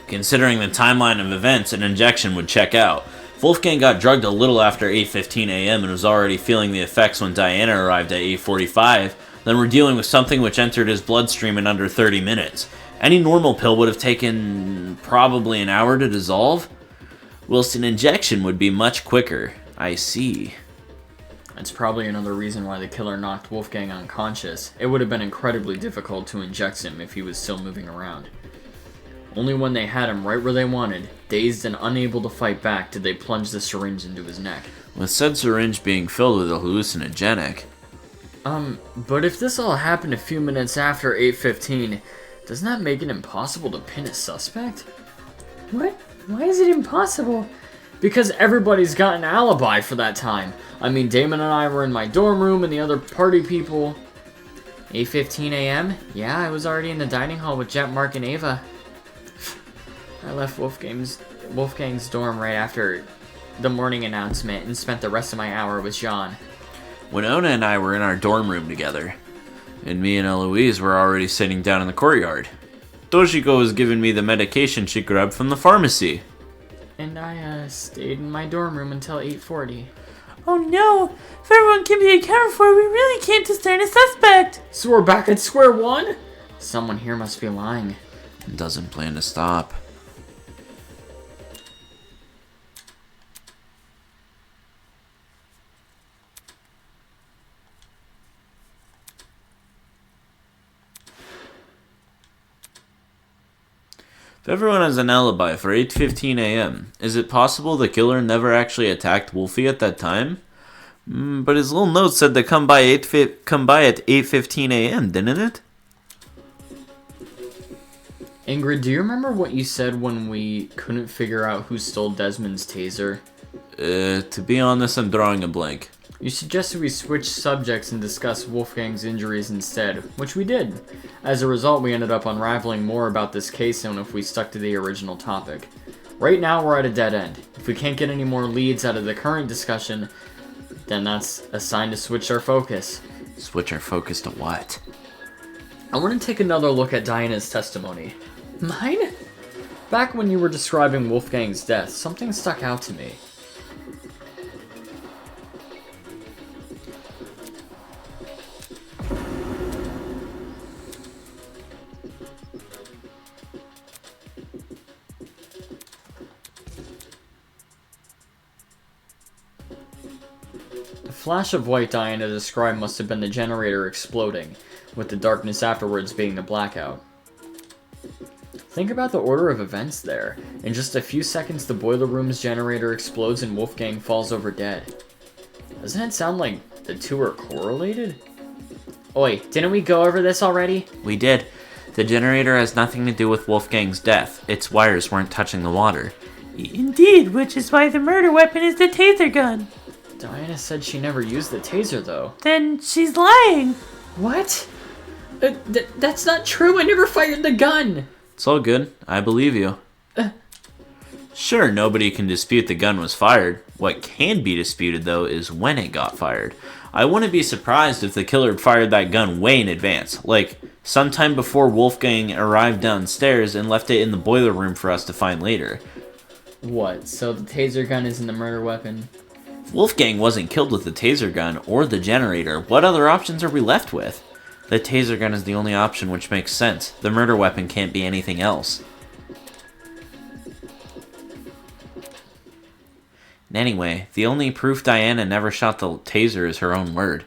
Considering the timeline of events, an injection would check out. Wolfgang got drugged a little after 8:15 a.m. and was already feeling the effects when Diana arrived at 8:45. Then we're dealing with something which entered his bloodstream in under 30 minutes. Any normal pill would have taken probably an hour to dissolve, whilst an injection would be much quicker. I see. That's probably another reason why the killer knocked Wolfgang unconscious. It would have been incredibly difficult to inject him if he was still moving around. Only when they had him right where they wanted, dazed and unable to fight back, did they plunge the syringe into his neck. With said syringe being filled with a hallucinogenic. But if this all happened a few minutes after 8:15, doesn't that make it impossible to pin a suspect? What? Why is it impossible? Because everybody's got an alibi for that time. I mean, Damon and I were in my dorm room and the other party people. 8:15 a.m.? Yeah, I was already in the dining hall with Jet, Mark, and Ava. I left Wolfgang's dorm right after the morning announcement and spent the rest of my hour with Jean. Winona and I were in our dorm room together, and me and Eloise were already sitting down in the courtyard. Toshiko was giving me the medication she grabbed from the pharmacy. And I, stayed in my dorm room until 8:40. Oh no! If everyone can be accounted for, we really can't discern a suspect! So we're back at square one? Someone here must be lying. Doesn't plan to stop. If everyone has an alibi for 8:15 a.m., is it possible the killer never actually attacked Wolfie at that time? But his little note said to come by at 8:15 a.m., didn't it? Ingrid, do you remember what you said when we couldn't figure out who stole Desmond's taser? To be honest, I'm drawing a blank. You suggested we switch subjects and discuss Wolfgang's injuries instead, which we did. As a result, we ended up unraveling more about this case than if we stuck to the original topic. Right now, we're at a dead end. If we can't get any more leads out of the current discussion, then that's a sign to switch our focus. Switch our focus to what? I want to take another look at Diana's testimony. Mine? Back when you were describing Wolfgang's death, something stuck out to me. The flash of white Diana described must have been the generator exploding. with the darkness afterwards being the blackout. Think about the order of events there. In just a few seconds, the boiler room's generator explodes and Wolfgang falls over dead. Doesn't it sound like the two are correlated? Oi, didn't we go over this already? We did. The generator has nothing to do with Wolfgang's death. Its wires weren't touching the water. Indeed, which is why the murder weapon is the taser gun. Diana said she never used the taser, though. Then she's lying. What? That's not true. I never fired the gun. It's all good. I believe you. Sure, nobody can dispute the gun was fired. What can be disputed, though, is when it got fired. I wouldn't be surprised if the killer had fired that gun way in advance, like sometime before Wolfgang arrived downstairs and left it in the boiler room for us to find later. What, so the taser gun isn't the murder weapon? Wolfgang wasn't killed with the taser gun or the generator. What other options are we left with? The taser gun is the only option, which makes sense. The murder weapon can't be anything else. Anyway, the only proof Diana never shot the taser is her own word.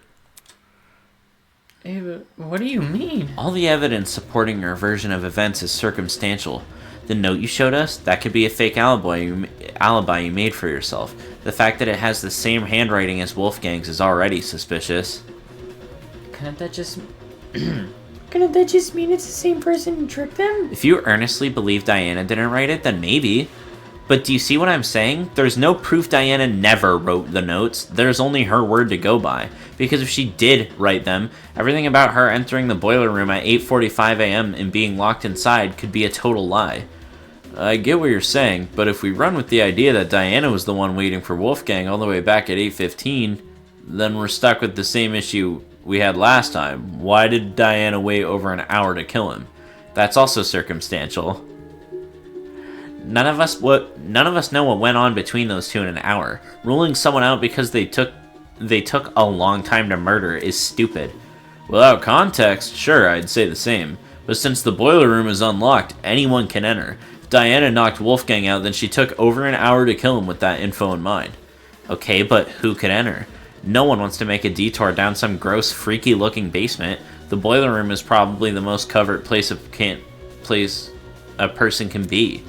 Ava, what do you mean? All the evidence supporting her version of events is circumstantial. The note you showed us, that could be a fake alibi you made for yourself. The fact that it has the same handwriting as Wolfgang's is already suspicious. Couldn't that just... Couldn't that just mean it's the same person who tricked them? If you earnestly believe Diana didn't write it, then maybe. But do you see what I'm saying? There's no proof Diana never wrote the notes. There's only her word to go by. Because if she did write them, everything about her entering the boiler room at 8:45 a.m. and being locked inside could be a total lie. I get what you're saying, but if we run with the idea that Diana was the one waiting for Wolfgang all the way back at 8:15, then we're stuck with the same issue we had last time. Why did Diana wait over an hour to kill him? That's also circumstantial. None of us know what went on between those two in an hour. Ruling someone out because they took a long time to murder is stupid. Without context, sure, I'd say the same. But since the boiler room is unlocked, anyone can enter. If Diana knocked Wolfgang out, then she took over an hour to kill him with that info in mind. Okay, but who could enter? No one wants to make a detour down some gross, freaky-looking basement. The boiler room is probably the most covered place a person can be.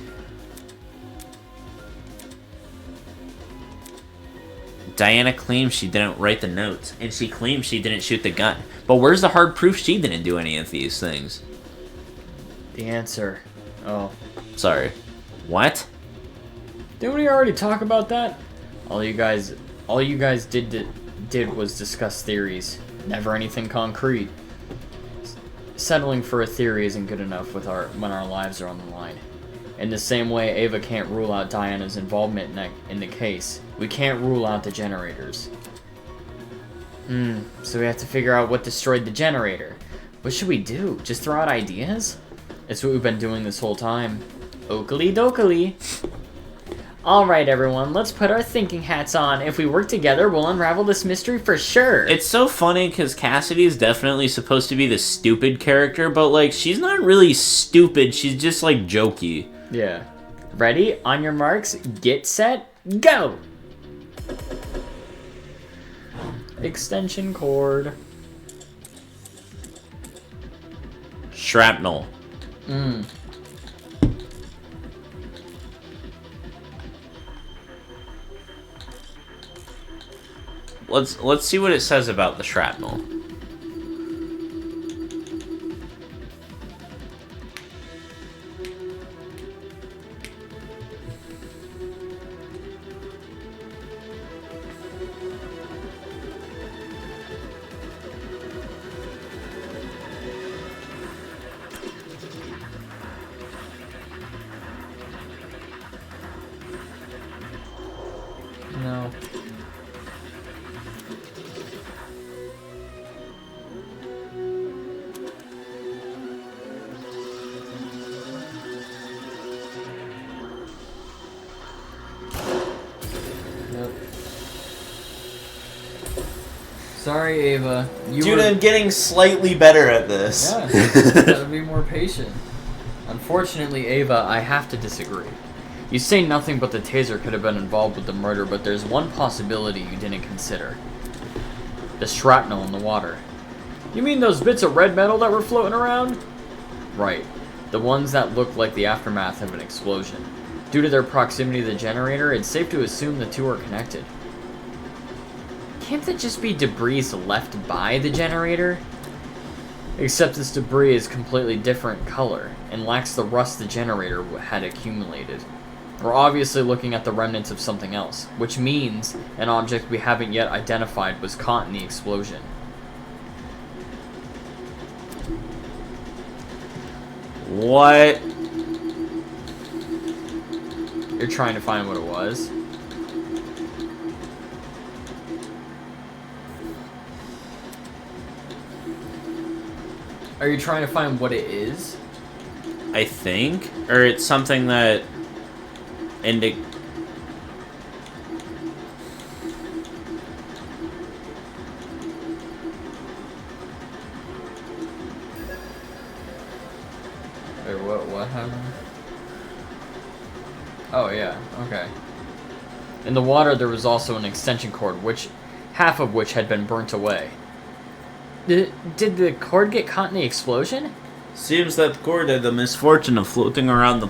Diana claims she didn't write the notes, and she claims she didn't shoot the gun. But where's the hard proof she didn't do any of these things? The answer. Oh. Sorry. What? Didn't we already talk about that? All you guys did was discuss theories. Never anything concrete. Settling for a theory isn't good enough when our lives are on the line. In the same way, Ava can't rule out Diana's involvement in the case. We can't rule out the generators. So we have to figure out what destroyed the generator. What should we do? Just throw out ideas? It's what we've been doing this whole time. Oakley dokley. Alright everyone, let's put our thinking hats on. If we work together, we'll unravel this mystery for sure. It's so funny because Cassidy is definitely supposed to be the stupid character, but like, she's not really stupid, she's just like jokey. Yeah. Ready? On your marks, get set, go! Extension cord. Shrapnel. Let's see what it says about the shrapnel. No. Nope. Sorry, Ava. I'm getting slightly better at this. Yeah, you gotta be more patient. Unfortunately, Ava, I have to disagree. You say nothing but the taser could have been involved with the murder, but there's one possibility you didn't consider. The shrapnel in the water. You mean those bits of red metal that were floating around? Right. The ones that looked like the aftermath of an explosion. Due to their proximity to the generator, it's safe to assume the two are connected. Can't that just be debris left by the generator? Except this debris is completely different color and lacks the rust the generator had accumulated. We're obviously looking at the remnants of something else, which means an object we haven't yet identified was caught in the explosion. What? You're trying to find what it was? Are you trying to find what it is? I think? Or it's something that... Wait, what happened? Oh, yeah, okay. In the water, there was also an extension cord, half of which had been burnt away. Did the cord get caught in the explosion? Seems that the cord had the misfortune of floating around the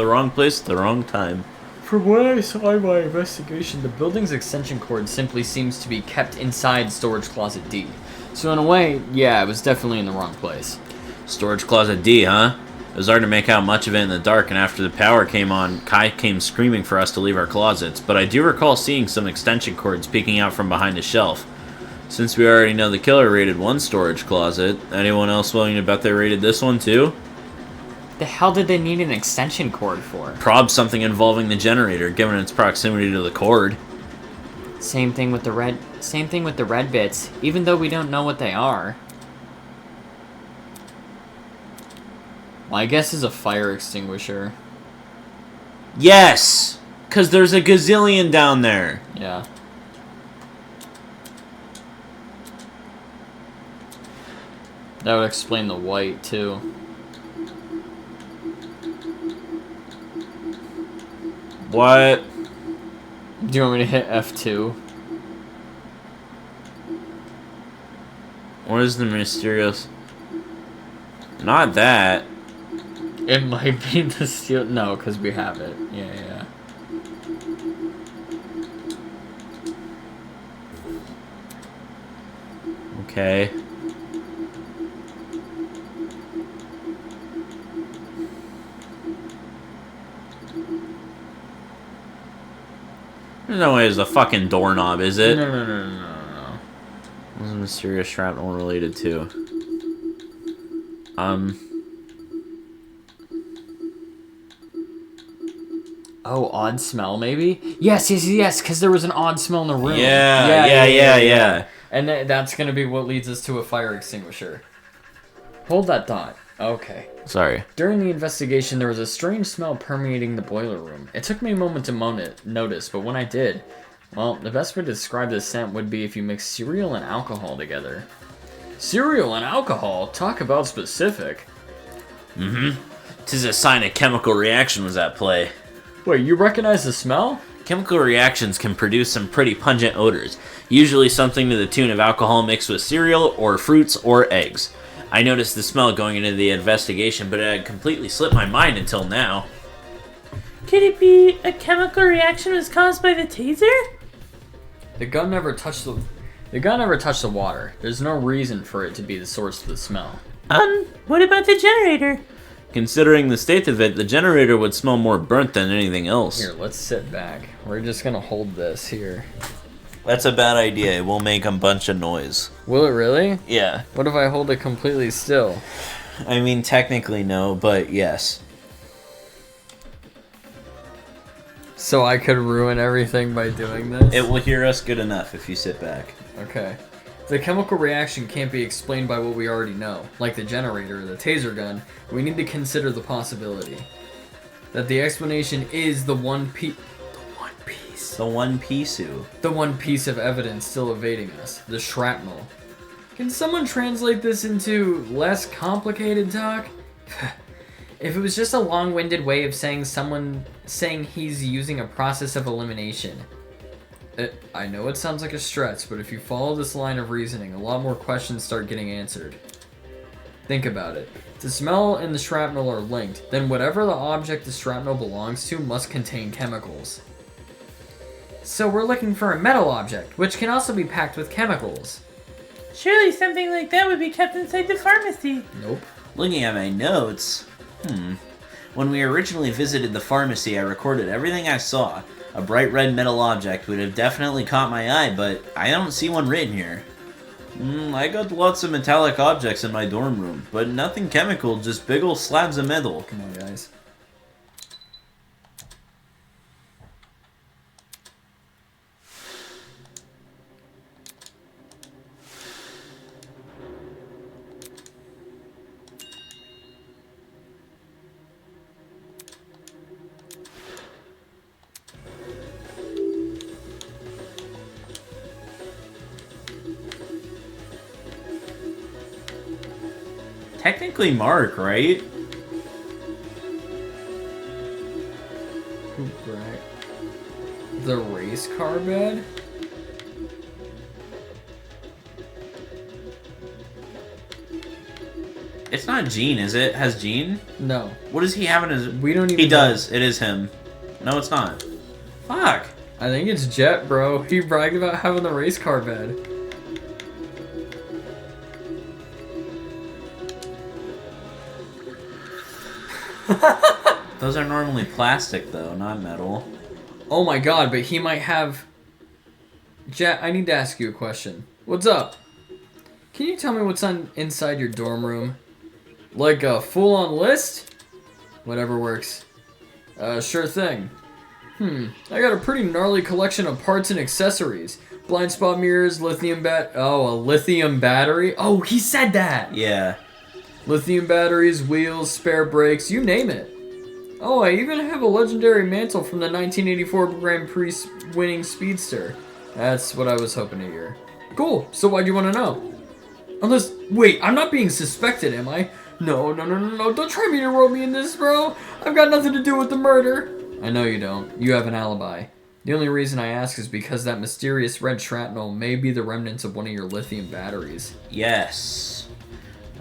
wrong place at the wrong time. From what I saw in my investigation, the building's extension cord simply seems to be kept inside Storage Closet D. So in a way, yeah, it was definitely in the wrong place. Storage Closet D, huh? It was hard to make out much of it in the dark, and after the power came on, Kai came screaming for us to leave our closets, but I do recall seeing some extension cords peeking out from behind a shelf. Since we already know the killer raided one storage closet, anyone else willing to bet they raided this one too? The hell did they need an extension cord for? Probably something involving the generator, given its proximity to the cord. Same thing with the red bits, even though we don't know what they are. My guess is a fire extinguisher. Yes! 'Cause there's a gazillion down there. Yeah. That would explain the white, too. What? Do you want me to hit F2? What is the mysterious... Not that. It might be the steel... No, because we have it. Yeah. Okay. There's no way it's a fucking doorknob, is it? No. What's a mysterious shrapnel related to? Oh, odd smell, maybe? Yes, because there was an odd smell in the room. Yeah. And that's going to be what leads us to a fire extinguisher. Hold that thought. Okay. Sorry. During the investigation, there was a strange smell permeating the boiler room. It took me a moment to notice, but when I did, well, the best way to describe this scent would be if you mix cereal and alcohol together. Cereal and alcohol? Talk about specific. Mm-hmm. 'Tis a sign a chemical reaction was at play. Wait, you recognize the smell? Chemical reactions can produce some pretty pungent odors, usually something to the tune of alcohol mixed with cereal or fruits or eggs. I noticed the smell going into the investigation, but it had completely slipped my mind until now. Could it be a chemical reaction was caused by the taser? The gun never touched the water. There's no reason for it to be the source of the smell. What about the generator? Considering the state of it, the generator would smell more burnt than anything else. Here, let's sit back. We're just gonna hold this here. That's a bad idea. It will make a bunch of noise. Will it really? Yeah. What if I hold it completely still? I mean, technically no, but yes. So I could ruin everything by doing this? It will hear us good enough if you sit back. Okay. The chemical reaction can't be explained by what we already know, like the generator or the taser gun. We need to consider the possibility that the explanation is the one piece of evidence still evading us, the shrapnel. Can someone translate this into less complicated talk? If it was just a long-winded way of saying he's using a process of elimination. I know it sounds like a stretch, but if you follow this line of reasoning, a lot more questions start getting answered. Think about it. If the smell and the shrapnel are linked, then whatever the object the shrapnel belongs to must contain chemicals. So we're looking for a metal object, which can also be packed with chemicals. Surely something like that would be kept inside the pharmacy. Nope. Looking at my notes, when we originally visited the pharmacy, I recorded everything I saw. A bright red metal object would have definitely caught my eye, but I don't see one written here. I got lots of metallic objects in my dorm room, but nothing chemical, just big ol' slabs of metal. Come on, guys. Technically Mark, right? Right. The race car bed? It's not Gene, is it? Has Gene? No. What does he have in his... We don't even He know. does. It is him. No, it's not. Fuck. I think it's Jet, bro. He bragged about having the race car bed. Those are normally plastic, though, not metal. Oh my god, but he might have... Jet, I need to ask you a question. What's up? Can you tell me what's inside your dorm room? Like a full-on list? Whatever works. Sure thing. I got a pretty gnarly collection of parts and accessories. Blind spot mirrors, a lithium battery. Oh, he said that! Yeah. Lithium batteries, wheels, spare brakes, you name it. Oh, I even have a legendary mantle from the 1984 Grand Prix winning Speedster. That's what I was hoping to hear. Cool, so why'd you want to know? Wait, I'm not being suspected, am I? No, don't try me to roll me in this, bro. I've got nothing to do with the murder. I know you don't. You have an alibi. The only reason I ask is because that mysterious red shrapnel may be the remnants of one of your lithium batteries. Yes.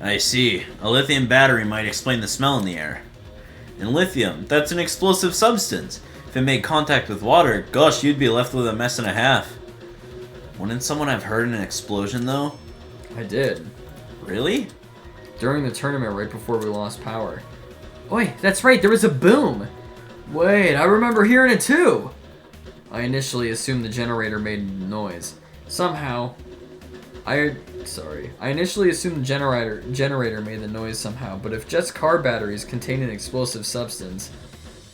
I see. A lithium battery might explain the smell in the air. And lithium, that's an explosive substance. If it made contact with water, gosh, you'd be left with a mess and a half. Wouldn't someone have heard an explosion, though? I did. Really? During the tournament right before we lost power. Wait, that's right, there was a boom! Wait, I remember hearing it too! I initially assumed the generator made noise. I initially assumed the generator made the noise somehow, but if Jet's car batteries contain an explosive substance...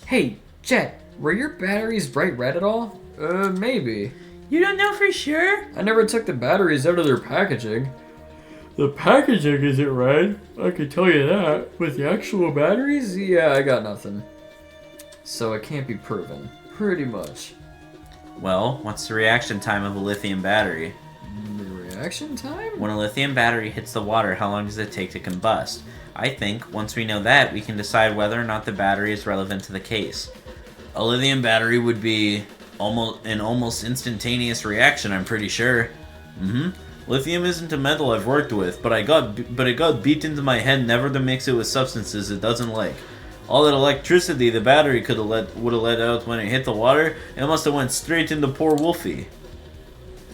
Hey, Jet, were your batteries bright red at all? Maybe. You don't know for sure? I never took the batteries out of their packaging. The packaging isn't red, I can tell you that. With the actual batteries? Yeah, I got nothing. So it can't be proven. Pretty much. Well, what's the reaction time of a lithium battery? The reaction time? When a lithium battery hits the water, how long does it take to combust? I think, once we know that, we can decide whether or not the battery is relevant to the case. A lithium battery would be almost instantaneous reaction, I'm pretty sure. Lithium isn't a metal I've worked with, but it got beat into my head never to mix it with substances it doesn't like. All that electricity the battery would have let out when it hit the water, it must have went straight into poor Wolfie.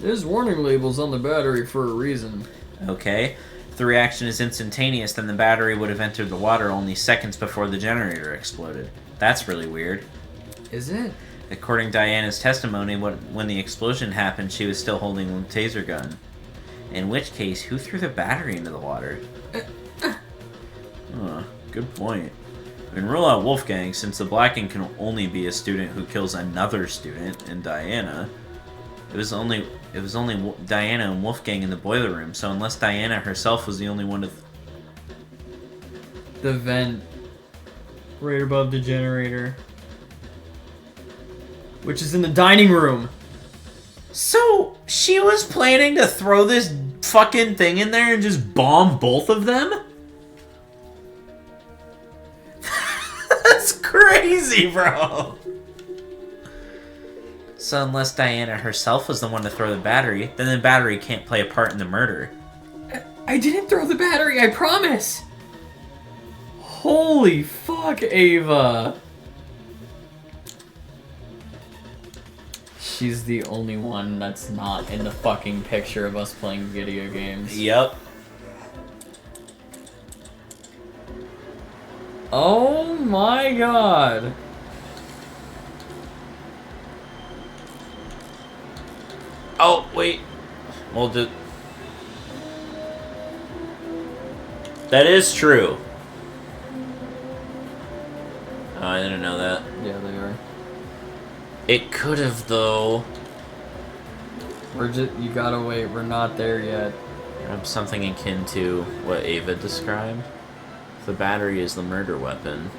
There's warning labels on the battery for a reason. Okay, if the reaction is instantaneous, then the battery would have entered the water only seconds before the generator exploded. That's really weird. Is it? According to Diana's testimony, when the explosion happened, she was still holding the taser gun. In which case, who threw the battery into the water? Good point. We can rule out Wolfgang, since the Blacking can only be a student who kills another student, and Diana. It was only Diana and Wolfgang in the boiler room, so unless Diana herself was the only one to... The vent. Right above the generator. Which is in the dining room. So, she was planning to throw this fucking thing in there and just bomb both of them? That's crazy, bro. So unless Diana herself was the one to throw the battery, then the battery can't play a part in the murder. I didn't throw the battery, I promise! Holy fuck, Ava! She's the only one that's not in the fucking picture of us playing video games. Yep. Oh my god! Oh, wait. Well, that is true. Oh, I didn't know that. Yeah, they are. It could have, though. You gotta wait, we're not there yet. Something akin to what Ava described. If the battery is the murder weapon,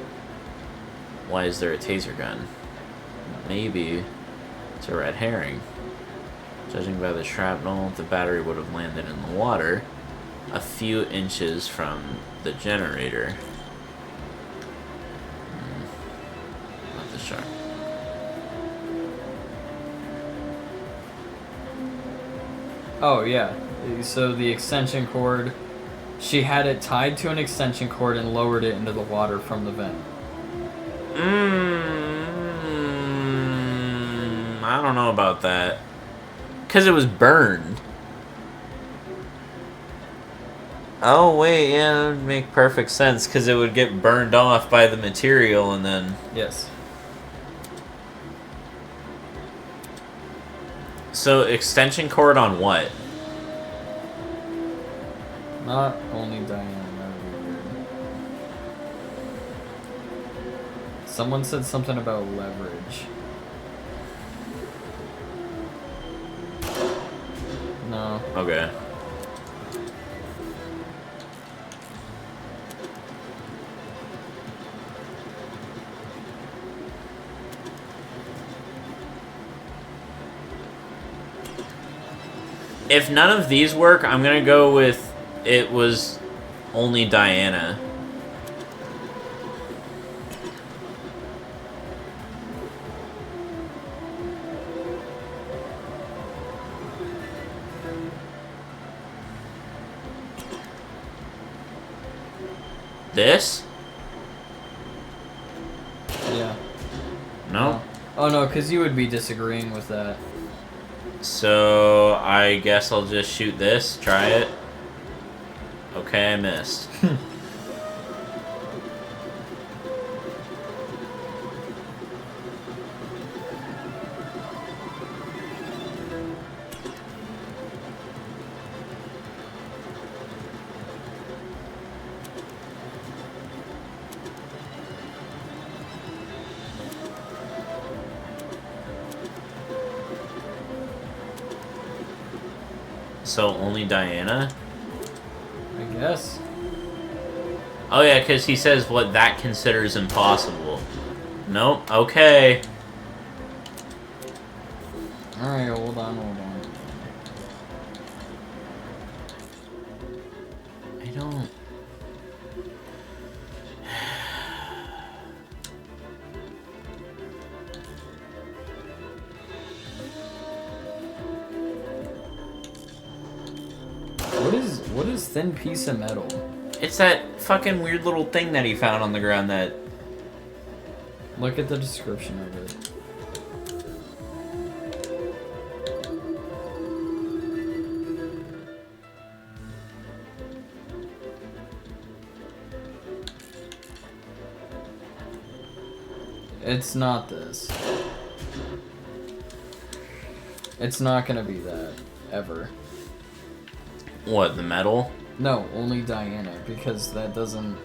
why is there a taser gun? Maybe it's a red herring. Judging by the shrapnel, the battery would have landed in the water a few inches from the generator. Not the shark. Oh, yeah. So the extension cord, she had it tied to an extension cord and lowered it into the water from the vent. I don't know about that. Because it was burned. Oh, wait, yeah, that would make perfect sense. Because it would get burned off by the material and then... Yes. So, extension cord on what? Not only Diana, that would be weird. Someone said something about leverage. No. Okay. If none of these work, I'm gonna go with it was only Diana. This? Yeah. No? Oh no, because you would be disagreeing with that. So, I guess I'll just shoot this, try it. Okay, I missed. So, only Diana? I guess. Oh yeah, because he says what that considers impossible. Nope, okay. Alright, hold on. I don't... What is thin piece of metal? It's that fucking weird little thing that he found on the ground that... Look at the description of it. It's not this. It's not gonna be that, ever. What, the metal? No, only Diana, because that doesn't...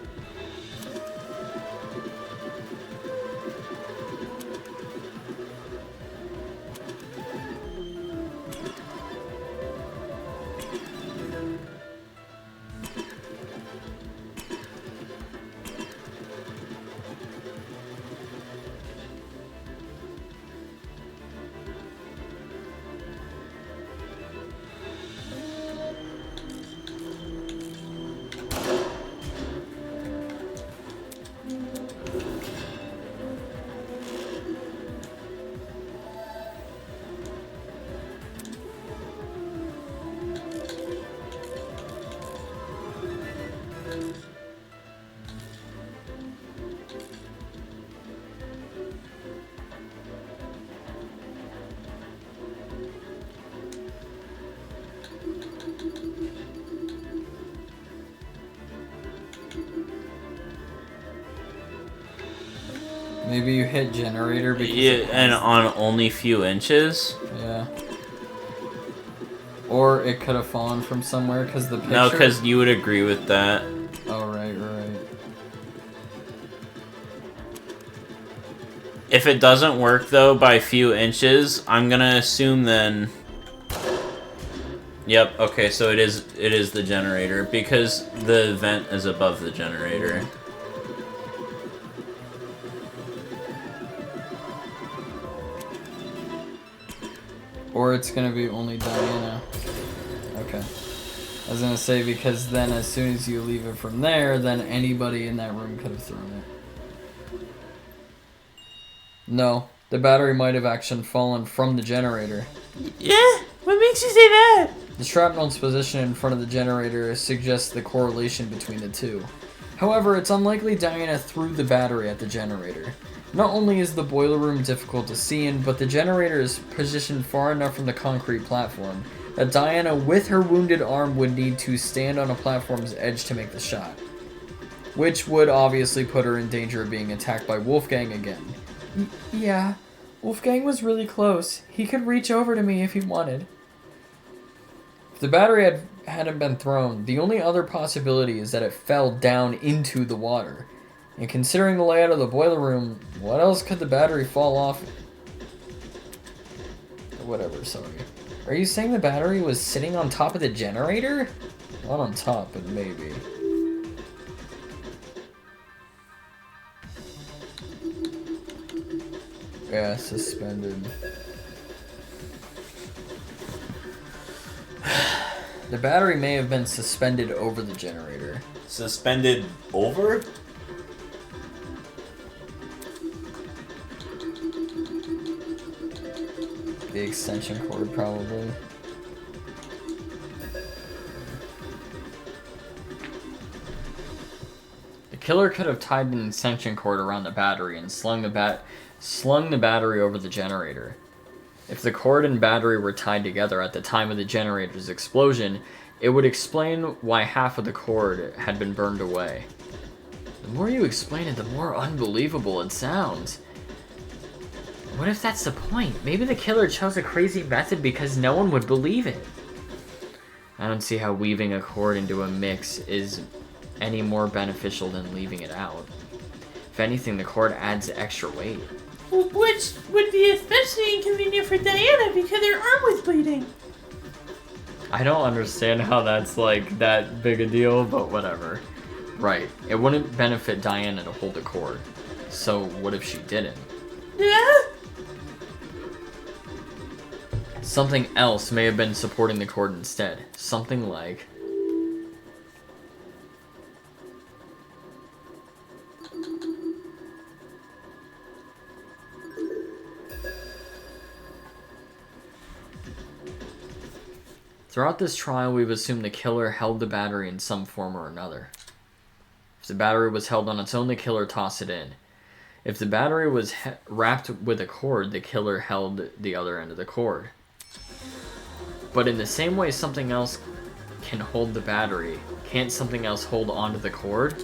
Maybe you hit generator because and on only few inches. Yeah. Or it could have fallen from somewhere because the picture... No, because you would agree with that. Oh, right. If it doesn't work, though, by a few inches, I'm gonna assume then... Yep, okay, so it is the generator, because the vent is above the generator. Or it's gonna be only Diana. Okay. I was gonna say, because then as soon as you leave it from there, then anybody in that room could have thrown it. No, the battery might have actually fallen from the generator. Yeah? What makes you say that? The shrapnel's position in front of the generator suggests the correlation between the two. However, it's unlikely Diana threw the battery at the generator. Not only is the boiler room difficult to see in, but the generator is positioned far enough from the concrete platform that Diana, with her wounded arm, would need to stand on a platform's edge to make the shot. Which would obviously put her in danger of being attacked by Wolfgang again. Yeah, Wolfgang was really close. He could reach over to me if he wanted. If the battery hadn't been thrown, the only other possibility is that it fell down into the water. And considering the layout of the boiler room, what else could the battery fall off? Whatever, sorry. Are you saying the battery was sitting on top of the generator? Not on top, but maybe. Yeah, suspended. The battery may have been suspended over the generator. Suspended over? The extension cord, probably. The killer could have tied an extension cord around the battery and slung the battery over the generator. If the cord and battery were tied together at the time of the generator's explosion, it would explain why half of the cord had been burned away. The more you explain it, the more unbelievable it sounds. What if that's the point? Maybe the killer chose a crazy method because no one would believe it. I don't see how weaving a cord into a mix is any more beneficial than leaving it out. If anything, the cord adds extra weight. Which would be especially inconvenient for Diana because her arm was bleeding. I don't understand how that's like that big a deal, but whatever. Right, it wouldn't benefit Diana to hold the cord. So what if she didn't? Yeah? Something else may have been supporting the cord instead. Something like... Throughout this trial, we've assumed the killer held the battery in some form or another. If the battery was held on its own, the killer tossed it in. If the battery was wrapped with a cord, the killer held the other end of the cord. But in the same way something else can hold the battery, can't something else hold onto the cord?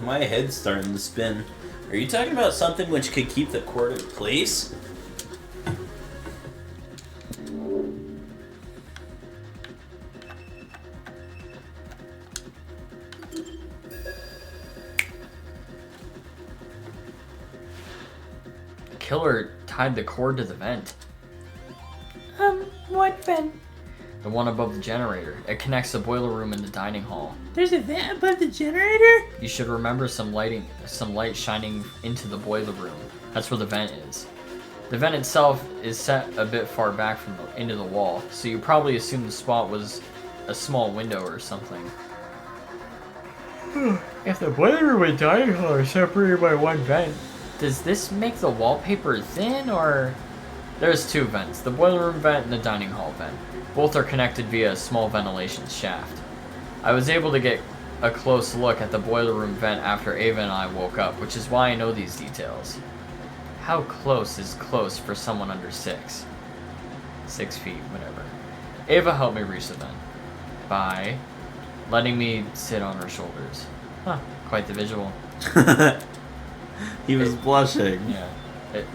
My head's starting to spin. Are you talking about something which could keep the cord in place? The killer tied the cord to the vent. What vent? The one above the generator. It connects the boiler room and the dining hall. There's a vent above the generator? You should remember some light shining into the boiler room. That's where the vent is. The vent itself is set a bit far back into the wall, so you probably assume the spot was a small window or something. If the boiler room and dining hall are separated by one vent, does this make the wallpaper thin, or... There's two vents, the boiler room vent and the dining hall vent. Both are connected via a small ventilation shaft. I was able to get a close look at the boiler room vent after Ava and I woke up, which is why I know these details. How close is close for someone under 6? 6 feet, whatever. Ava helped me reach the vent by letting me sit on her shoulders. Huh, quite the visual. He was blushing. Yeah.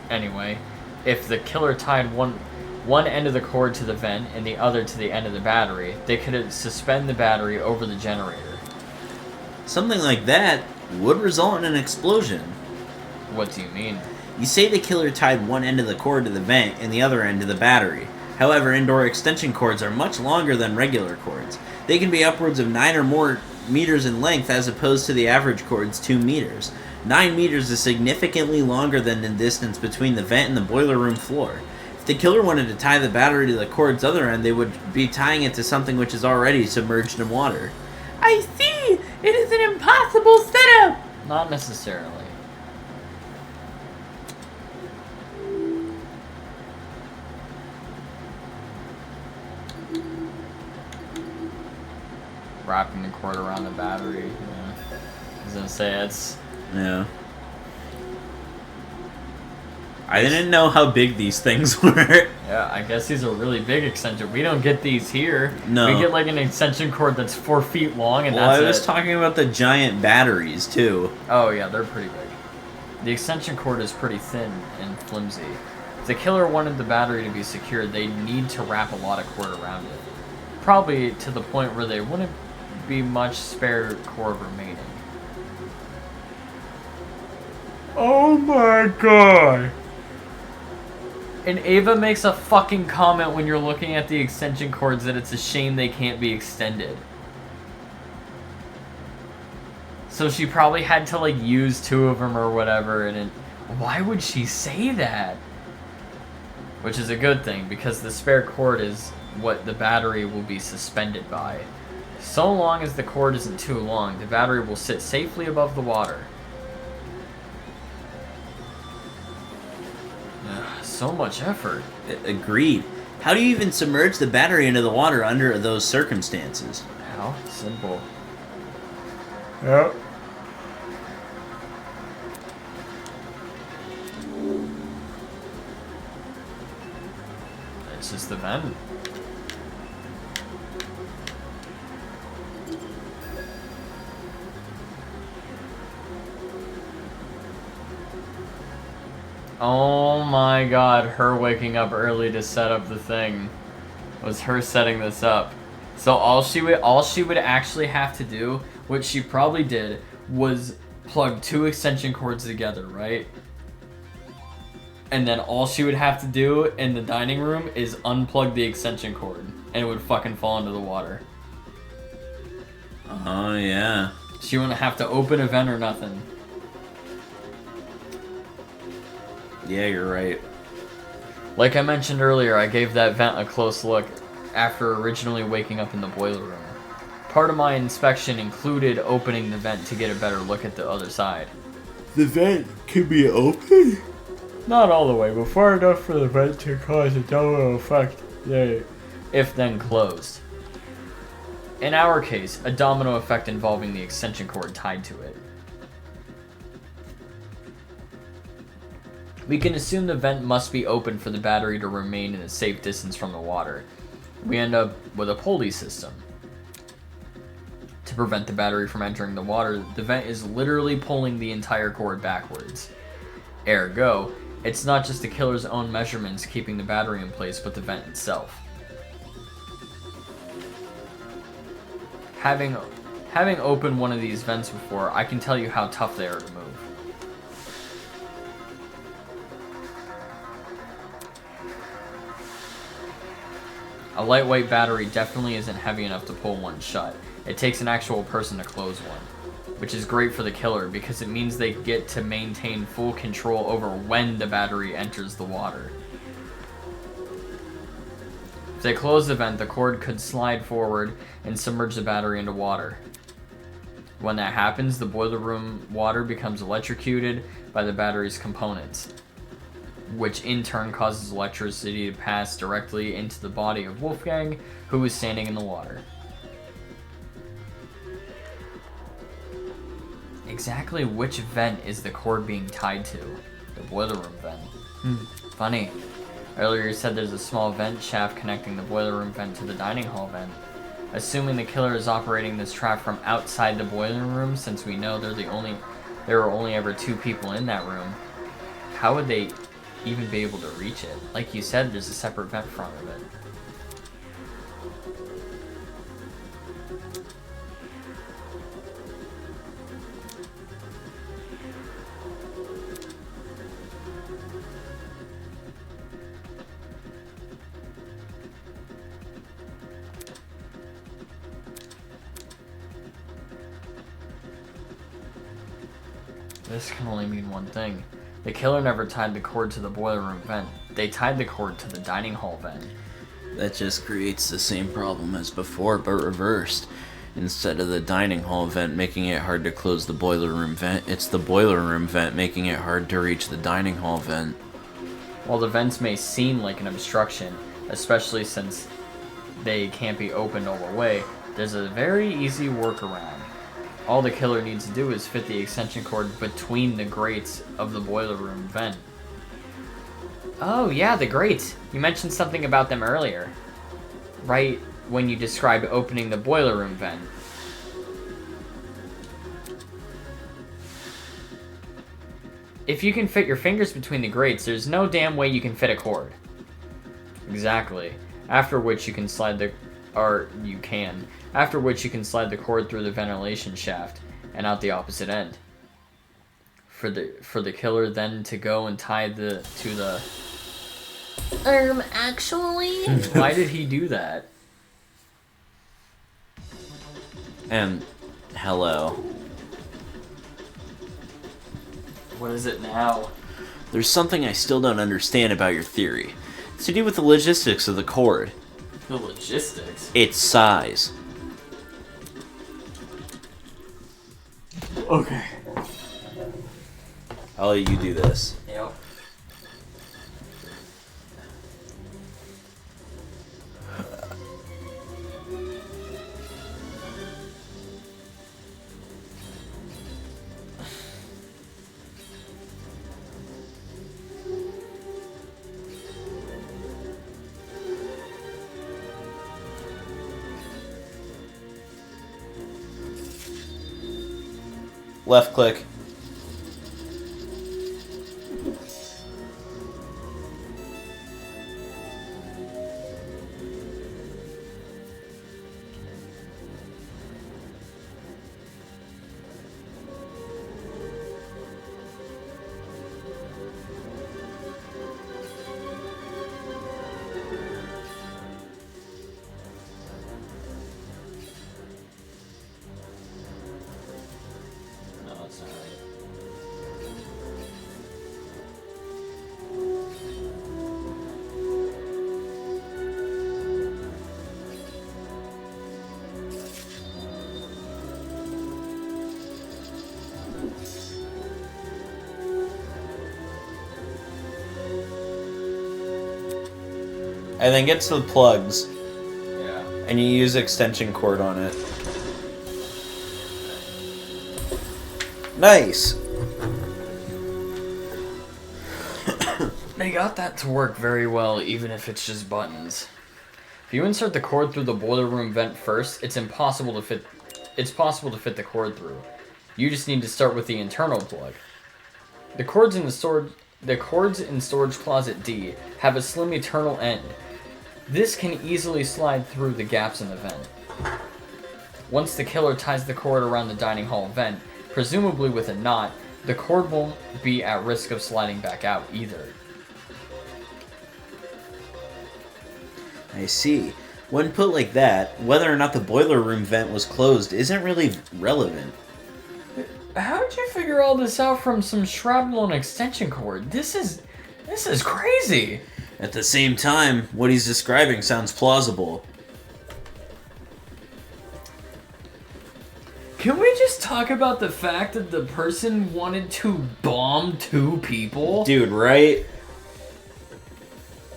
Anyway, if the killer tied one end of the cord to the vent and the other to the end of the battery, they could suspend the battery over the generator. Something like that would result in an explosion. What do you mean? You say the killer tied one end of the cord to the vent and the other end to the battery. However, indoor extension cords are much longer than regular cords. They can be upwards of 9 or more meters in length as opposed to the average cord's 2 meters. 9 meters is significantly longer than the distance between the vent and the boiler room floor. If the killer wanted to tie the battery to the cord's other end, they would be tying it to something which is already submerged in water. I see! It is an impossible setup! Not necessarily. Wrapping the cord around the battery. Yeah. I was gonna say it's. Yeah. I didn't know how big these things were. Yeah, I guess these are really big extension. We don't get these here. No. We get like an extension cord that's 4 feet long, and Well, that's I was it. talking about the giant batteries too. Oh yeah, they're pretty big. The extension cord is pretty thin and flimsy. If the killer wanted the battery to be secured, they'd need to wrap a lot of cord around it. Probably to the point where there wouldn't be much spare cord remaining. Oh my god! And Ava makes a fucking comment when you're looking at the extension cords that it's a shame they can't be extended. So she probably had to like use 2 of them or whatever, and why would she say that? Which is a good thing, because the spare cord is what the battery will be suspended by. So long as the cord isn't too long, the battery will sit safely above the water. So much effort. Agreed. How do you even submerge the battery into the water under those circumstances? How? Simple. Yep. It's just the vent. Oh my god, her waking up early to set up the thing was her setting this up. So all she would actually have to do, what she probably did, was plug 2 extension cords together, right? And then all she would have to do in the dining room is unplug the extension cord, and it would fucking fall into the water. Oh, yeah. She wouldn't have to open a vent or nothing. Yeah, you're right. Like I mentioned earlier, I gave that vent a close look after originally waking up in the boiler room. Part of my inspection included opening the vent to get a better look at the other side. The vent can be open? Not all the way, but far enough for the vent to cause a domino effect. Yeah. If then closed. In our case, a domino effect involving the extension cord tied to it. We can assume the vent must be open for the battery to remain in a safe distance from the water. We end up with a pulley system. To prevent the battery from entering the water, the vent is literally pulling the entire cord backwards. Ergo, it's not just the killer's own measurements keeping the battery in place, but the vent itself. Having opened one of these vents before, I can tell you how tough they are to move. A lightweight battery definitely isn't heavy enough to pull one shut. It takes an actual person to close one, which is great for the killer because it means they get to maintain full control over when the battery enters the water. If they close the vent, the cord could slide forward and submerge the battery into water. When that happens, the boiler room water becomes electrocuted by the battery's components, which in turn causes electricity to pass directly into the body of Wolfgang, who is standing in the water. Exactly which vent is the cord being tied to? The boiler room vent. Funny. Earlier you said there's a small vent shaft connecting the boiler room vent to the dining hall vent. Assuming the killer is operating this trap from outside the boiler room, since we know they're the only there were only ever 2 people in that room, how would they even be able to reach it? Like you said, there's a separate vent front of it. This can only mean one thing. The killer never tied the cord to the boiler room vent. They tied the cord to the dining hall vent. That just creates the same problem as before, but reversed. Instead of the dining hall vent making it hard to close the boiler room vent, it's the boiler room vent making it hard to reach the dining hall vent. While the vents may seem like an obstruction, especially since they can't be opened all the way, there's a very easy workaround. All the killer needs to do is fit the extension cord between the grates of the boiler room vent. Oh yeah, the grates. You mentioned something about them earlier. Right when you described opening the boiler room vent. If you can fit your fingers between the grates, there's no damn way you can fit a cord. Exactly. After which you can slide the cord through the ventilation shaft and out the opposite end. For the killer then to go and tie to the actually? Why did he do that? And hello. What is it now? There's something I still don't understand about your theory. It's to do with the logistics of the cord. The logistics? Its size. Okay. I'll let you do this. Yep. Left click. No, it's not right. And then get to the plugs, Yeah. and you use extension cord on it. Nice! They got that to work very well, even if it's just buttons. If you insert the cord through the boiler room vent first, it's possible to fit the cord through. You just need to start with the internal plug. The cords in storage closet D have a slim internal end. This can easily slide through the gaps in the vent. Once the killer ties the cord around the dining hall vent, presumably with a knot, the cord won't be at risk of sliding back out either. I see. When put like that, whether or not the boiler room vent was closed isn't really relevant. How did you figure all this out from some shrapnel and extension cord? This is crazy. At the same time, what he's describing sounds plausible. Can we just talk about the fact that the person wanted to bomb 2 people? Dude, right?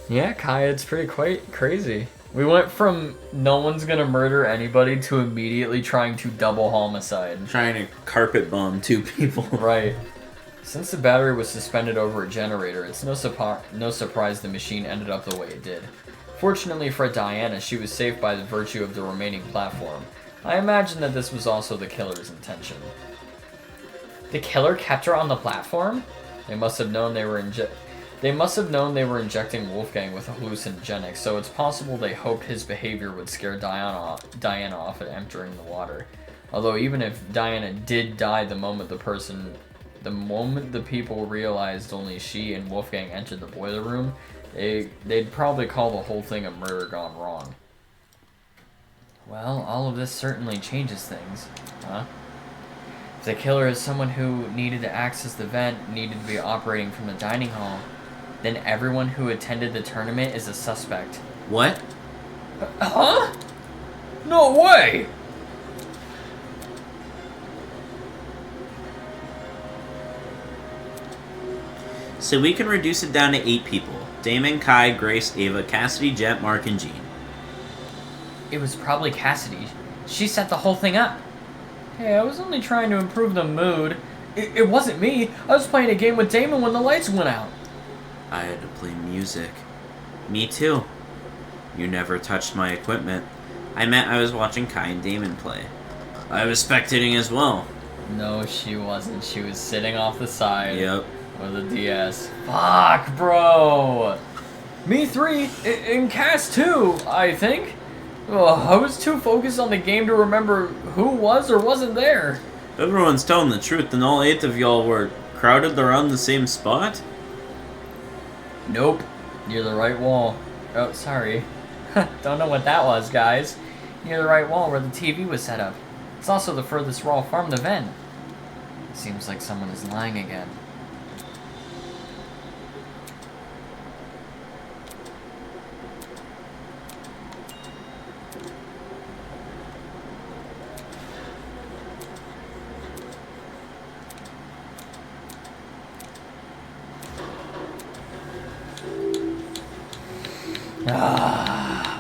Yeah, Kai, it's pretty quite crazy. We went from no one's gonna murder anybody to immediately trying to double homicide. Trying to carpet bomb 2 people. Right. Since the battery was suspended over a generator, it's no surprise the machine ended up the way it did. Fortunately for Diana, she was saved by the virtue of the remaining platform. I imagine that this was also the killer's intention. The killer kept her on the platform? They must have known they were injecting Wolfgang with hallucinogenics, so it's possible they hoped his behavior would scare Diana off at entering the water. Although even if Diana did die the moment the people realized only she and Wolfgang entered the boiler room, they'd probably call the whole thing a murder gone wrong. Well, all of this certainly changes things, huh? If the killer is someone who needed to access the vent, needed to be operating from the dining hall, then everyone who attended the tournament is a suspect. What? Huh? No way! So we can reduce it down to 8 people. Damon, Kai, Grace, Ava, Cassidy, Jet, Mark, and Jean. It was probably Cassidy. She set the whole thing up. Hey, I was only trying to improve the mood. It wasn't me. I was playing a game with Damon when the lights went out. I had to play music. Me too. You never touched my equipment. I meant I was watching Kai and Damon play. I was spectating as well. No, she wasn't. She was sitting off the side. Yep. With a DS. Fuck, bro! Me 3, and Cass 2, I think. I was too focused on the game to remember who was or wasn't there. Everyone's telling the truth, and all 8 of y'all were crowded around the same spot? Nope. Near the right wall. Oh, sorry. Don't know what that was, guys. Near the right wall where the TV was set up. It's also the furthest wall from the vent. Seems like someone is lying again.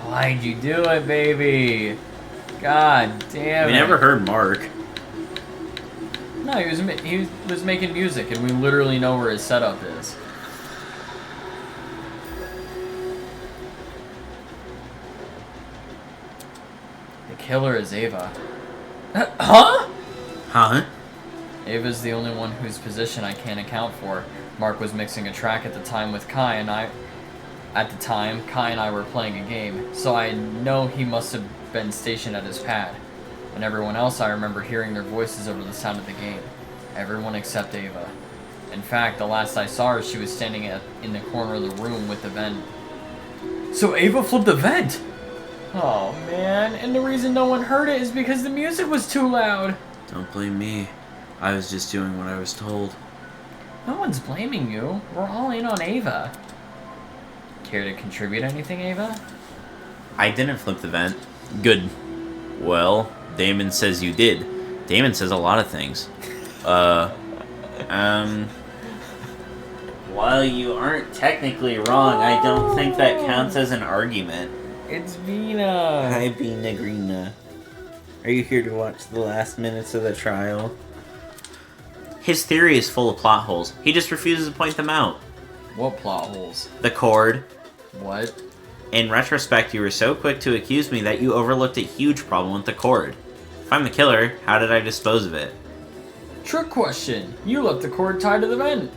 Why'd you do it, baby? God damn it. We never heard Mark. No, he was making music, and we literally know where his setup is. The killer is Ava. Huh? Huh? Ava's the only one whose position I can't account for. Mark was mixing a track at the time with Kai, and Kai and I were playing a game, so I know he must have been stationed at his pad. And everyone else, I remember hearing their voices over the sound of the game. Everyone except Ava. In fact, the last I saw her, she was standing in the corner of the room with the vent. So Ava flipped the vent! Oh man, and the reason no one heard it is because the music was too loud. Don't blame me. I was just doing what I was told. No one's blaming you. We're all in on Ava. Care to contribute anything, Ava? I didn't flip the vent. Good. Well, Damon says you did. Damon says a lot of things. While you aren't technically wrong, I don't think that counts as an argument. It's Vina. Hi, Vina Greena. Are you here to watch the last minutes of the trial? His theory is full of plot holes. He just refuses to point them out. What plot holes? The cord. What? In retrospect, you were so quick to accuse me that you overlooked a huge problem with the cord. If I'm the killer, how did I dispose of it? Trick question. You left the cord tied to the vent.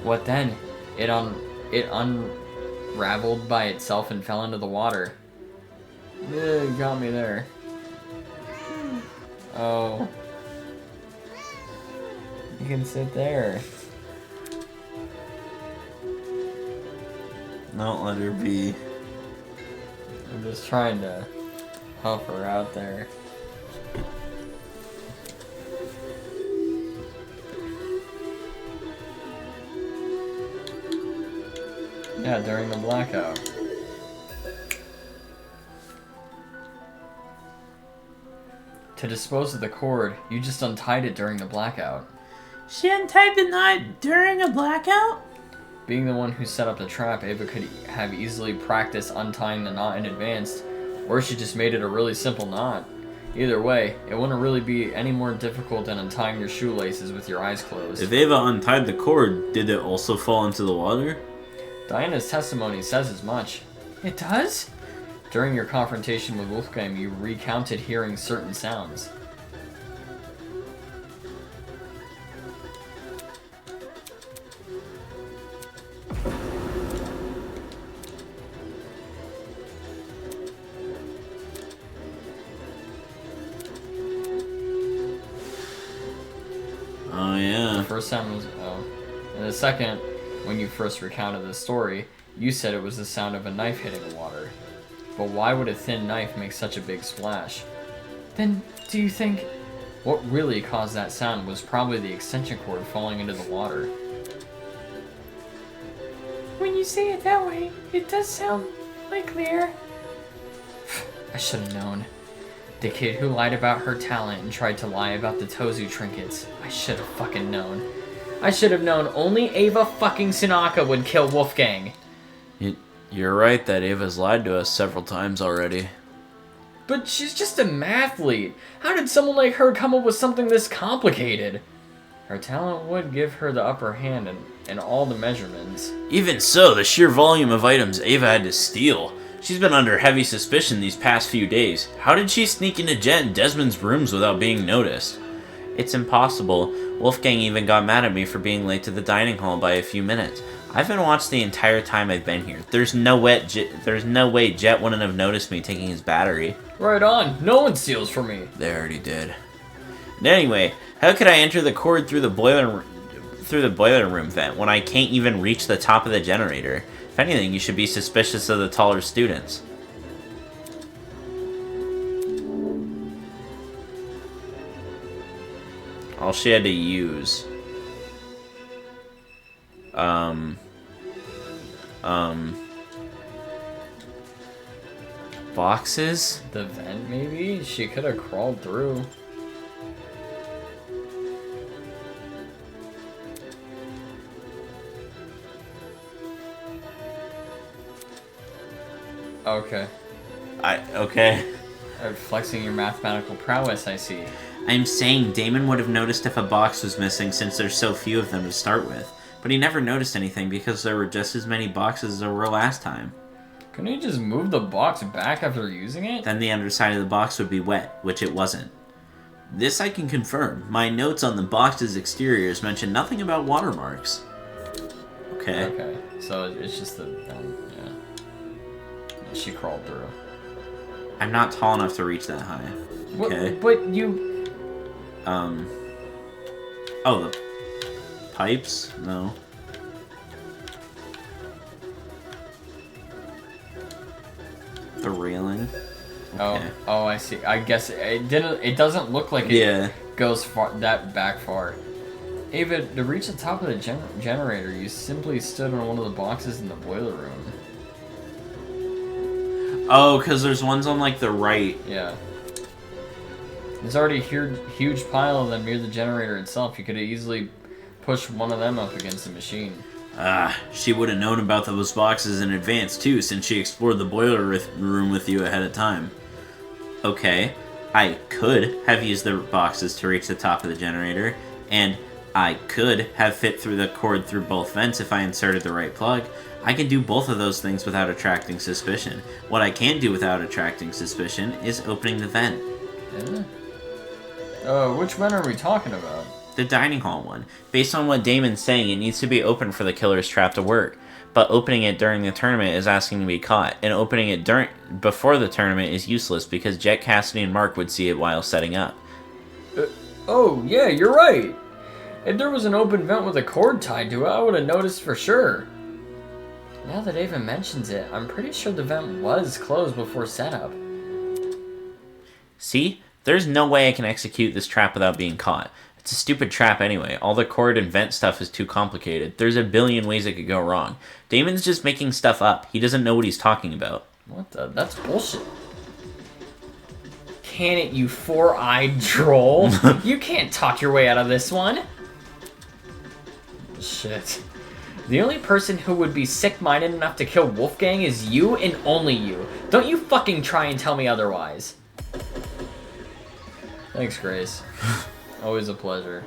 What then? It unraveled by itself and fell into the water. Yeah, you got me there. Oh. You can sit there. Don't let her be. I'm just trying to help her out there. Yeah, during the blackout. To dispose of the cord, you just untied it during the blackout. She untied the knot during a blackout? Being the one who set up the trap, Ava could have easily practiced untying the knot in advance, or she just made it a really simple knot. Either way, it wouldn't really be any more difficult than untying your shoelaces with your eyes closed. If Ava untied the cord, did it also fall into the water? Diana's testimony says as much. It does? During your confrontation with Wolfgang, you recounted hearing certain sounds. first sound was and the second, when you first recounted the story, you said it was the sound of a knife hitting the water. But why would a thin knife make such a big splash? Then, do you think what really caused that sound was probably the extension cord falling into the water? When you say it that way, it does sound likelier. I should have known. The kid who lied about her talent and tried to lie about the Tozu trinkets. I should have fucking known. I should have known only Ava fucking Sinaka would kill Wolfgang. You're right that Ava's lied to us several times already. But she's just a mathlete. How did someone like her come up with something this complicated? Her talent would give her the upper hand in all the measurements. Even so, the sheer volume of items Ava had to steal. She's been under heavy suspicion these past few days. How did she sneak into Jet and Desmond's rooms without being noticed? It's impossible. Wolfgang even got mad at me for being late to the dining hall by a few minutes. I've been watched the entire time I've been here. There's no way Jet wouldn't have noticed me taking his battery. Right on. No one steals from me. They already did. And anyway, how could I enter the cord through the boiler room vent when I can't even reach the top of the generator? If anything, you should be suspicious of the taller students. All she had to use. Boxes? The vent, maybe? She could have crawled through. Okay. Okay. Flexing your mathematical prowess, I see. I'm saying Damon would have noticed if a box was missing since there's so few of them to start with. But he never noticed anything because there were just as many boxes as there were last time. Couldn't he just move the box back after using it? Then the underside of the box would be wet, which it wasn't. This I can confirm. My notes on the box's exteriors mention nothing about watermarks. Okay. Okay, so it's just the yeah. She crawled through. I'm not tall enough to reach that high. Okay. But you... Oh, the pipes? No. The railing? Okay. Oh, I see. I guess it didn't. It doesn't look like it goes that back far. Ava, to reach the top of the generator, you simply stood on one of the boxes in the boiler room. Oh, because there's ones on, like, the right. Yeah. There's already a huge pile of them near the generator itself. You could have easily pushed one of them up against the machine. She would have known about those boxes in advance, too, since she explored the boiler room with you ahead of time. Okay, I could have used the boxes to reach the top of the generator, and I could have fit through the cord through both vents if I inserted the right plug. I can do both of those things without attracting suspicion. What I can do without attracting suspicion is opening the vent. Yeah. Which vent are we talking about? The dining hall one. Based on what Damon's saying, it needs to be open for the killer's trap to work. But opening it during the tournament is asking to be caught, and opening it before the tournament is useless because Jet, Cassidy, and Mark would see it while setting up. Oh, yeah, you're right. If there was an open vent with a cord tied to it, I would have noticed for sure. Now that Ava mentions it, I'm pretty sure the vent was closed before setup. See? There's no way I can execute this trap without being caught. It's a stupid trap anyway. All the cord and vent stuff is too complicated. There's a billion ways it could go wrong. Damon's just making stuff up. He doesn't know what he's talking about. What the? That's bullshit. Can it, you four-eyed troll? You can't talk your way out of this one. Shit. The only person who would be sick-minded enough to kill Wolfgang is you and only you. Don't you fucking try and tell me otherwise. Thanks, Grace. Always a pleasure.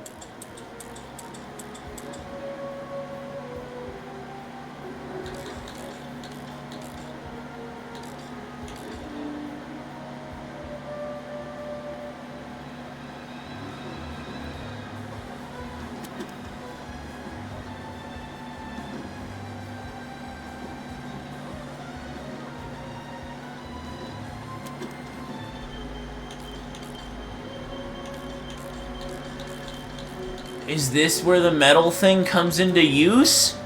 Is this where the metal thing comes into use?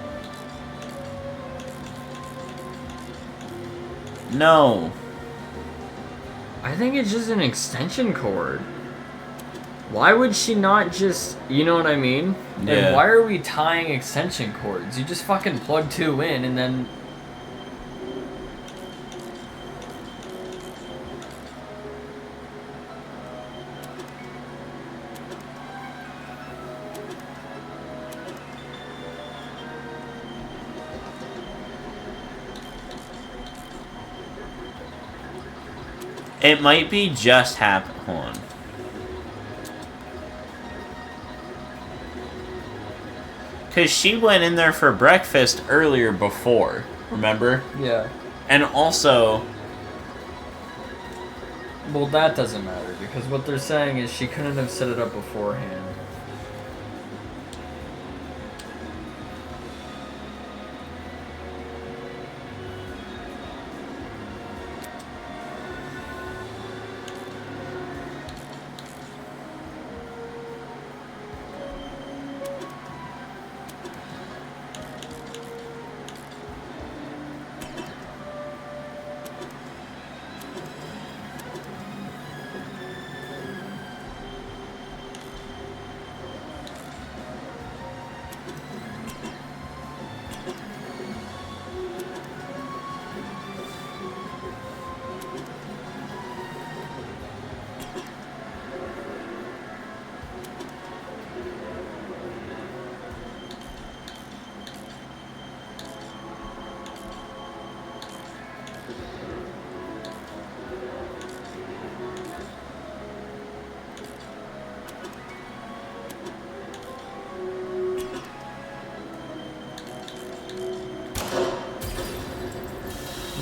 No. I think it's just an extension cord. Why would she not just, you know what I mean? Yeah. And why are we tying extension cords? You just fucking plug 2 in and then... It might be just hold on. Because she went in there for breakfast earlier before, remember? Yeah. And also... Well, that doesn't matter, because what they're saying is she couldn't have set it up beforehand.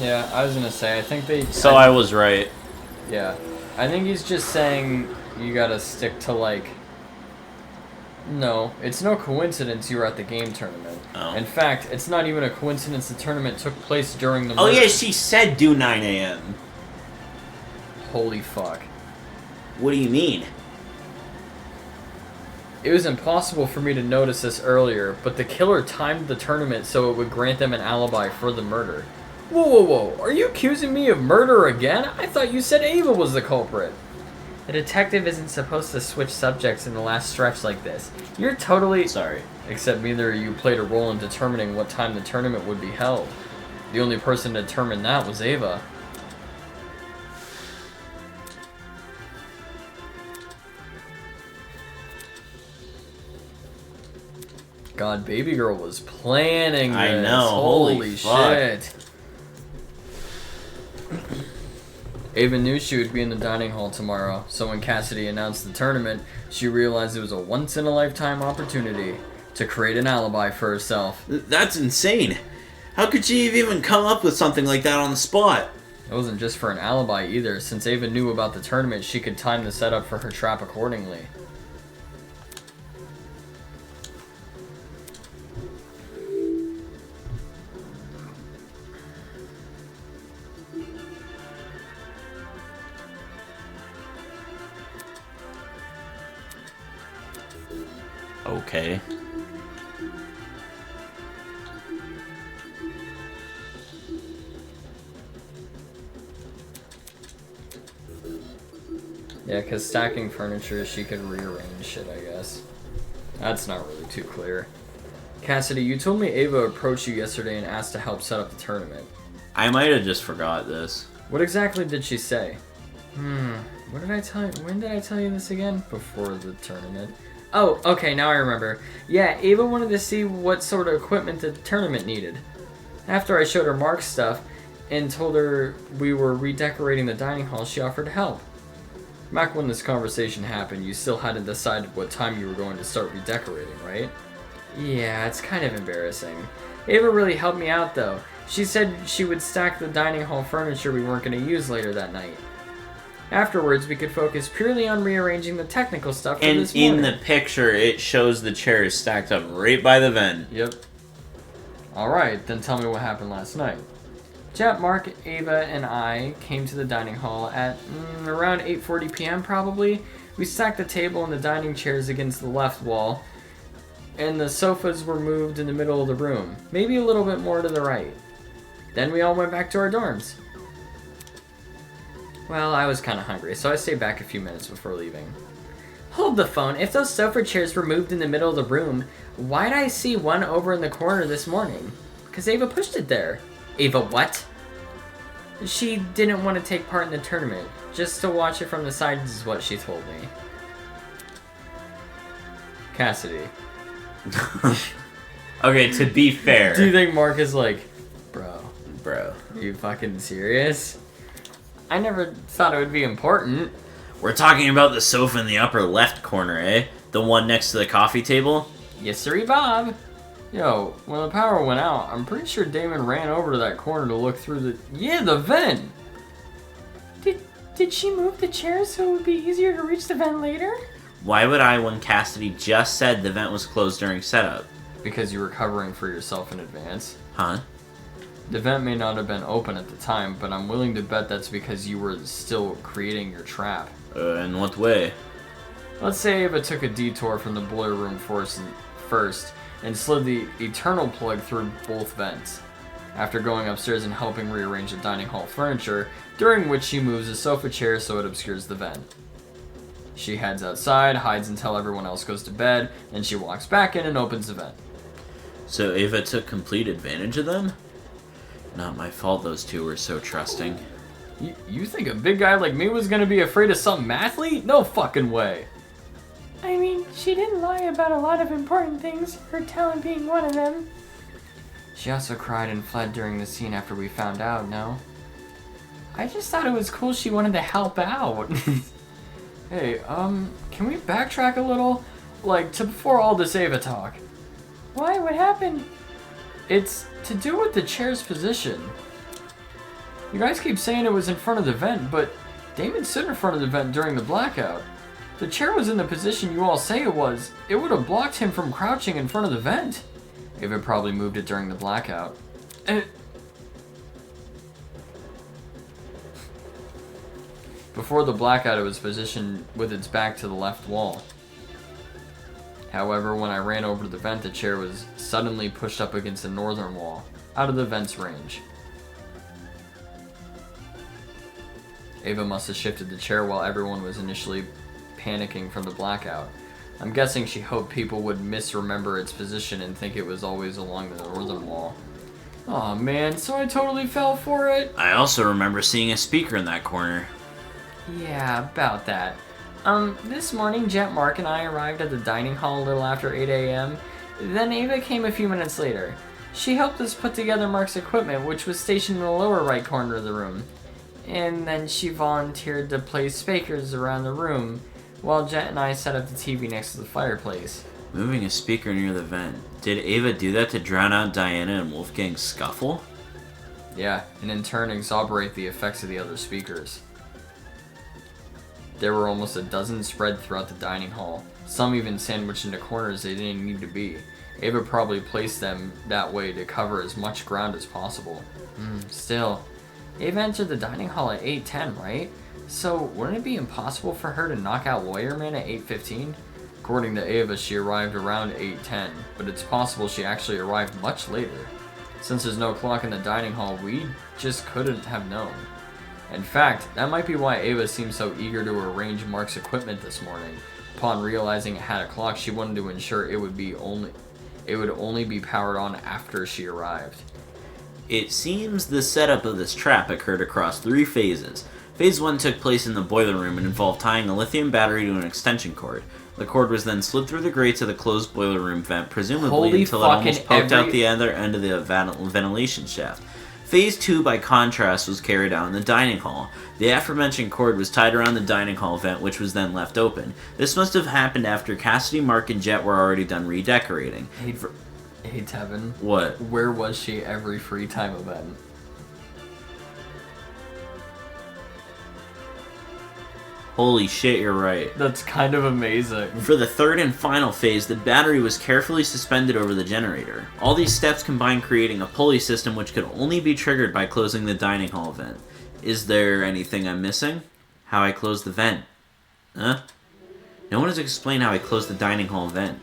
Yeah, I was gonna say, I think they... So I was right. Yeah. I think he's just saying you gotta stick to, like... No, it's no coincidence you were at the game tournament. Oh. In fact, it's not even a coincidence the tournament took place during the Oh murder. yeah, she said do 9 a.m. Holy fuck. What do you mean? It was impossible for me to notice this earlier, but the killer timed the tournament so it would grant them an alibi for the murder. Whoa, whoa, whoa, are you accusing me of murder again? I thought you said Ava was the culprit. The detective isn't supposed to switch subjects in the last stretch like this. You're totally... Sorry. Except neither of you played a role in determining what time the tournament would be held. The only person to determine that was Ava. God, Baby Girl was planning this. I know, holy fuck. shit. Ava knew she would be in the dining hall tomorrow, so when Cassidy announced the tournament, she realized it was a once-in-a-lifetime opportunity to create an alibi for herself. That's insane. How could she have even come up with something like that on the spot? It wasn't just for an alibi either. Since Ava knew about the tournament, she could time the setup for her trap accordingly. Okay. Yeah, because stacking furniture, she could rearrange shit, I guess. That's not really too clear. Cassidy, you told me Ava approached you yesterday and asked to help set up the tournament. I might have just forgot this. What exactly did she say? What did I tell you? When did I tell you this again? Before the tournament. Oh, okay, now I remember. Yeah, Ava wanted to see what sort of equipment the tournament needed. After I showed her Mark's stuff and told her we were redecorating the dining hall, she offered to help. Back when this conversation happened, you still hadn't decided what time you were going to start redecorating, right? Yeah, it's kind of embarrassing. Ava really helped me out, though. She said she would stack the dining hall furniture we weren't going to use later that night. Afterwards, we could focus purely on rearranging the technical stuff for And this morning. in the picture, it shows the chairs stacked up right by the vent. Yep. Alright, then tell me what happened last night. Jet, Mark, Ava, and I came to the dining hall at around 8:40 p.m. probably. We stacked the table and the dining chairs against the left wall. and the sofas were moved in the middle of the room, maybe a little bit more to the right. Then we all went back to our dorms. Well, I was kind of hungry, so I stayed back a few minutes before leaving. Hold the phone. If those sofa chairs were moved in the middle of the room, why'd I see one over in the corner this morning? Because Ava pushed it there. Ava what? She didn't want to take part in the tournament. Just to watch it from the sides is what she told me. Cassidy. Okay, to be fair. Do you think Mark is like, bro, Bro. are you fucking serious? I never thought it would be important. We're talking about the sofa in the upper left corner, eh? The one next to the coffee table? Yes, sirree, Bob. Yo, when the power went out, I'm pretty sure Damon ran over to that corner to look through the... Yeah, the vent! Did she move the chair so it would be easier to reach the vent later? Why would I when Cassidy just said the vent was closed during setup? Because you were covering for yourself in advance. Huh? The vent may not have been open at the time, but I'm willing to bet that's because you were still creating your trap. In what way? Let's say Ava took a detour from the boiler room first and slid the eternal plug through both vents, after going upstairs and helping rearrange the dining hall furniture, during which she moves a sofa chair so it obscures the vent. She heads outside, hides until everyone else goes to bed, then she walks back in and opens the vent. So Ava took complete advantage of them? Not my fault those two were so trusting. You think a big guy like me was gonna be afraid of some mathlete? No fucking way. I mean, she didn't lie about a lot of important things, her talent being one of them. She also cried and fled during the scene after we found out, no? I just thought it was cool she wanted to help out. Hey, can we backtrack a little? Like, to before all this Ava talk. Why? What happened? It's to do with the chair's position. You guys keep saying it was in front of the vent, but Damon stood in front of the vent during the blackout. The chair was in the position you all say it was. It would have blocked him from crouching in front of the vent. Ava probably moved it during the blackout. Before the blackout, it was positioned with its back to the left wall. However, when I ran over to the vent, the chair was suddenly pushed up against the northern wall, out of the vent's range. Ava must have shifted the chair while everyone was initially panicking from the blackout. I'm guessing she hoped people would misremember its position and think it was always along the northern wall. Aw man, so I totally fell for it? I also remember seeing a speaker in that corner. Yeah, about that. This morning, Jet, Mark, and I arrived at the dining hall a little after 8 a.m. Then Ava came a few minutes later. She helped us put together Mark's equipment, which was stationed in the lower right corner of the room. And then she volunteered to place speakers around the room, while Jet and I set up the TV next to the fireplace. Moving a speaker near the vent. Did Ava do that to drown out Diana and Wolfgang's scuffle? Yeah, and in turn exonerate the effects of the other speakers. There were almost a dozen spread throughout the dining hall, some even sandwiched into corners they didn't need to be. Ava probably placed them that way to cover as much ground as possible. Still, Ava entered the dining hall at 8:10, right? So wouldn't it be impossible for her to knock out Lawyer Man at 8:15? According to Ava, she arrived around 8:10, but it's possible she actually arrived much later. Since there's no clock in the dining hall, we just couldn't have known. In fact, that might be why Ava seemed so eager to arrange Mark's equipment this morning. Upon realizing it had a clock, she wanted to ensure it would only be powered on after she arrived. It seems the setup of this trap occurred across 3 phases. Phase 1 took place in the boiler room and involved tying a lithium battery to an extension cord. The cord was then slid through the grates of the closed boiler room vent, presumably until it almost poked out the other end of the ventilation shaft. Phase 2, by contrast, was carried out in the dining hall. The aforementioned cord was tied around the dining hall vent, which was then left open. This must have happened after Cassidy, Mark, and Jet were already done redecorating. Hey Tevin. What? Where was she every free time event? Holy shit, you're right. That's kind of amazing. For the third and final phase, the battery was carefully suspended over the generator. All these steps combined creating a pulley system which could only be triggered by closing the dining hall vent. Is there anything I'm missing? How I closed the vent? Huh? No one has explained how I closed the dining hall vent.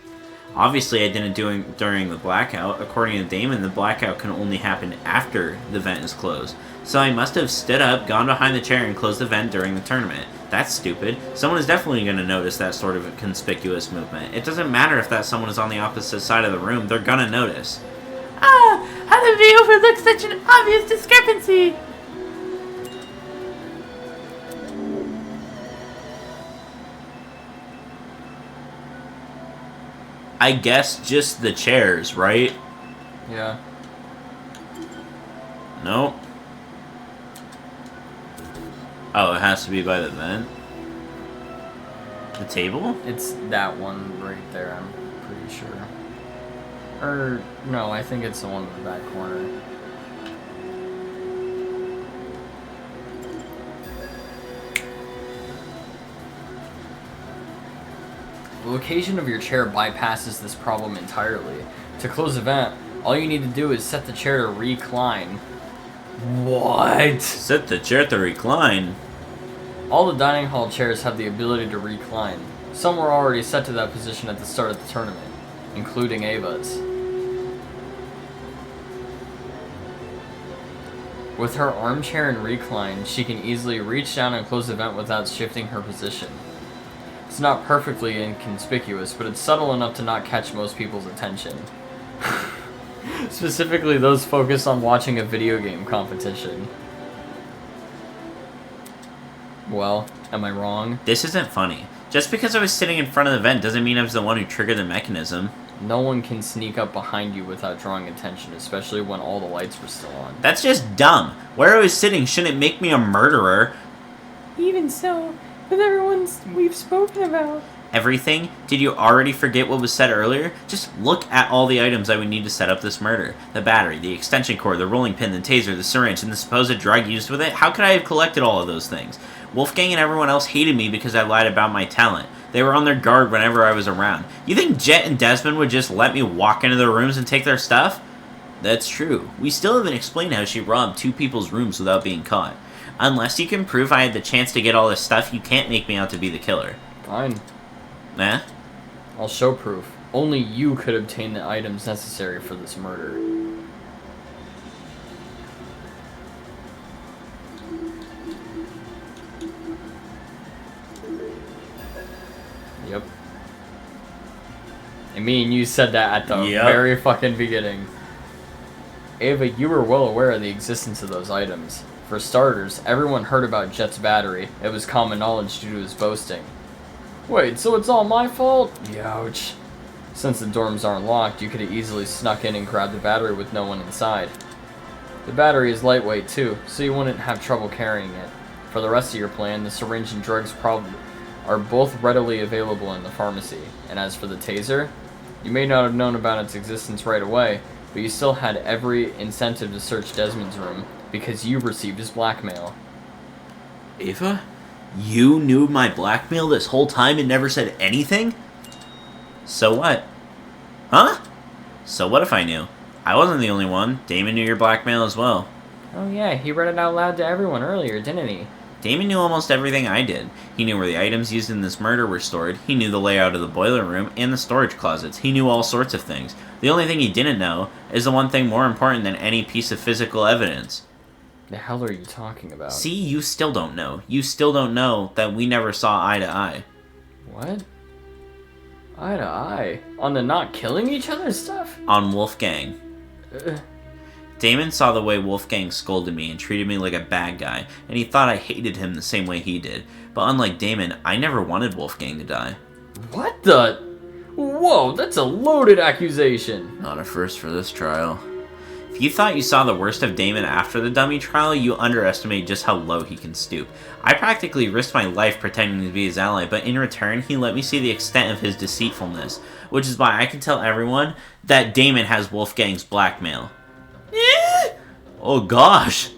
Obviously, I didn't do it during the blackout. According to Damon, the blackout can only happen after the vent is closed. So I must have stood up, gone behind the chair, and closed the vent during the tournament. That's stupid. Someone is definitely going to notice that sort of a conspicuous movement. It doesn't matter if that someone is on the opposite side of the room, they're going to notice. Ah! How did we overlook such an obvious discrepancy? I guess just the chairs, right? Yeah. Nope. Oh, it has to be by the vent? The table? It's that one right there, I'm pretty sure. Or, no, I think it's the one in the back corner. The location of your chair bypasses this problem entirely. To close the vent, all you need to do is set the chair to recline. What? Set the chair to recline. All the dining hall chairs have the ability to recline. Some were already set to that position at the start of the tournament, including Ava's. With her armchair and recline, she can easily reach down and close the vent without shifting her position. It's not perfectly inconspicuous, but it's subtle enough to not catch most people's attention. Specifically those focused on watching a video game competition. Well, am I wrong? This isn't funny. Just because I was sitting in front of the vent doesn't mean I was the one who triggered the mechanism. No one can sneak up behind you without drawing attention, especially when all the lights were still on. That's just dumb. Where I was sitting shouldn't make me a murderer. Even so, with everyone we've spoken about. Everything? Did you already forget what was said earlier? Just look at all the items I would need to set up this murder. The battery, the extension cord, the rolling pin, the taser, the syringe, and the supposed drug used with it. How could I have collected all of those things? Wolfgang and everyone else hated me because I lied about my talent. They were on their guard whenever I was around. You think Jet and Desmond would just let me walk into their rooms and take their stuff? That's true. We still haven't explained how she robbed 2 people's rooms without being caught. Unless you can prove I had the chance to get all this stuff, you can't make me out to be the killer. Fine. Nah? I'll show proof. Only you could obtain the items necessary for this murder. Yep. And me and you said that at the very fucking beginning. Ava, you were well aware of the existence of those items. For starters, everyone heard about Jet's battery. It was common knowledge due to his boasting. Wait, so it's all my fault? Youch. Since the dorms aren't locked, you could have easily snuck in and grabbed the battery with no one inside. The battery is lightweight too, so you wouldn't have trouble carrying it. For the rest of your plan, the syringe and drugs are both readily available in the pharmacy. And as for the taser, you may not have known about its existence right away, but you still had every incentive to search Desmond's room, because you received his blackmail. Ava? You knew my blackmail this whole time and never said anything? So what? Huh? So what if I knew? I wasn't the only one. Damon knew your blackmail as well. Oh yeah, he read it out loud to everyone earlier, didn't he? Damon knew almost everything I did. He knew where the items used in this murder were stored, he knew the layout of the boiler room and the storage closets, he knew all sorts of things. The only thing he didn't know is the one thing more important than any piece of physical evidence. The hell are you talking about? See, you still don't know. You still don't know that we never saw eye to eye. What? Eye to eye? On the not killing each other stuff? On Wolfgang. Damon saw the way Wolfgang scolded me and treated me like a bad guy, and he thought I hated him the same way he did. But unlike Damon, I never wanted Wolfgang to die. What the? Whoa, that's a loaded accusation. Not a first for this trial. If you thought you saw the worst of Damon after the dummy trial, you underestimate just how low he can stoop. I practically risked my life pretending to be his ally, but in return, he let me see the extent of his deceitfulness, which is why I can tell everyone that Damon has Wolfgang's blackmail. Oh gosh!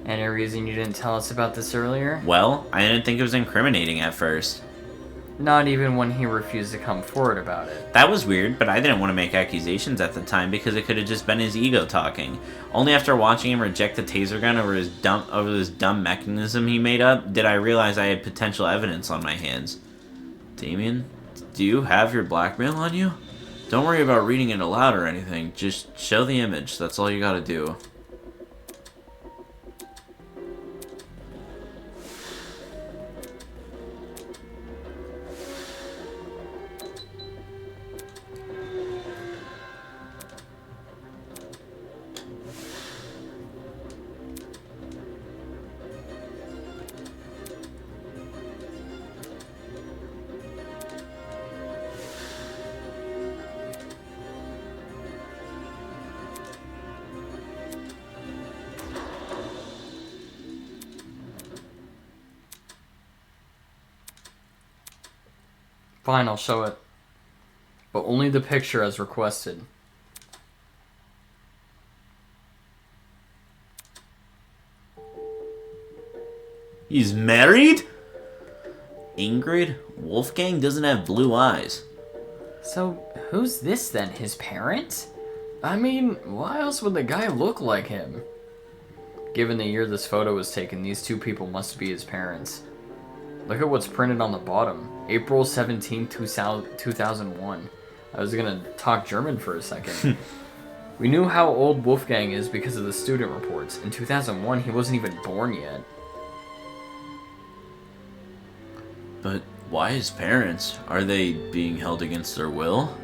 Any reason you didn't tell us about this earlier? Well, I didn't think it was incriminating at first. Not even when he refused to come forward about it. That was weird, but I didn't want to make accusations at the time because it could have just been his ego talking. Only after watching him reject the taser gun over this dumb mechanism he made up, did I realize I had potential evidence on my hands. Damien, Do you have your blackmail on you? Don't worry about reading it aloud or anything. Just show the image. That's all you gotta do. Fine, I'll show it. But only the picture as requested. He's married? Ingrid, Wolfgang doesn't have blue eyes. So, who's this then? His parents? I mean, why else would the guy look like him? Given the year this photo was taken, these two people must be his parents. Look at what's printed on the bottom. April 17, 2001. I was gonna talk German for a second. We knew how old Wolfgang is because of the student reports. In 2001, he wasn't even born yet. But why his parents? Are they being held against their will?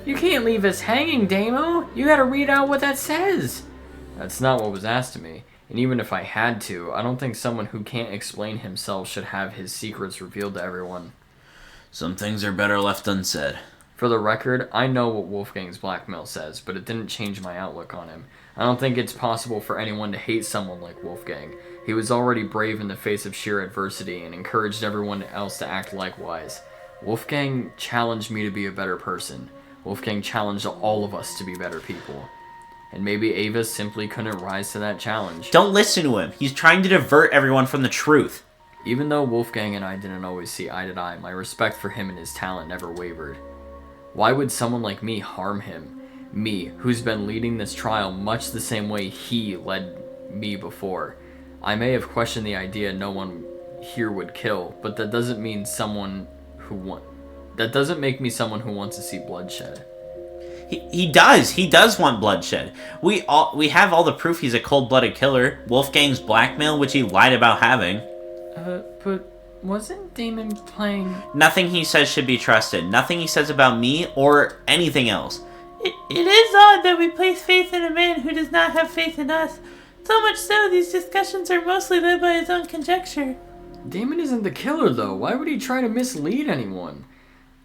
You can't leave us hanging, Damo! You gotta read out what that says! That's not what was asked of me. And even if I had to, I don't think someone who can't explain himself should have his secrets revealed to everyone. Some things are better left unsaid. For the record, I know what Wolfgang's blackmail says, but it didn't change my outlook on him. I don't think it's possible for anyone to hate someone like Wolfgang. He was already brave in the face of sheer adversity and encouraged everyone else to act likewise. Wolfgang challenged me to be a better person. Wolfgang challenged all of us to be better people. And maybe Ava simply couldn't rise to that challenge. Don't listen to him. He's trying to divert everyone from the truth. Even though Wolfgang and I didn't always see eye to eye, my respect for him and his talent never wavered. Why would someone like me harm him? Me, who's been leading this trial much the same way he led me before. I may have questioned the idea no one here would kill, but that doesn't mean that doesn't make me someone who wants to see bloodshed. He does want bloodshed. We have all the proof he's a cold-blooded killer. Wolfgang's blackmail, which he lied about having. But wasn't Damon playing... Nothing he says should be trusted. Nothing he says about me or anything else. It is odd that we place faith in a man who does not have faith in us. So much so, these discussions are mostly led by his own conjecture. Damon isn't the killer, though. Why would he try to mislead anyone?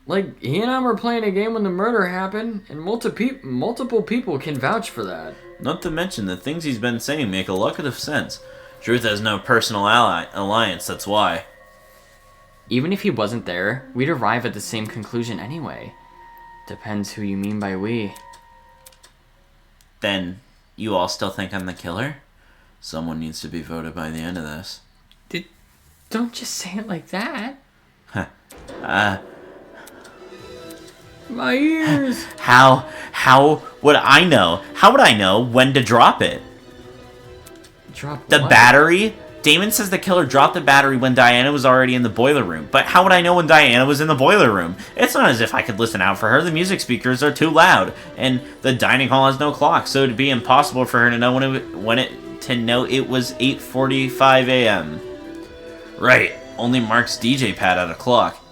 Like, he and I were playing a game when the murder happened, and multiple people can vouch for that. Not to mention, the things he's been saying make a lot of sense. Truth has no personal alliance, that's why. Even if he wasn't there, we'd arrive at the same conclusion anyway. Depends who you mean by we. Then, you all still think I'm the killer? Someone needs to be voted by the end of this. Don't just say it like that. My ears! How would I know? How would I know when to drop it? Drop the what? Battery? Damon says the killer dropped the battery when Diana was already in the boiler room. But how would I know when Diana was in the boiler room? It's not as if I could listen out for her. The music speakers are too loud. And the dining hall has no clock, so it'd be impossible for her to know to know it was 8:45 a.m. Right. Only Mark's DJ pad had a clock.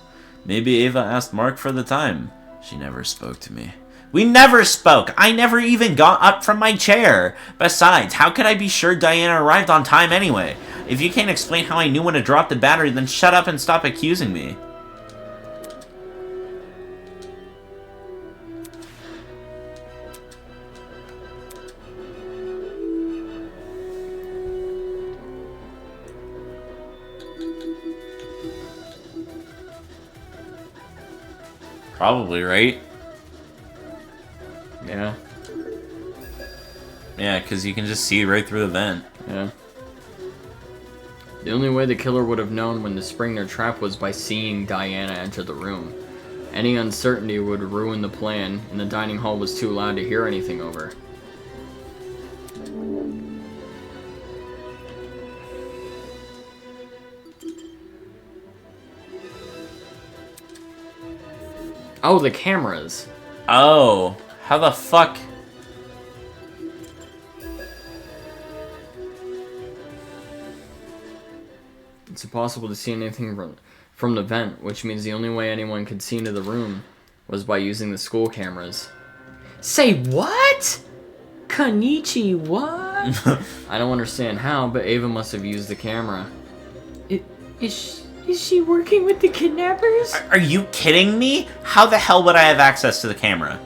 Maybe Ava asked Mark for the time. She never spoke to me. We never spoke! I never even got up from my chair! Besides, how could I be sure Diana arrived on time anyway? If you can't explain how I knew when to drop the battery, then shut up and stop accusing me. Probably, right? Yeah. Yeah, because you can just see right through the vent. Yeah. The only way the killer would have known when to spring their trap was by seeing Diana enter the room. Any uncertainty would ruin the plan, and the dining hall was too loud to hear anything over. Oh, the cameras. Oh, how the fuck? It's impossible to see anything from the vent, which means the only way anyone could see into the room was by using the school cameras. Say what? Konichi, what? I don't understand how, but Ava must have used the camera. Is she working with the kidnappers? Are you kidding me? How the hell would I have access to the camera?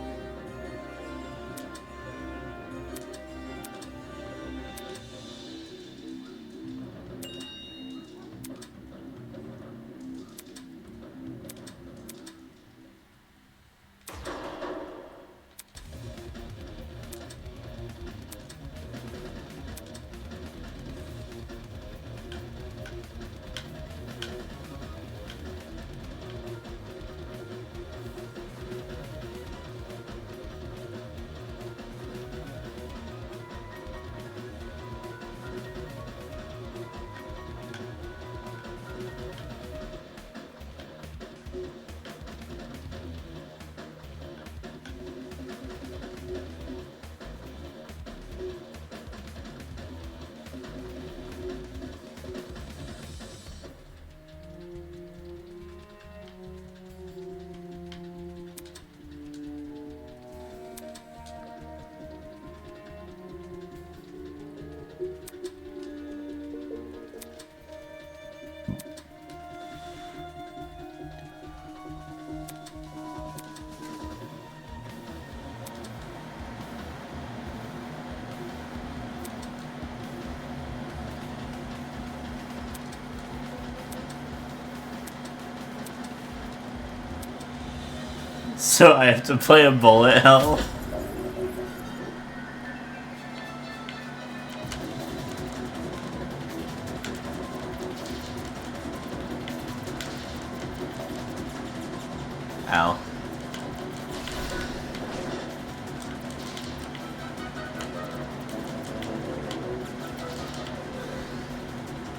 So I have to play a bullet hell? Ow.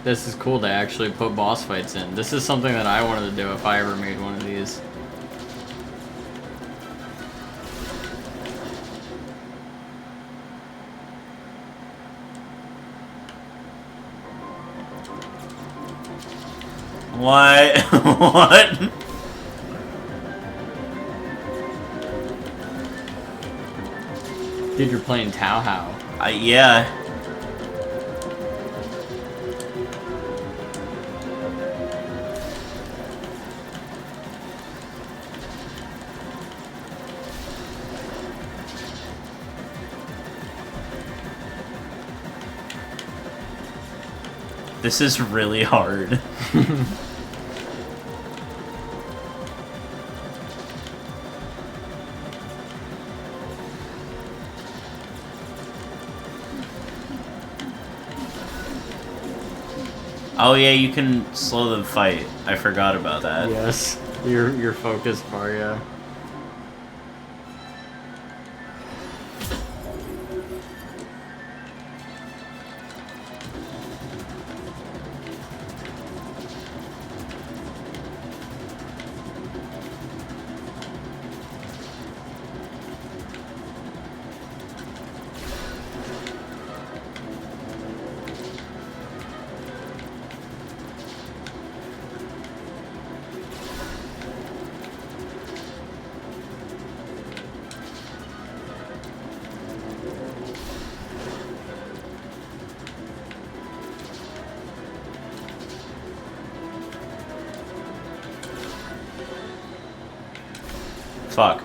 This is cool to actually put boss fights in. This is something that I wanted to do if I ever made one of these. What? What? Dude, you're playing Tao How. Yeah. This is really hard. Oh yeah, you can slow the fight. I forgot about that. Yes, your focus bar, yeah. Fuck.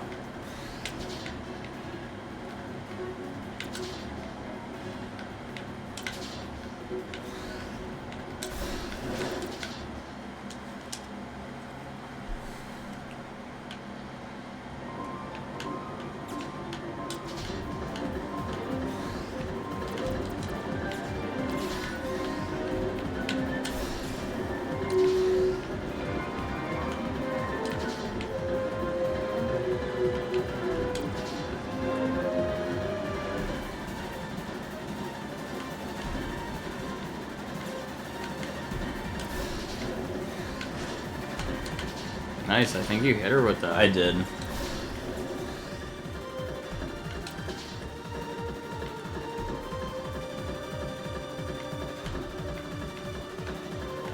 Nice, I think you hit her with that. I did.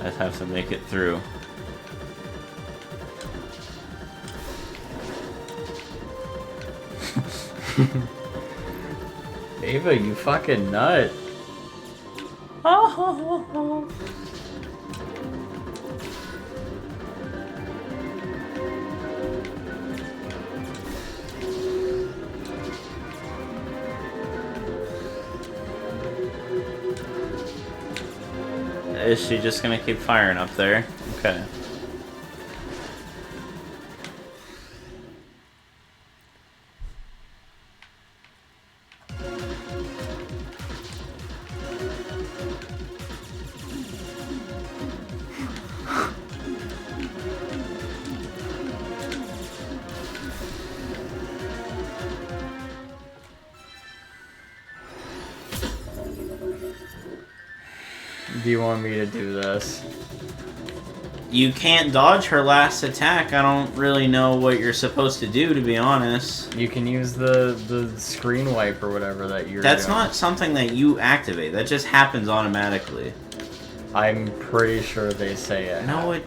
I'd have to make it through. Ava, you fucking nut. Is she just gonna keep firing up there? Okay. Do you want me to do this? You can't dodge her last attack. I don't really know what you're supposed to do, to be honest. You can use the screen wipe or whatever that you're That's doing. not something that you activate. That just happens automatically. I'm pretty sure they say it. No, it...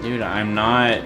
Dude, I'm not...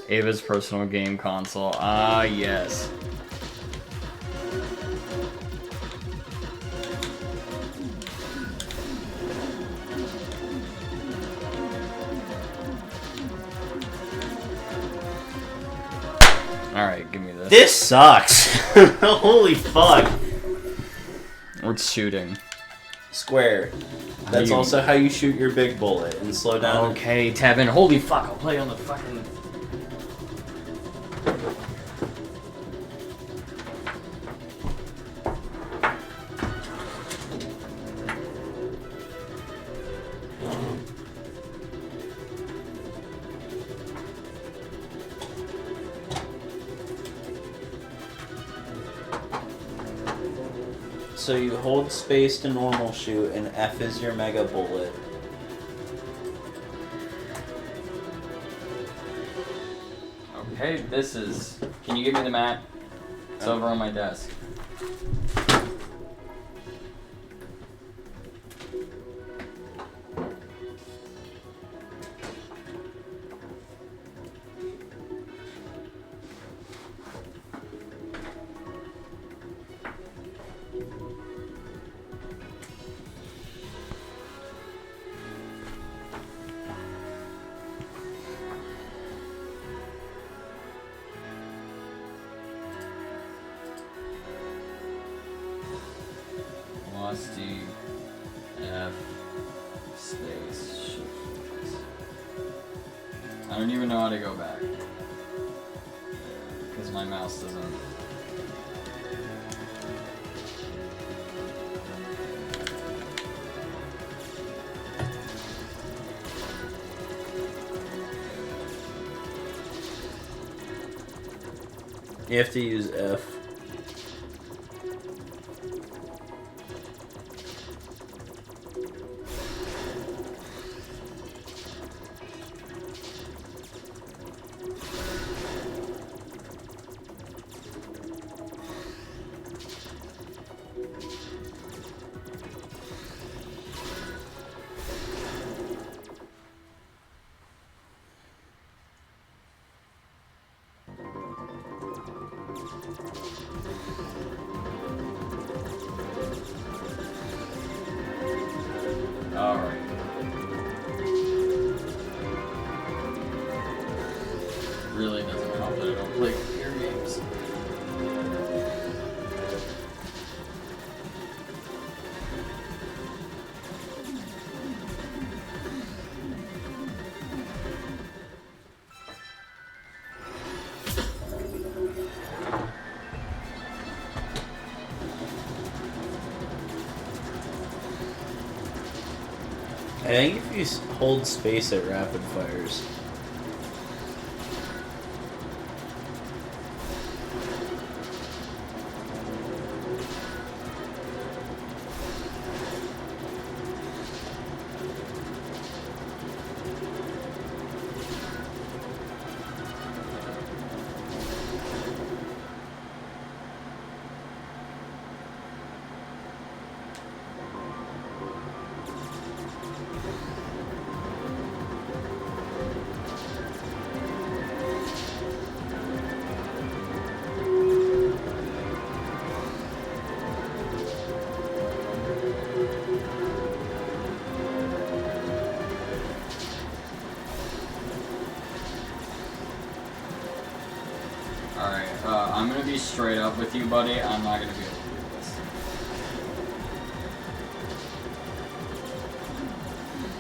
Ava's personal game console. Ah, yes. Alright, give me this. This sucks! Holy fuck! It's shooting. Square. That's You- also how you shoot your big bullet and slow down. Okay, Tevin, holy fuck, I'll play on the fucking... So you hold space to normal shoot, and F is your mega bullet. Okay, this is... Can you give me the mat? It's over on my desk. I don't even know how to go back. Because my mouse doesn't... You have to use F. Alright. Really doesn't help that I don't play computer games. I think if you hold space at rapid fires. Alright, I'm gonna be straight up with you, buddy. I'm not gonna be able to do this.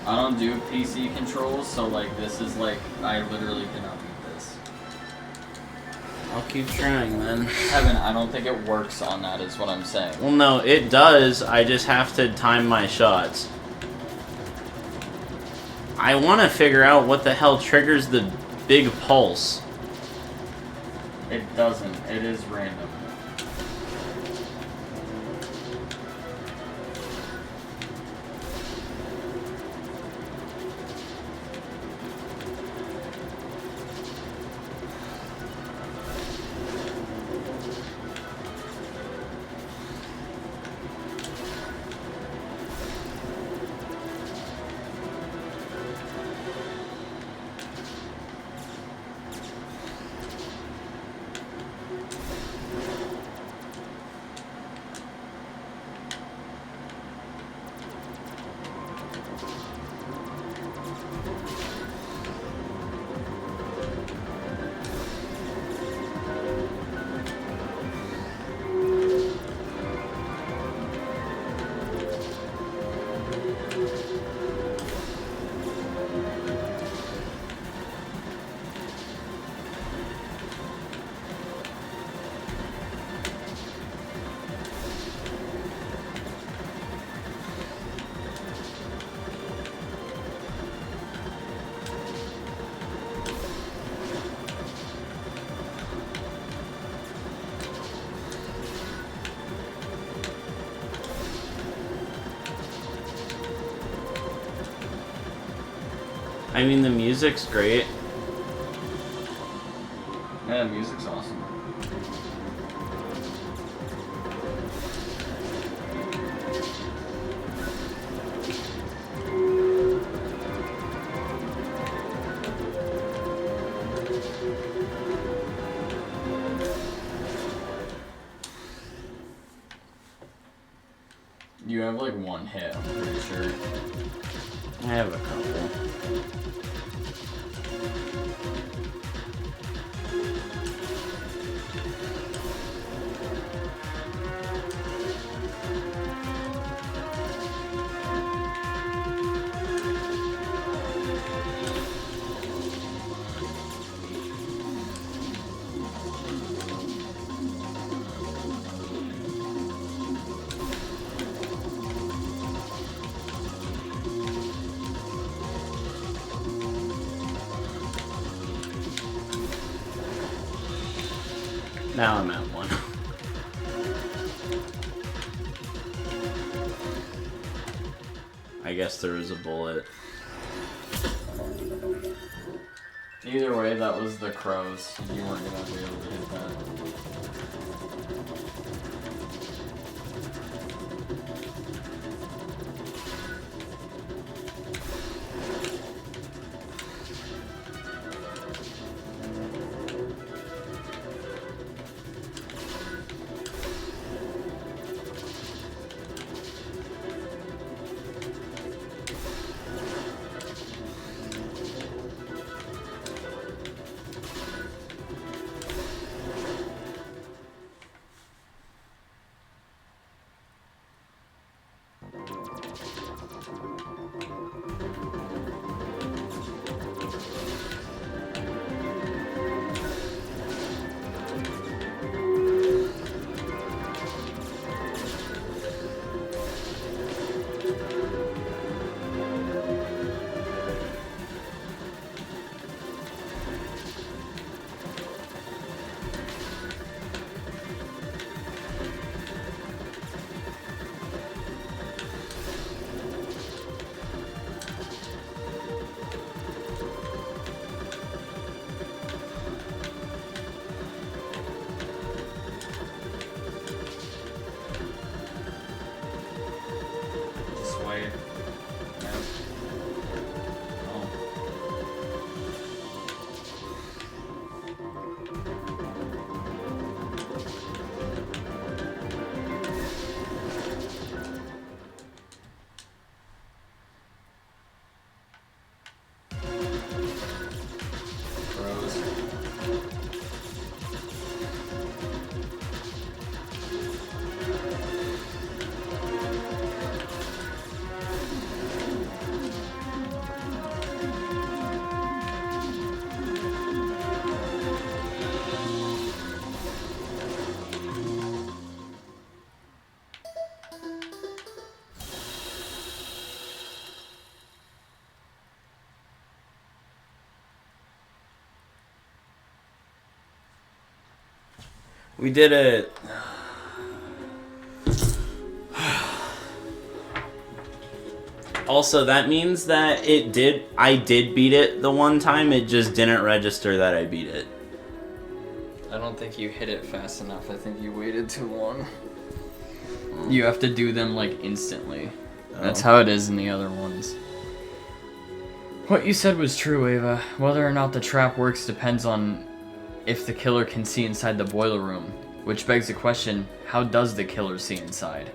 I don't do PC controls, so like this is like, I literally cannot beat this. I'll keep trying then. Heaven, I don't think it works on that is what I'm saying. Well, no, it does. I just have to time my shots. I want to figure out what the hell triggers the big pulse. It doesn't. It is random. I mean, the music's great. Yeah, music's awesome. You have like one hit, I'm pretty sure. I have a couple. Now I'm at 1. I guess there was a bullet. Either way, that was the crows. You weren't gonna be able to hit that. We did it. Also, that means that I did beat it the one time, it just didn't register that I beat it. I don't think you hit it fast enough. I think you waited too long. You have to do them, like, instantly. That's how it is in the other ones. What you said was true, Ava. Whether or not the trap works depends on if the killer can see inside the boiler room. Which begs the question, how does the killer see inside?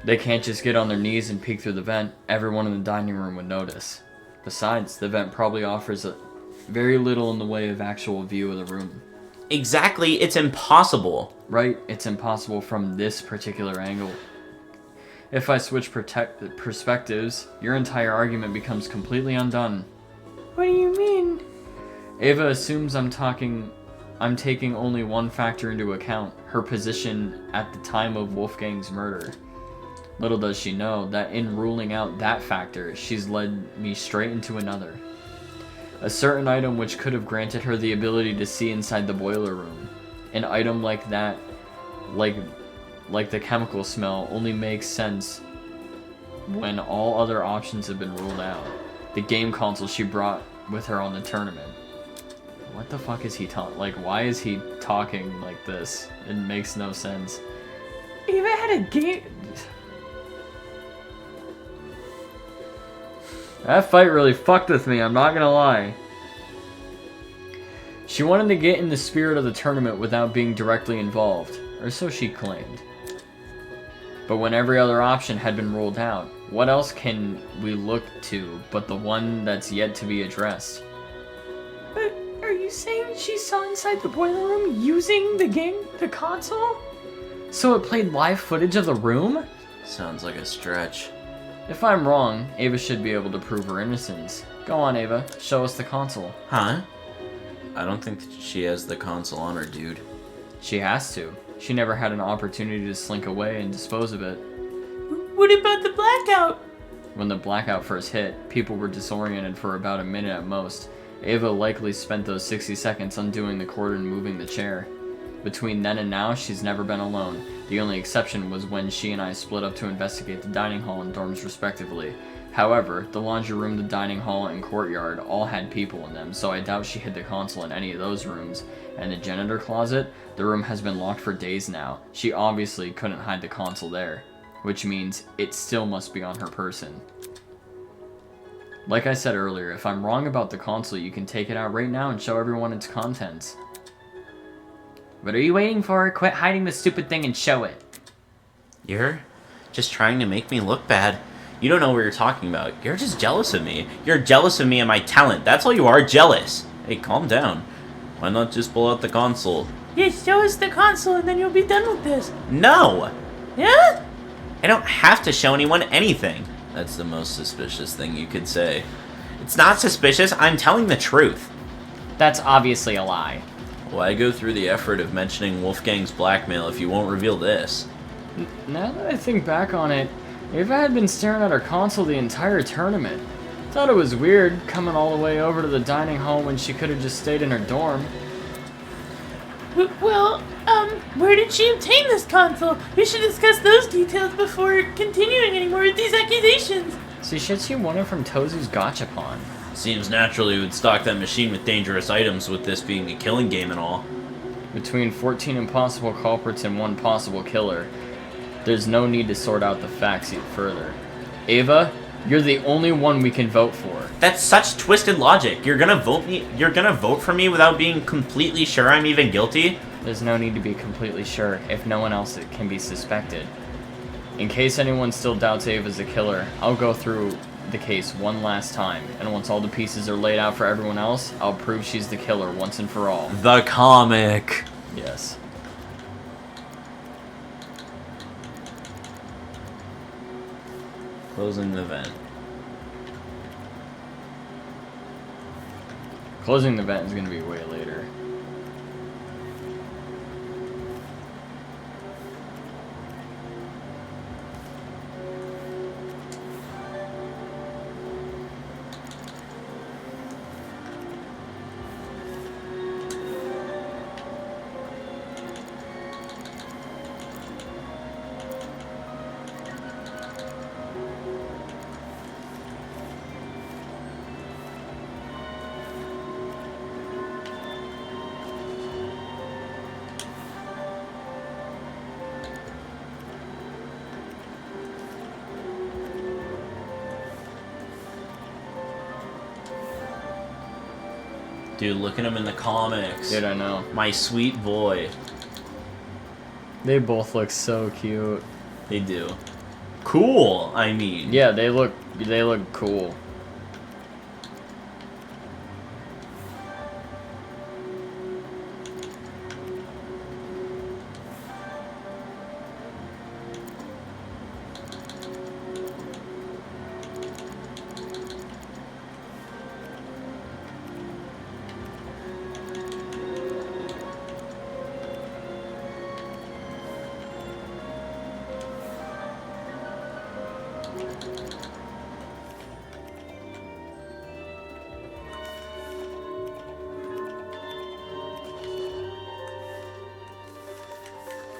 They can't just get on their knees and peek through the vent. Everyone in the dining room would notice. Besides, the vent probably offers very little in the way of actual view of the room. Exactly, it's impossible. Right, it's impossible from this particular angle. If I switch perspectives, your entire argument becomes completely undone. What do you mean? Ava assumes I'm taking only one factor into account, her position at the time of Wolfgang's murder. Little does she know that in ruling out that factor, she's led me straight into another. A certain item which could have granted her the ability to see inside the boiler room. An item like that, like the chemical smell, only makes sense when all other options have been ruled out. The game console she brought with her on the tournament. What the fuck is he talking? Like, why is he talking like this? It makes no sense. Ava had a game. That fight really fucked with me, I'm not gonna lie. She wanted to get in the spirit of the tournament without being directly involved, or so she claimed. But when every other option had been ruled out, what else can we look to but the one that's yet to be addressed? But are you saying she saw inside the boiler room using the console? So it played live footage of the room? Sounds like a stretch. If I'm wrong, Ava should be able to prove her innocence. Go on, Ava. Show us the console. Huh? I don't think that she has the console on her, dude. She has to. She never had an opportunity to slink away and dispose of it. What about the blackout? When the blackout first hit, people were disoriented for about a minute at most. Ava likely spent those 60 seconds undoing the cord and moving the chair. Between then and now, she's never been alone. The only exception was when she and I split up to investigate the dining hall and dorms respectively. However, the laundry room, the dining hall, and courtyard all had people in them, so I doubt she hid the console in any of those rooms. And the janitor closet? The room has been locked for days now. She obviously couldn't hide the console there, which means it still must be on her person. Like I said earlier, if I'm wrong about the console, you can take it out right now and show everyone its contents. What are you waiting for? Quit hiding the stupid thing and show it. You're just trying to make me look bad. You don't know what you're talking about. You're just jealous of me. You're jealous of me and my talent. That's all you are, jealous. Hey, calm down. Why not just pull out the console? Yeah, show us the console and then you'll be done with this. No! Yeah? I don't have to show anyone anything. That's the most suspicious thing you could say. It's not suspicious, I'm telling the truth. That's obviously a lie. Why go through the effort of mentioning Wolfgang's blackmail if you won't reveal this? Now that I think back on it, Ava had been staring at her console the entire tournament. Thought it was weird, coming all the way over to the dining hall when she could have just stayed in her dorm. Well, where did she obtain this console? We should discuss those details before continuing anymore with these accusations. See, shit she won it from Tozu's Gachapon. Seems natural you would stock that machine with dangerous items, with this being a killing game and all. Between 14 impossible culprits and one possible killer, there's no need to sort out the facts yet further. Ava, you're the only one we can vote for. That's such twisted logic. You're gonna vote for me without being completely sure I'm even guilty? There's no need to be completely sure if no one else can be suspected. In case anyone still doubts Ava's the killer, I'll go through the case one last time, and once all the pieces are laid out for everyone else, I'll prove she's the killer once and for all. The comic. Yes. Closing the vent. Closing the vent is going to be way later. Dude, look at him in the comics. Dude, I know. My sweet boy. They both look so cute. They do. Cool, I mean. Yeah, they look cool.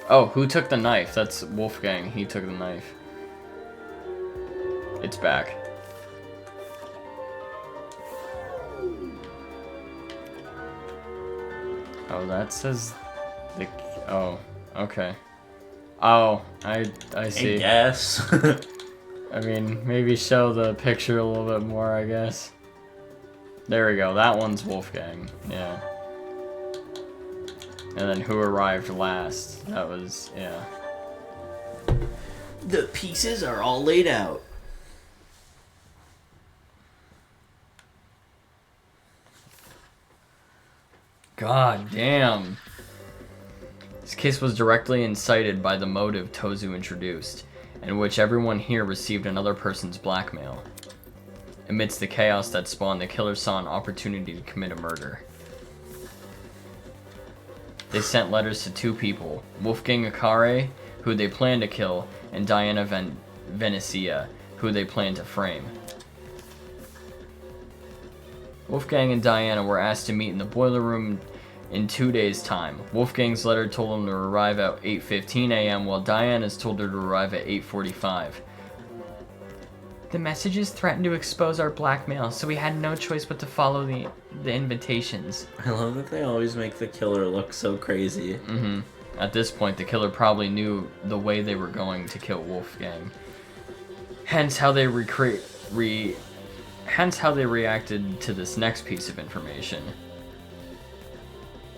Oh, who took the knife? That's Wolfgang. He took the knife. It's back. Oh, that says the... Oh, okay. Oh, I see. I guess. I mean, maybe show the picture a little bit more, I guess. There we go. That one's Wolfgang. Yeah. And then who arrived last? That was, yeah. The pieces are all laid out. God damn. This case was directly incited by the motive Tozu introduced, in which everyone here received another person's blackmail. Amidst the chaos that spawned, the killer saw an opportunity to commit a murder. They sent letters to two people, Wolfgang Akare, who they planned to kill, and Diana Venezia, who they planned to frame. Wolfgang and Diana were asked to meet in the boiler room in 2 days' time. Wolfgang's letter told him to arrive at 8:15 a.m., while Diana's told her to arrive at 8:45. The messages threatened to expose our blackmail, so we had no choice but to follow the invitations. I love that they always make the killer look so crazy. At this point, the killer probably knew the way they were going to kill Wolfgang. Hence how they reacted to this next piece of information.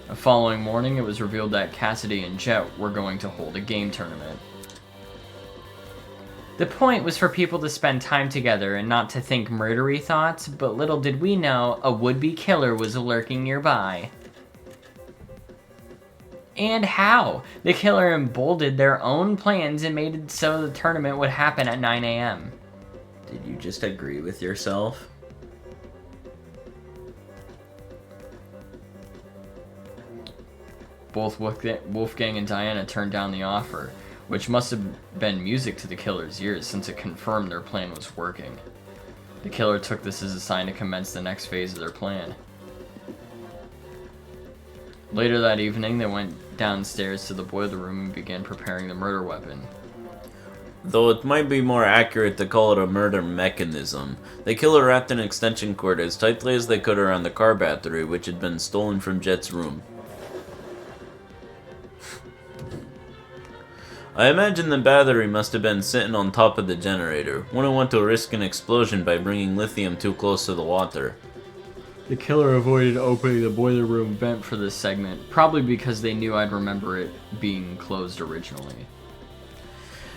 The following morning, it was revealed that Cassidy and Jet were going to hold a game tournament. The point was for people to spend time together and not to think murdery thoughts, but little did we know a would-be killer was lurking nearby. And how? The killer emboldened their own plans and made it so the tournament would happen at 9 a.m. Did you just agree with yourself? Both Wolfgang and Diana turned down the offer, which must have been music to the killer's ears since it confirmed their plan was working. The killer took this as a sign to commence the next phase of their plan. Later that evening, they went downstairs to the boiler room and began preparing the murder weapon. Though it might be more accurate to call it a murder mechanism, the killer wrapped an extension cord as tightly as they could around the car battery, which had been stolen from Jet's room. I imagine the battery must have been sitting on top of the generator. Wouldn't want to risk an explosion by bringing lithium too close to the water. The killer avoided opening the boiler room vent for this segment, probably because they knew I'd remember it being closed originally.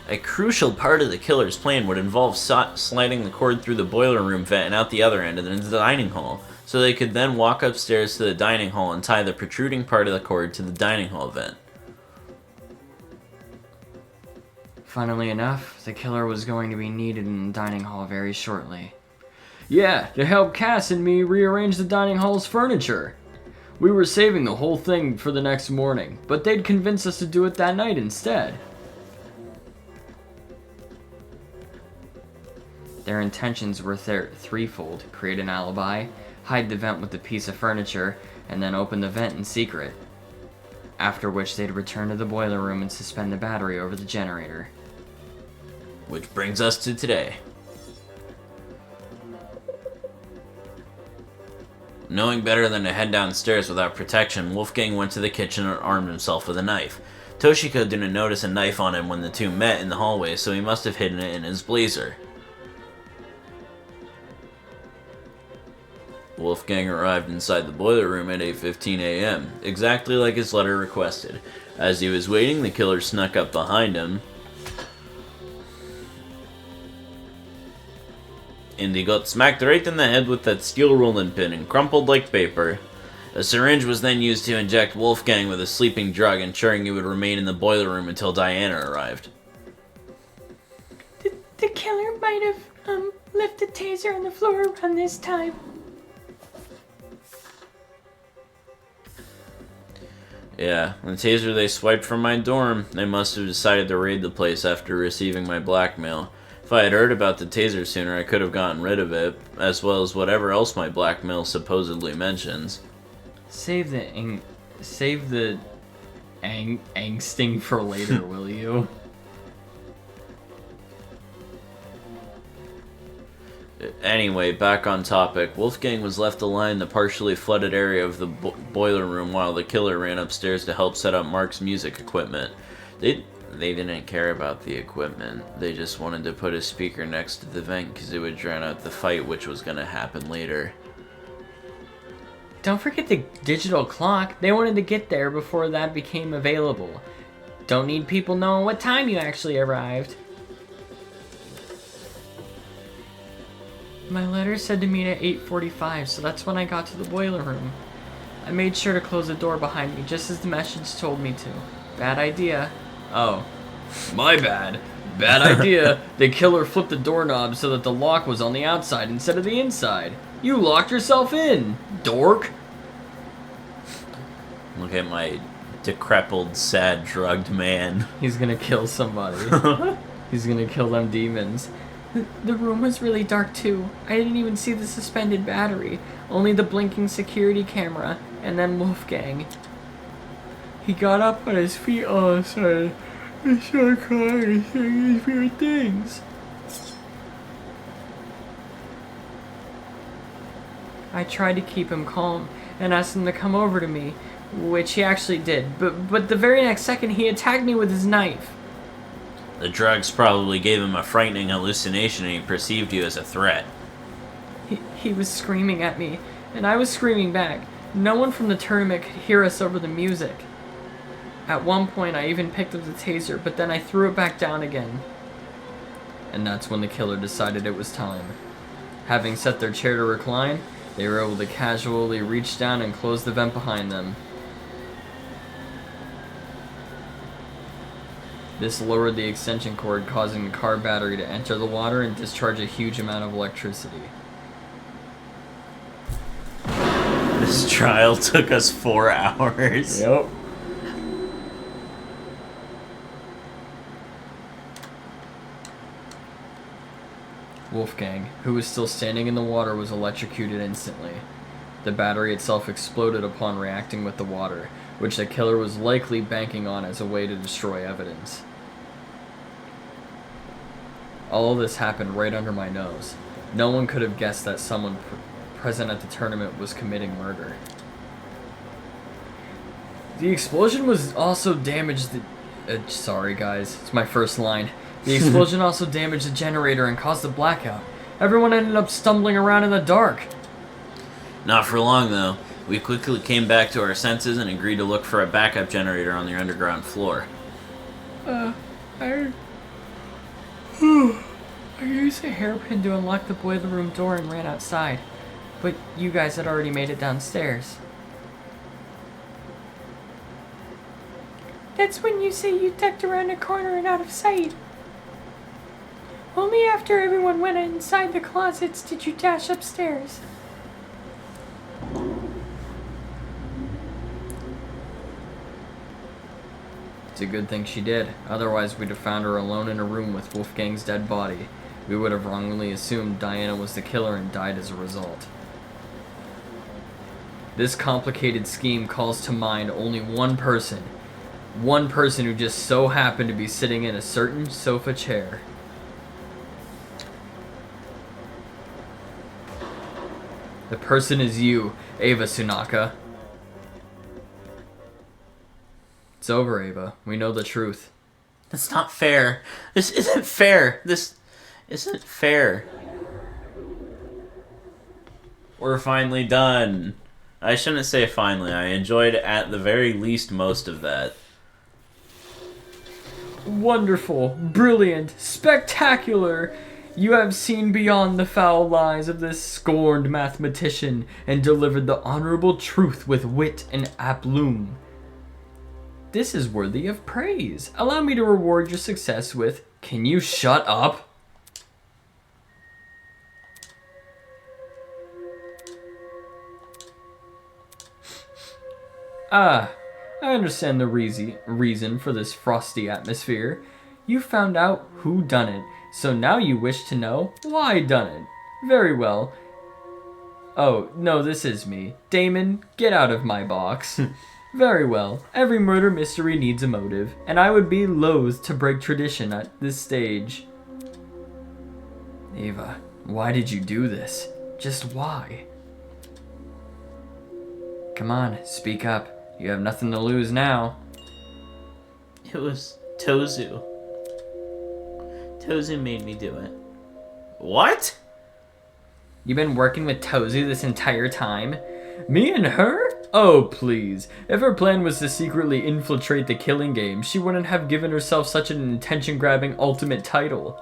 A crucial part of the killer's plan would involve sliding the cord through the boiler room vent and out the other end and into the dining hall, so they could then walk upstairs to the dining hall and tie the protruding part of the cord to the dining hall vent. Funnily enough, the killer was going to be needed in the dining hall very shortly. Yeah, to help Cass and me rearrange the dining hall's furniture. We were saving the whole thing for the next morning, but they'd convince us to do it that night instead. Their intentions were threefold: create an alibi, hide the vent with a piece of furniture, and then open the vent in secret. After which they'd return to the boiler room and suspend the battery over the generator. Which brings us to today. Knowing better than to head downstairs without protection, Wolfgang went to the kitchen and armed himself with a knife. Toshiko didn't notice a knife on him when the two met in the hallway, so he must have hidden it in his blazer. Wolfgang arrived inside the boiler room at 8:15 a.m., exactly like his letter requested. As he was waiting, the killer snuck up behind him, and he got smacked right in the head with that steel rolling pin and crumpled like paper. A syringe was then used to inject Wolfgang with a sleeping drug, ensuring he would remain in the boiler room until Diana arrived. The killer might have left the taser on the floor around this time. Yeah, the taser they swiped from my dorm, they must have decided to raid the place after receiving my blackmail. If I had heard about the taser sooner, I could have gotten rid of it, as well as whatever else my blackmail supposedly mentions. Save the angsting for later, will you? Anyway, back on topic. Wolfgang was left to lie in the partially flooded area of the boiler room while the killer ran upstairs to help set up Mark's music equipment. They didn't care about the equipment. They just wanted to put a speaker next to the vent because it would drown out the fight, which was going to happen later. Don't forget the digital clock. They wanted to get there before that became available. Don't need people knowing what time you actually arrived. My letter said to meet at 8:45, so that's when I got to the boiler room. I made sure to close the door behind me just as the message told me to. Bad idea. Oh, my bad. Bad idea. The killer flipped the doorknob so that the lock was on the outside instead of the inside. You locked yourself in, dork. Look at my decrepit, sad, drugged man. He's gonna kill somebody. He's gonna kill them demons. The room was really dark too. I didn't even see the suspended battery, only the blinking security camera. And then Wolfgang. He got up on his feet all of a sudden and started crying and saying these weird things. I tried to keep him calm and asked him to come over to me, which he actually did, but the very next second he attacked me with his knife. The drugs probably gave him a frightening hallucination and he perceived you as a threat. He was screaming at me, and I was screaming back. No one from the tournament could hear us over the music. At one point I even picked up the taser, but then I threw it back down again. And that's when the killer decided it was time. Having set their chair to recline, they were able to casually reach down and close the vent behind them. This lowered the extension cord, causing the car battery to enter the water and discharge a huge amount of electricity. This trial took us 4 hours. Yep. Wolfgang, who was still standing in the water, was electrocuted instantly. The battery itself exploded upon reacting with the water, which the killer was likely banking on as a way to destroy evidence. All of this happened right under my nose. No one could have guessed that someone present at the tournament was committing murder. The explosion was also damaged sorry guys, it's my first line. The explosion also damaged the generator and caused a blackout. Everyone ended up stumbling around in the dark. Not for long, though. We quickly came back to our senses and agreed to look for a backup generator on the underground floor. I used a hairpin to unlock the boiler room door and ran outside. But you guys had already made it downstairs. That's when you say you ducked around a corner and out of sight. Only after everyone went inside the closets did you dash upstairs. It's a good thing she did. Otherwise, we'd have found her alone in a room with Wolfgang's dead body. We would have wrongly assumed Diana was the killer and died as a result. This complicated scheme calls to mind only one person. One person who just so happened to be sitting in a certain sofa chair. The person is you, Ava Sunaka. It's over, Ava. We know the truth. That's not fair. This isn't fair. This isn't fair. We're finally done. I shouldn't say finally. I enjoyed at the very least most of that. Wonderful, brilliant, spectacular! You have seen beyond the foul lies of this scorned mathematician and delivered the honorable truth with wit and aplomb. This is worthy of praise. Allow me to reward your success with, can you shut up? Ah, I understand the reason for this frosty atmosphere. You found out who done it, so now you wish to know why done it. Very well. Oh, no, this is me. Damon, get out of my box. Very well. Every murder mystery needs a motive, and I would be loath to break tradition at this stage. Ava, why did you do this? Just why? Come on, speak up. You have nothing to lose now. It was Tozu. Tozu made me do it. What? You've been working with Tozu this entire time? Me and her? Oh, please. If her plan was to secretly infiltrate the killing game, she wouldn't have given herself such an attention-grabbing ultimate title.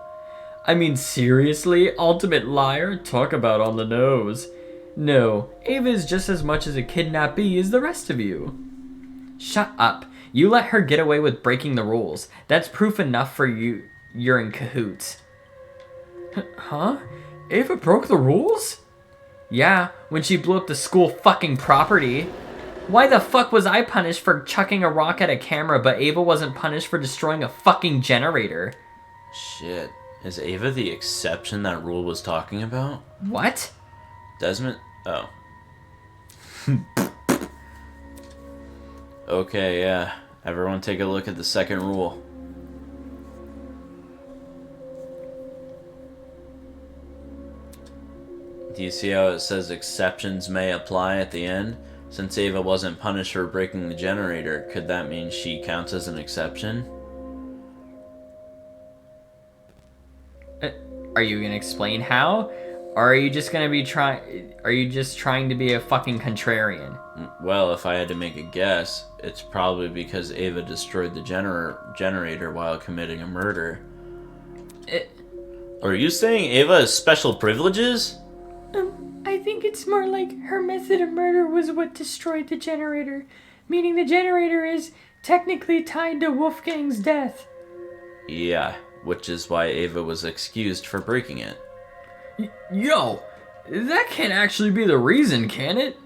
I mean, seriously? Ultimate liar? Talk about on the nose. No, Ava is just as much as a kidnappee as the rest of you. Shut up. You let her get away with breaking the rules. That's proof enough for you're in cahoots. Huh? Ava broke the rules? Yeah, when she blew up the school fucking property. Why the fuck was I punished for chucking a rock at a camera, but Ava wasn't punished for destroying a fucking generator? Shit. Is Ava the exception that Rule was talking about? What? Desmond? Oh. Okay, yeah. Everyone take a look at the second rule. Do you see how it says exceptions may apply at the end? Since Ava wasn't punished for breaking the generator, could that mean she counts as an exception? Are you gonna explain how? Or are you just gonna be are you just trying to be a fucking contrarian? Well, if I had to make a guess, it's probably because Ava destroyed the generator while committing a murder. Are you saying Ava has special privileges? I think it's more like her method of murder was what destroyed the generator, meaning the generator is technically tied to Wolfgang's death. Yeah, which is why Ava was excused for breaking it. Yo, that can't actually be the reason, can it?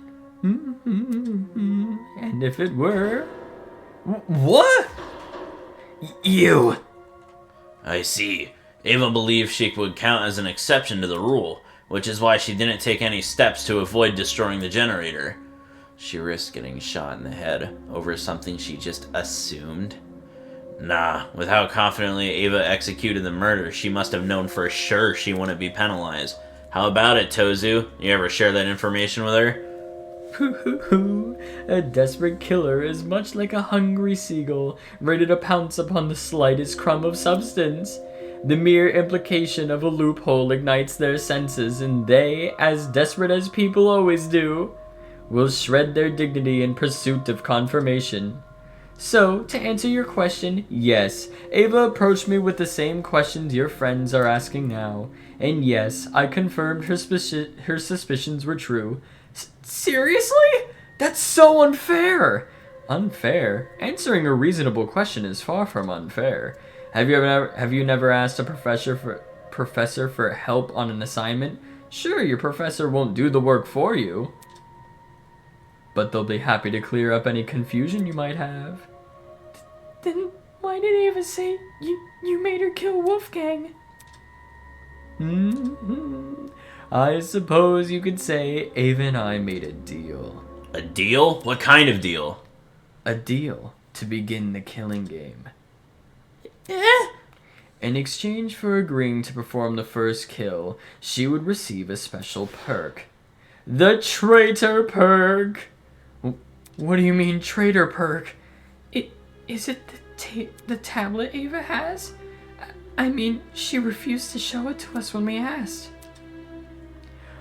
And if it were... What? You! I see. Ava believed she would count as an exception to the rule, which is why she didn't take any steps to avoid destroying the generator. She risked getting shot in the head over something she just assumed. Nah, with how confidently Ava executed the murder, she must have known for sure she wouldn't be penalized. How about it, Tozu? You ever share that information with her? A desperate killer is much like a hungry seagull, ready to pounce upon the slightest crumb of substance. The mere implication of a loophole ignites their senses, and they, as desperate as people always do, will shred their dignity in pursuit of confirmation. So, to answer your question, yes, Ava approached me with the same questions your friends are asking now, and yes, I confirmed her suspicions were true. Seriously? That's so unfair! Unfair? Answering a reasonable question is far from unfair. Have you never asked a professor for help on an assignment? Sure, your professor won't do the work for you, but they'll be happy to clear up any confusion you might have. Then why did Ava say you made her kill Wolfgang? I suppose you could say Ava and I made a deal. A deal? What kind of deal? A deal to begin the killing game. In exchange for agreeing to perform the first kill, she would receive a special perk. The Traitor Perk! What do you mean, Traitor Perk? Is it the tablet Ava has? I mean, she refused to show it to us when we asked.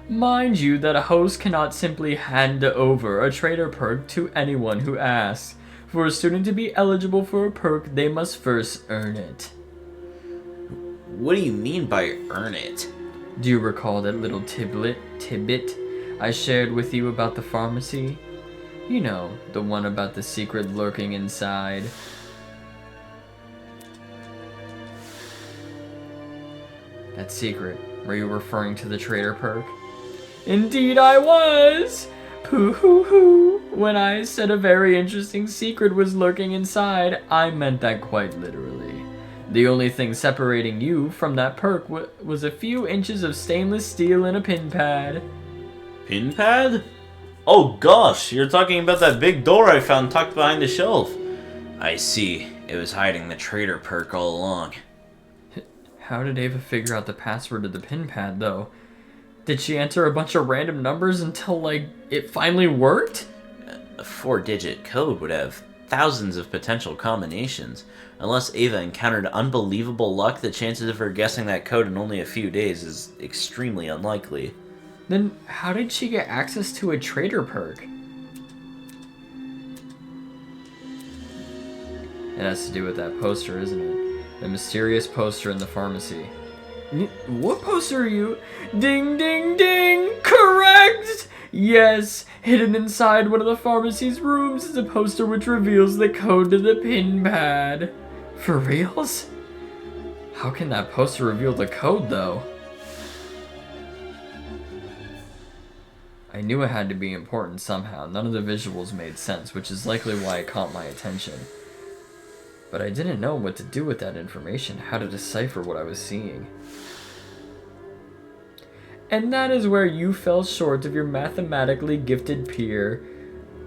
Mind you that a host cannot simply hand over a Traitor Perk to anyone who asks. For a student to be eligible for a perk, they must first earn it. What do you mean by earn it? Do you recall that little tidbit I shared with you about the pharmacy? You know, the one about the secret lurking inside. That secret, were you referring to the Traitor Perk? Indeed I was! Pooh-hoo-hoo! When I said a very interesting secret was lurking inside, I meant that quite literally. The only thing separating you from that perk was a few inches of stainless steel and a pin pad. Pin pad? Oh gosh, you're talking about that big door I found tucked behind the shelf. I see. It was hiding the Traitor Perk all along. How did Ava figure out the password to the pin pad, though? Did she enter a bunch of random numbers until, like, it finally worked? A 4-digit code would have thousands of potential combinations. Unless Ava encountered unbelievable luck, the chances of her guessing that code in only a few days is extremely unlikely. Then how did she get access to a Traitor Perk? It has to do with that poster, isn't it? The mysterious poster in the pharmacy. What poster are you? Ding, ding, ding! Correct! Yes, hidden inside one of the pharmacy's rooms is a poster which reveals the code to the pin pad. For reals? How can that poster reveal the code, though? I knew it had to be important somehow. None of the visuals made sense, which is likely why it caught my attention. But I didn't know what to do with that information, how to decipher what I was seeing. And that is where you fell short of your mathematically gifted peer.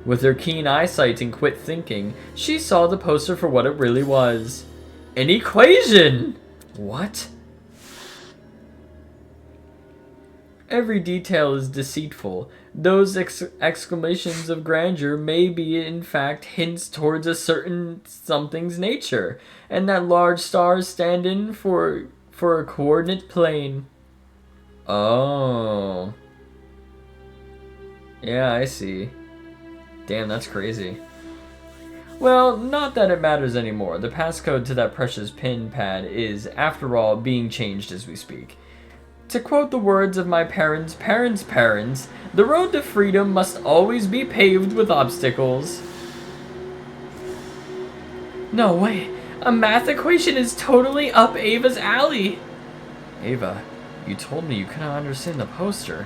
With her keen eyesight and quick thinking, she saw the poster for what it really was. An equation! What? Every detail is deceitful. Those exclamations of grandeur may be in fact hints towards a certain something's nature, and that large stars stand in for a coordinate plane. Oh. Yeah, I see. Damn, that's crazy. Well, not that it matters anymore. The passcode to that precious pin pad is, after all, being changed as we speak. To quote the words of my parents' parents, the road to freedom must always be paved with obstacles. No way, a math equation is totally up Ava's alley. Ava, you told me you couldn't understand the poster.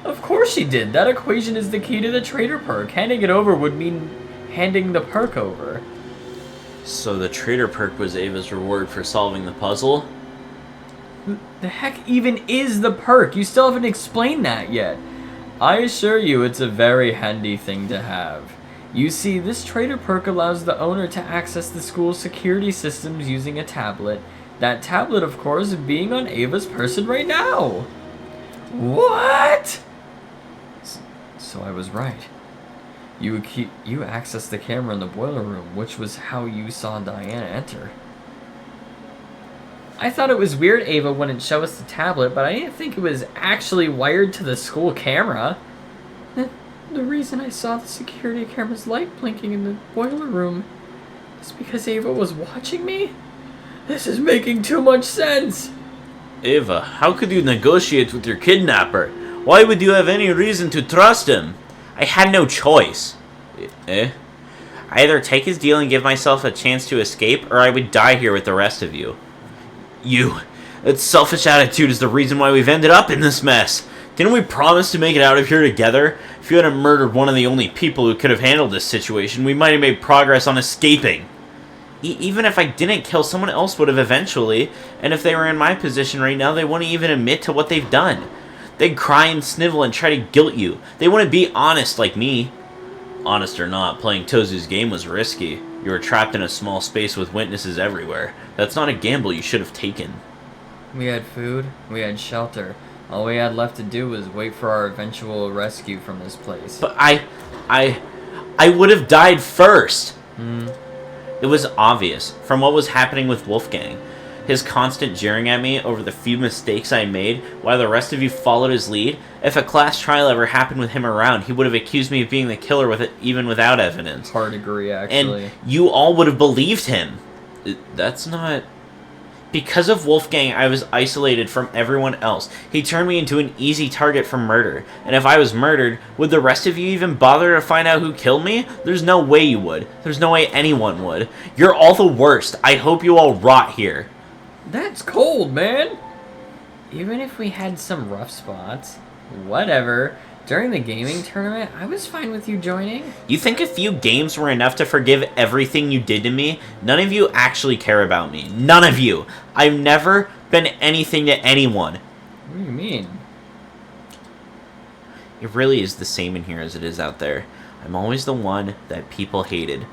Of course she did. That equation is the key to the trader perk. Handing it over would mean handing the perk over. So the trader perk was Ava's reward for solving the puzzle? The heck even is the perk? You still haven't explained that yet. I assure you it's a very handy thing to have. You see, this trader perk allows the owner to access the school's security systems using a tablet. That tablet, of course, being on Ava's person right now. What? So I was right. You accessed the camera in the boiler room, which was how you saw Diana enter. I thought it was weird Ava wouldn't show us the tablet, but I didn't think it was actually wired to the school camera. The reason I saw the security camera's light blinking in the boiler room is because Ava was watching me? This is making too much sense! Ava, how could you negotiate with your kidnapper? Why would you have any reason to trust him? I had no choice. I either take his deal and give myself a chance to escape, or I would die here with the rest of you. That selfish attitude is the reason why we've ended up in this mess. Didn't we promise to make it out of here together? If you hadn't murdered one of the only people who could have handled this situation, we might have made progress on escaping. Even if I didn't kill, someone else would have eventually, and if they were in my position right now, they wouldn't even admit to what they've done. They'd cry and snivel and try to guilt you. They wouldn't be honest like me. Honest or not, playing Tozu's game was risky. You were trapped in a small space with witnesses everywhere. That's not a gamble you should have taken. We had food, we had shelter. All we had left to do was wait for our eventual rescue from this place. But I would have died first. It was obvious from what was happening with Wolfgang. His constant jeering at me over the few mistakes I made while the rest of you followed his lead. If a class trial ever happened with him around, he would have accused me of being the killer with it, even without evidence. Hard to agree, actually. And you all would have believed him. That's not... Because of Wolfgang, I was isolated from everyone else. He turned me into an easy target for murder. And if I was murdered, would the rest of you even bother to find out who killed me? There's no way you would. There's no way anyone would. You're all the worst. I hope you all rot here. That's cold, man! Even if we had some rough spots, whatever. During the gaming tournament, I was fine with you joining. You think a few games were enough to forgive everything you did to me? None of you actually care about me. None of you. I've never been anything to anyone. What do you mean? It really is the same in here as it is out there. I'm always the one that people hated.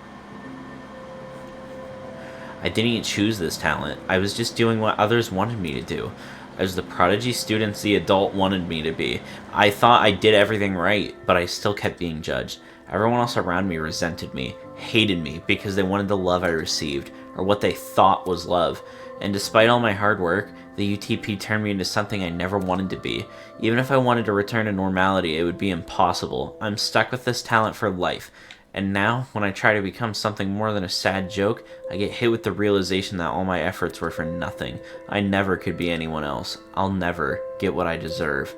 I didn't choose this talent. I was just doing what others wanted me to do. I was the prodigy student the adult wanted me to be. I thought I did everything right, but I still kept being judged. Everyone else around me resented me, hated me, because they wanted the love I received, or what they thought was love. And despite all my hard work, the UTP turned me into something I never wanted to be. Even if I wanted to return to normality, it would be impossible. I'm stuck with this talent for life. And now, when I try to become something more than a sad joke, I get hit with the realization that all my efforts were for nothing. I never could be anyone else. I'll never get what I deserve.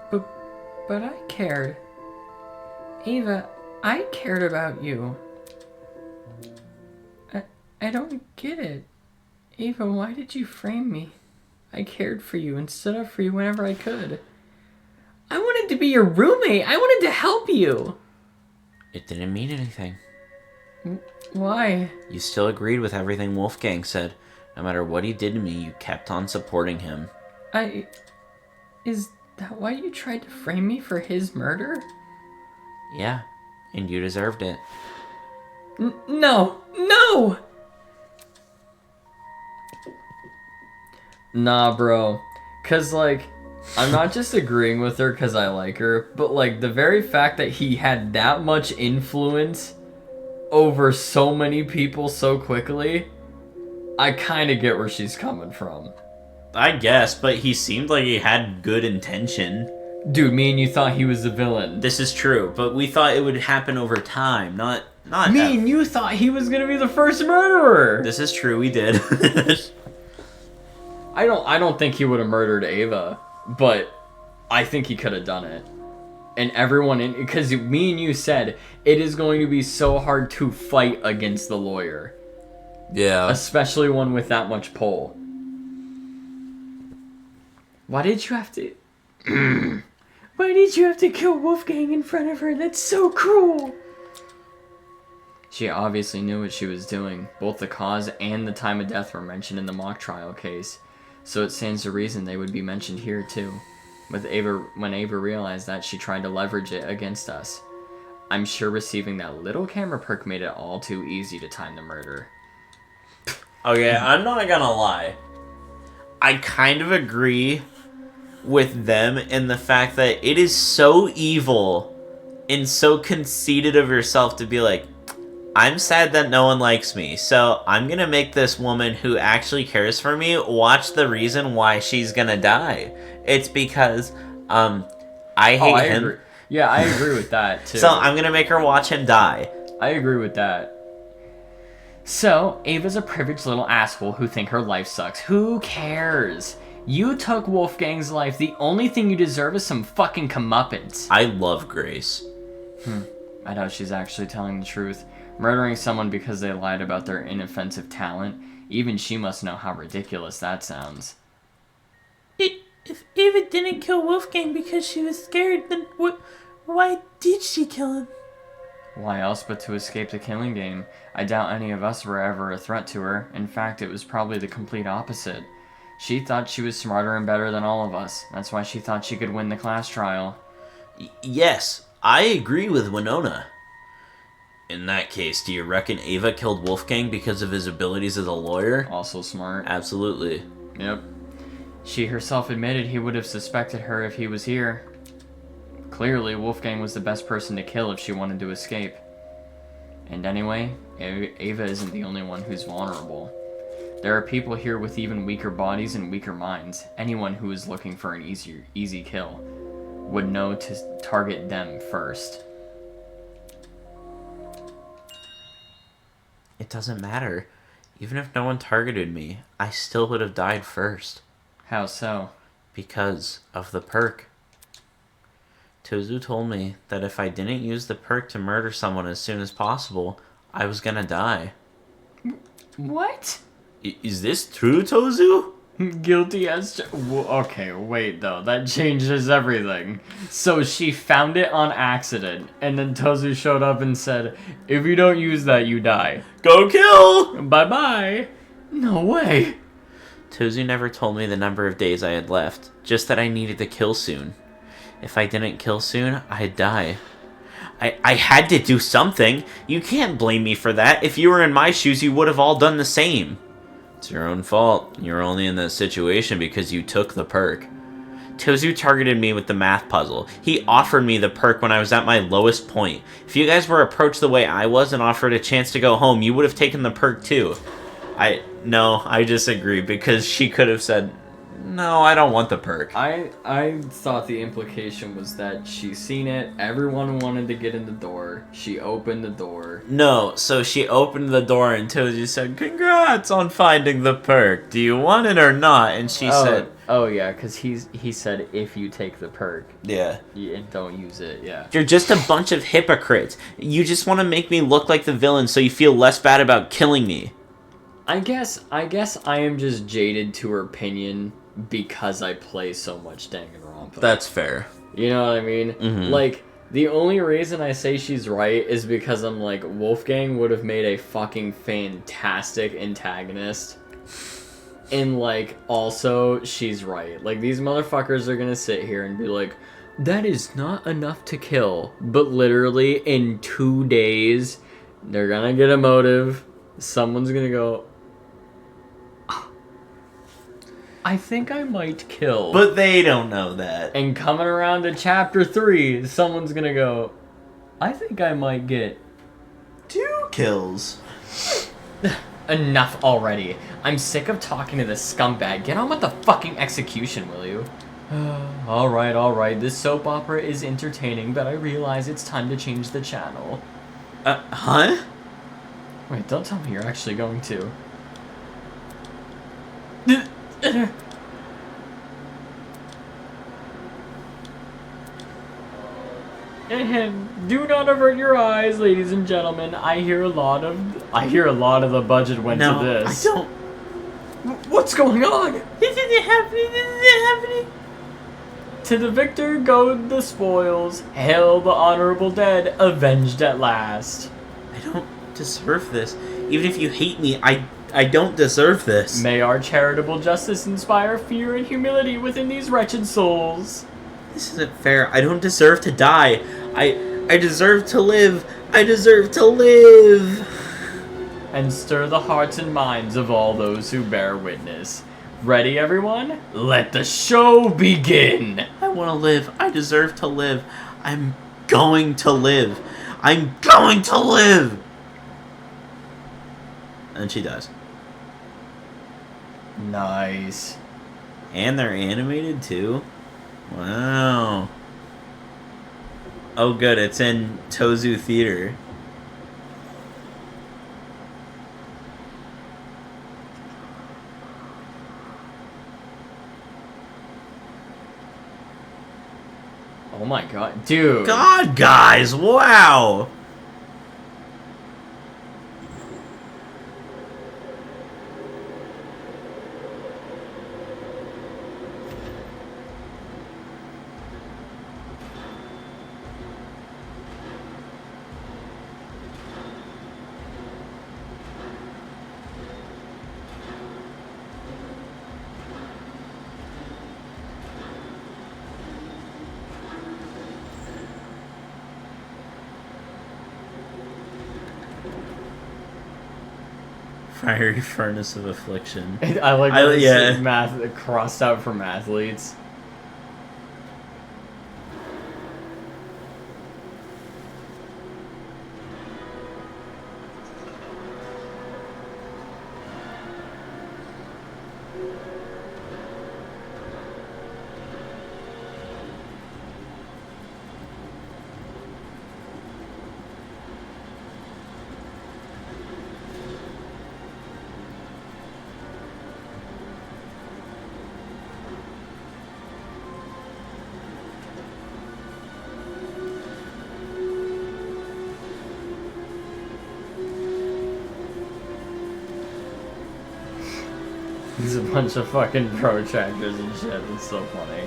But I cared. Ava, I cared about you. I don't get it. Ava, why did you frame me? I cared for you and stood up for you whenever I could. I wanted to be your roommate. I wanted to help you. It didn't mean anything. Why? You still agreed with everything Wolfgang said. No matter what he did to me, you kept on supporting him. Is that why you tried to frame me for his murder? Yeah, and you deserved it. No! No! Nah, bro. Cause, like, I'm not just agreeing with her because I like her, but, like, the very fact that he had that much influence over so many people so quickly, I kind of get where she's coming from. I guess, but he seemed like he had good intention. Dude, me and you thought he was the villain. This is true, but we thought it would happen over time, not Me and you thought he was gonna be the first murderer. This is true, we did. I don't think he would have murdered Ava, but I think he could have done it. And everyone in, because me and you said it is going to be so hard to fight against the lawyer. Yeah. Especially one with that much pull. Why did you have to... Why did you have to kill Wolfgang in front of her? That's so cruel. She obviously knew what she was doing. Both the cause and the time of death were mentioned in the mock trial case. So it stands to reason they would be mentioned here too. When Ava realized that, she tried to leverage it against us. I'm sure receiving that little camera perk made it all too easy to time the murder. Okay, I'm not gonna lie. I kind of agree with them in the fact that it is so evil and so conceited of yourself to be like, I'm sad that no one likes me, so I'm gonna make this woman who actually cares for me watch the reason why she's gonna die. It's because, I hate him. Agree. Yeah, I agree with that, too. So I'm gonna make her watch him die. I agree with that. So, Ava's a privileged little asshole who think her life sucks. Who cares? You took Wolfgang's life. The only thing you deserve is some fucking comeuppance. I love Grace. I doubt she's actually telling the truth. Murdering someone because they lied about their inoffensive talent, even she must know how ridiculous that sounds. If Ava didn't kill Wolfgang because she was scared, then why did she kill him? Why else but to escape the killing game? I doubt any of us were ever a threat to her. In fact, it was probably the complete opposite. She thought she was smarter and better than all of us. That's why she thought she could win the class trial. Yes, I agree with Winona. In that case, do you reckon Ava killed Wolfgang because of his abilities as a lawyer? Also smart. Absolutely. Yep. She herself admitted he would have suspected her if he was here. Clearly, Wolfgang was the best person to kill if she wanted to escape. And anyway, Ava isn't the only one who's vulnerable. There are people here with even weaker bodies and weaker minds. Anyone who is looking for an easy kill would know to target them first. It doesn't matter. Even if no one targeted me, I still would have died first. How so? Because of the perk. Tozu told me that if I didn't use the perk to murder someone as soon as possible, I was gonna die. What? Is this true, Tozu? Guilty as... Okay, wait though, that changes everything. So she found it on accident, and then Tozu showed up and said, if you don't use that, you die. Go kill! Bye-bye. No way. Tozu never told me the number of days I had left, just that I needed to kill soon. If I didn't kill soon, I'd die. I had to do something. You can't blame me for that. If you were in my shoes, you would have all done the same. It's your own fault. You're only in this situation because you took the perk. Tozu targeted me with the math puzzle. He offered me the perk when I was at my lowest point. If you guys were approached the way I was and offered a chance to go home, you would have taken the perk too. No, I disagree, because she could have said, no, I don't want the perk. I thought the implication was that she's seen it, everyone wanted to get in the door, she opened the door. No, so she opened the door and Tozu said, congrats on finding the perk. Do you want it or not? And she said... Oh yeah, because he said if you take the perk. Yeah. And don't use it, yeah. You're just a bunch of hypocrites. You just want to make me look like the villain so you feel less bad about killing me. I guess I am just jaded to her opinion because I play so much Danganronpa. That's fair. You know what I mean? Mm-hmm. Like, the only reason I say she's right is because I'm like, Wolfgang would have made a fucking fantastic antagonist. And, like, also, she's right. Like, these motherfuckers are gonna sit here and be like, that is not enough to kill. But literally, in 2 days, they're gonna get a motive. Someone's gonna go, I think I might kill. But they don't know that. And coming around to chapter 3, someone's gonna go, I think I might get 2 kills. enough already. I'm sick of talking to this scumbag. Get on with the fucking execution, will you? Alright. This soap opera is entertaining, but I realize it's time to change the channel. Huh? Wait, don't tell me you're actually going to. And do not avert your eyes, ladies and gentlemen. I hear a lot of the budget went to this. I don't. What's going on? This isn't happening. This isn't happening. To the victor go the spoils. Hail the honorable dead, avenged at last. I don't deserve this. Even if you hate me, I don't deserve this. May our charitable justice inspire fear and humility within these wretched souls. This isn't fair. I don't deserve to die. I deserve to live. I deserve to live. And stir the hearts and minds of all those who bear witness. Ready, everyone? Let the show begin! I want to live. I deserve to live. I'm going to live. I'm going to live. And she does. Nice. And they're animated too? Wow. Oh good, it's in Tozu Theater. Oh my god, dude. God, guys, wow. Fiery Furnace of Affliction. I like that it's yeah. math crossed out for mathletes. There's a bunch of fucking protractors and shit. It's so funny.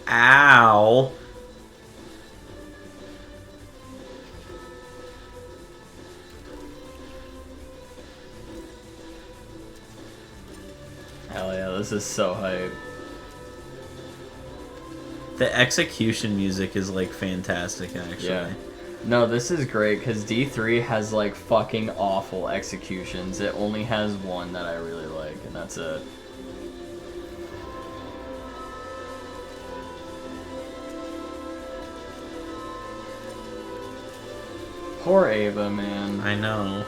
Ow. Hell yeah, this is so hype. The execution music is like fantastic, actually. Yeah. No, this is great because D3 has like fucking awful executions. It only has one that I really like, and that's it. Poor Ava, man. I know.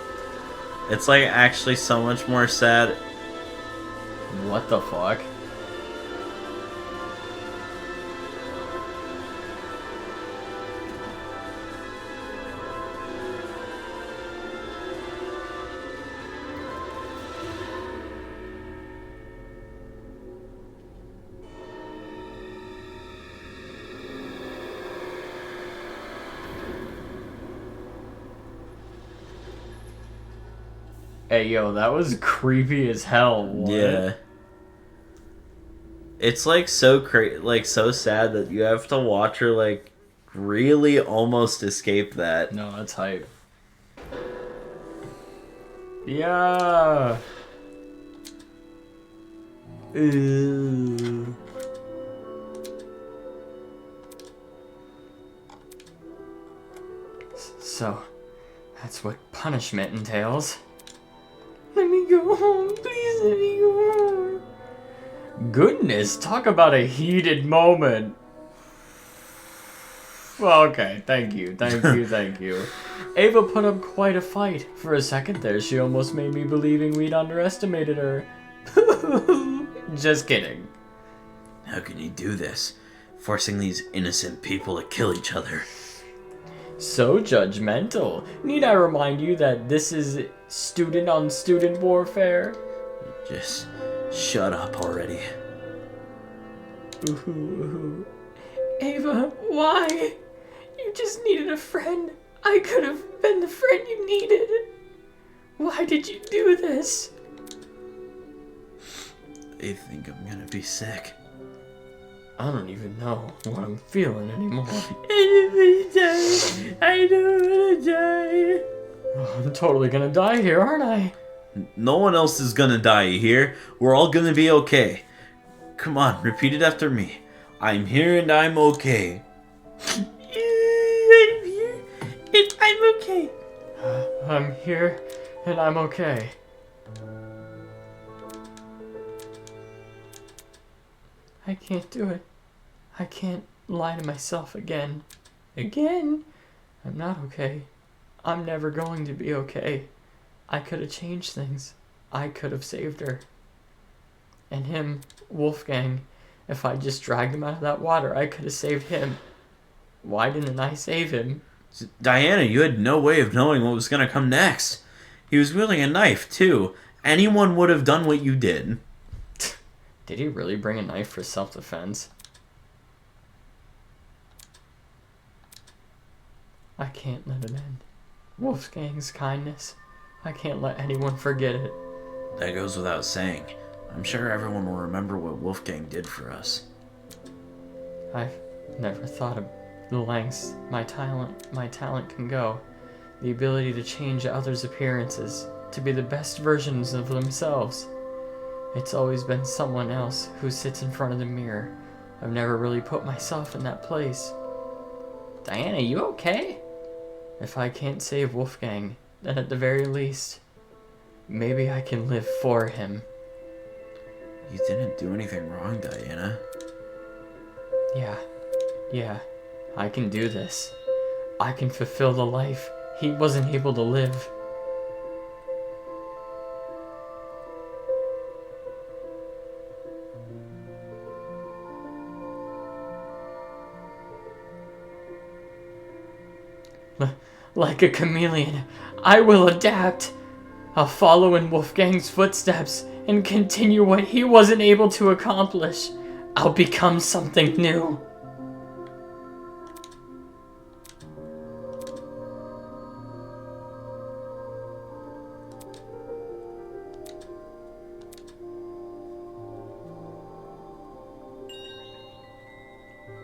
It's like actually so much more sad. What the fuck? Hey, yo, that was creepy as hell. What? Yeah. It's like so so sad that you have to watch her like really almost escape that. No, that's hype. Yeah. Ew. So, that's what punishment entails. Let me go home, please let me go home. Goodness, talk about a heated moment. Well, okay, thank you. Ava put up quite a fight. For a second there, she almost made me believing we'd underestimated her. Just kidding. How can you do this? Forcing these innocent people to kill each other. So judgmental. Need I remind you that this is student-on-student warfare? Just shut up already. Ooh. Ava, why? You just needed a friend. I could have been the friend you needed. Why did you do this? They think I'm gonna be sick. I don't even know what I'm feeling anymore. I don't wanna die. Oh, I'm totally gonna die here, aren't I? No one else is gonna die here. We're all gonna be okay. Come on, repeat it after me. I'm here and I'm okay. I'm here and I'm okay. I'm here and I'm okay. I can't do it. I can't lie to myself again. Again? I'm not okay. I'm never going to be okay. I could have changed things. I could have saved her. And him, Wolfgang, if I just dragged him out of that water, I could have saved him. Why didn't I save him? Diana, you had no way of knowing what was gonna come next. He was wielding a knife, too. Anyone would have done what you did. Did he really bring a knife for self-defense? I can't let it end. Wolfgang's kindness. I can't let anyone forget it. That goes without saying. I'm sure everyone will remember what Wolfgang did for us. I've never thought of the lengths my talent can go. The ability to change others' appearances, to be the best versions of themselves. It's always been someone else who sits in front of the mirror. I've never really put myself in that place. Diana, you okay? If I can't save Wolfgang, then at the very least, maybe I can live for him. You didn't do anything wrong, Diana. Yeah, I can do this. I can fulfill the life he wasn't able to live. Like a chameleon, I will adapt. I'll follow in Wolfgang's footsteps and continue what he wasn't able to accomplish. I'll become something new.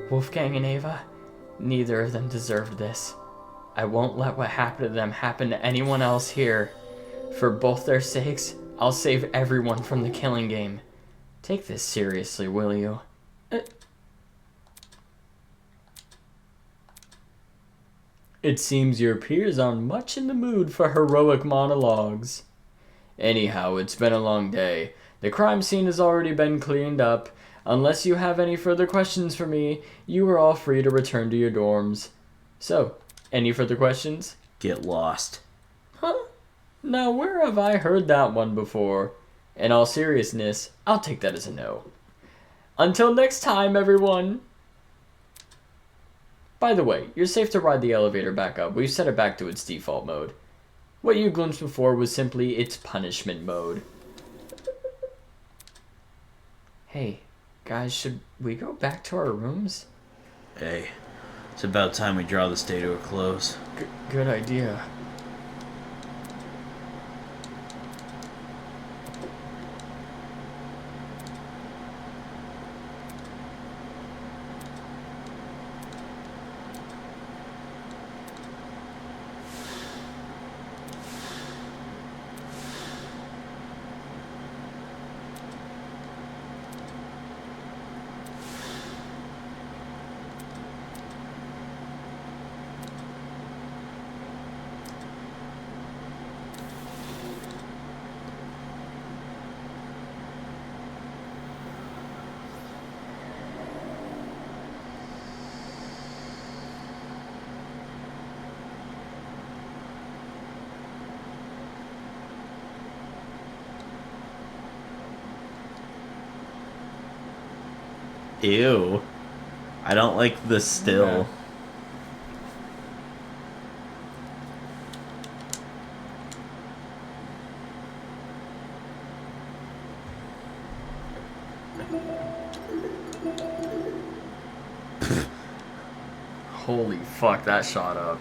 Wolfgang and Ava, neither of them deserved this. I won't let what happened to them happen to anyone else here. For both their sakes, I'll save everyone from the killing game. Take this seriously, will you? It seems your peers aren't much in the mood for heroic monologues. Anyhow, it's been a long day. The crime scene has already been cleaned up. Unless you have any further questions for me, you are all free to return to your dorms. So, any further questions? Get lost. Huh? Now, where have I heard that one before? In all seriousness, I'll take that as a no. Until next time, everyone! By the way, you're safe to ride the elevator back up. We've set it back to its default mode. What you glimpsed before was simply its punishment mode. Hey, guys, should we go back to our rooms? Hey, it's about time we draw this day to a close. Good idea. Ew. I don't like the still. Holy fuck, that shot up.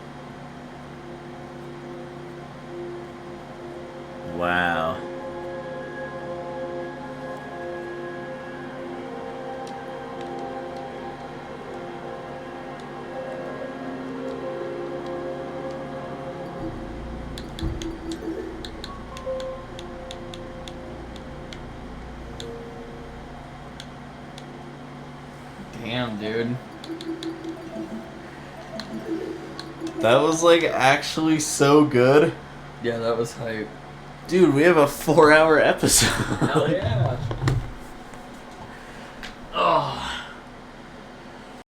Wow. Damn, dude. That was like actually so good. Yeah, that was hype. Dude, we have a 4-hour episode. Hell yeah.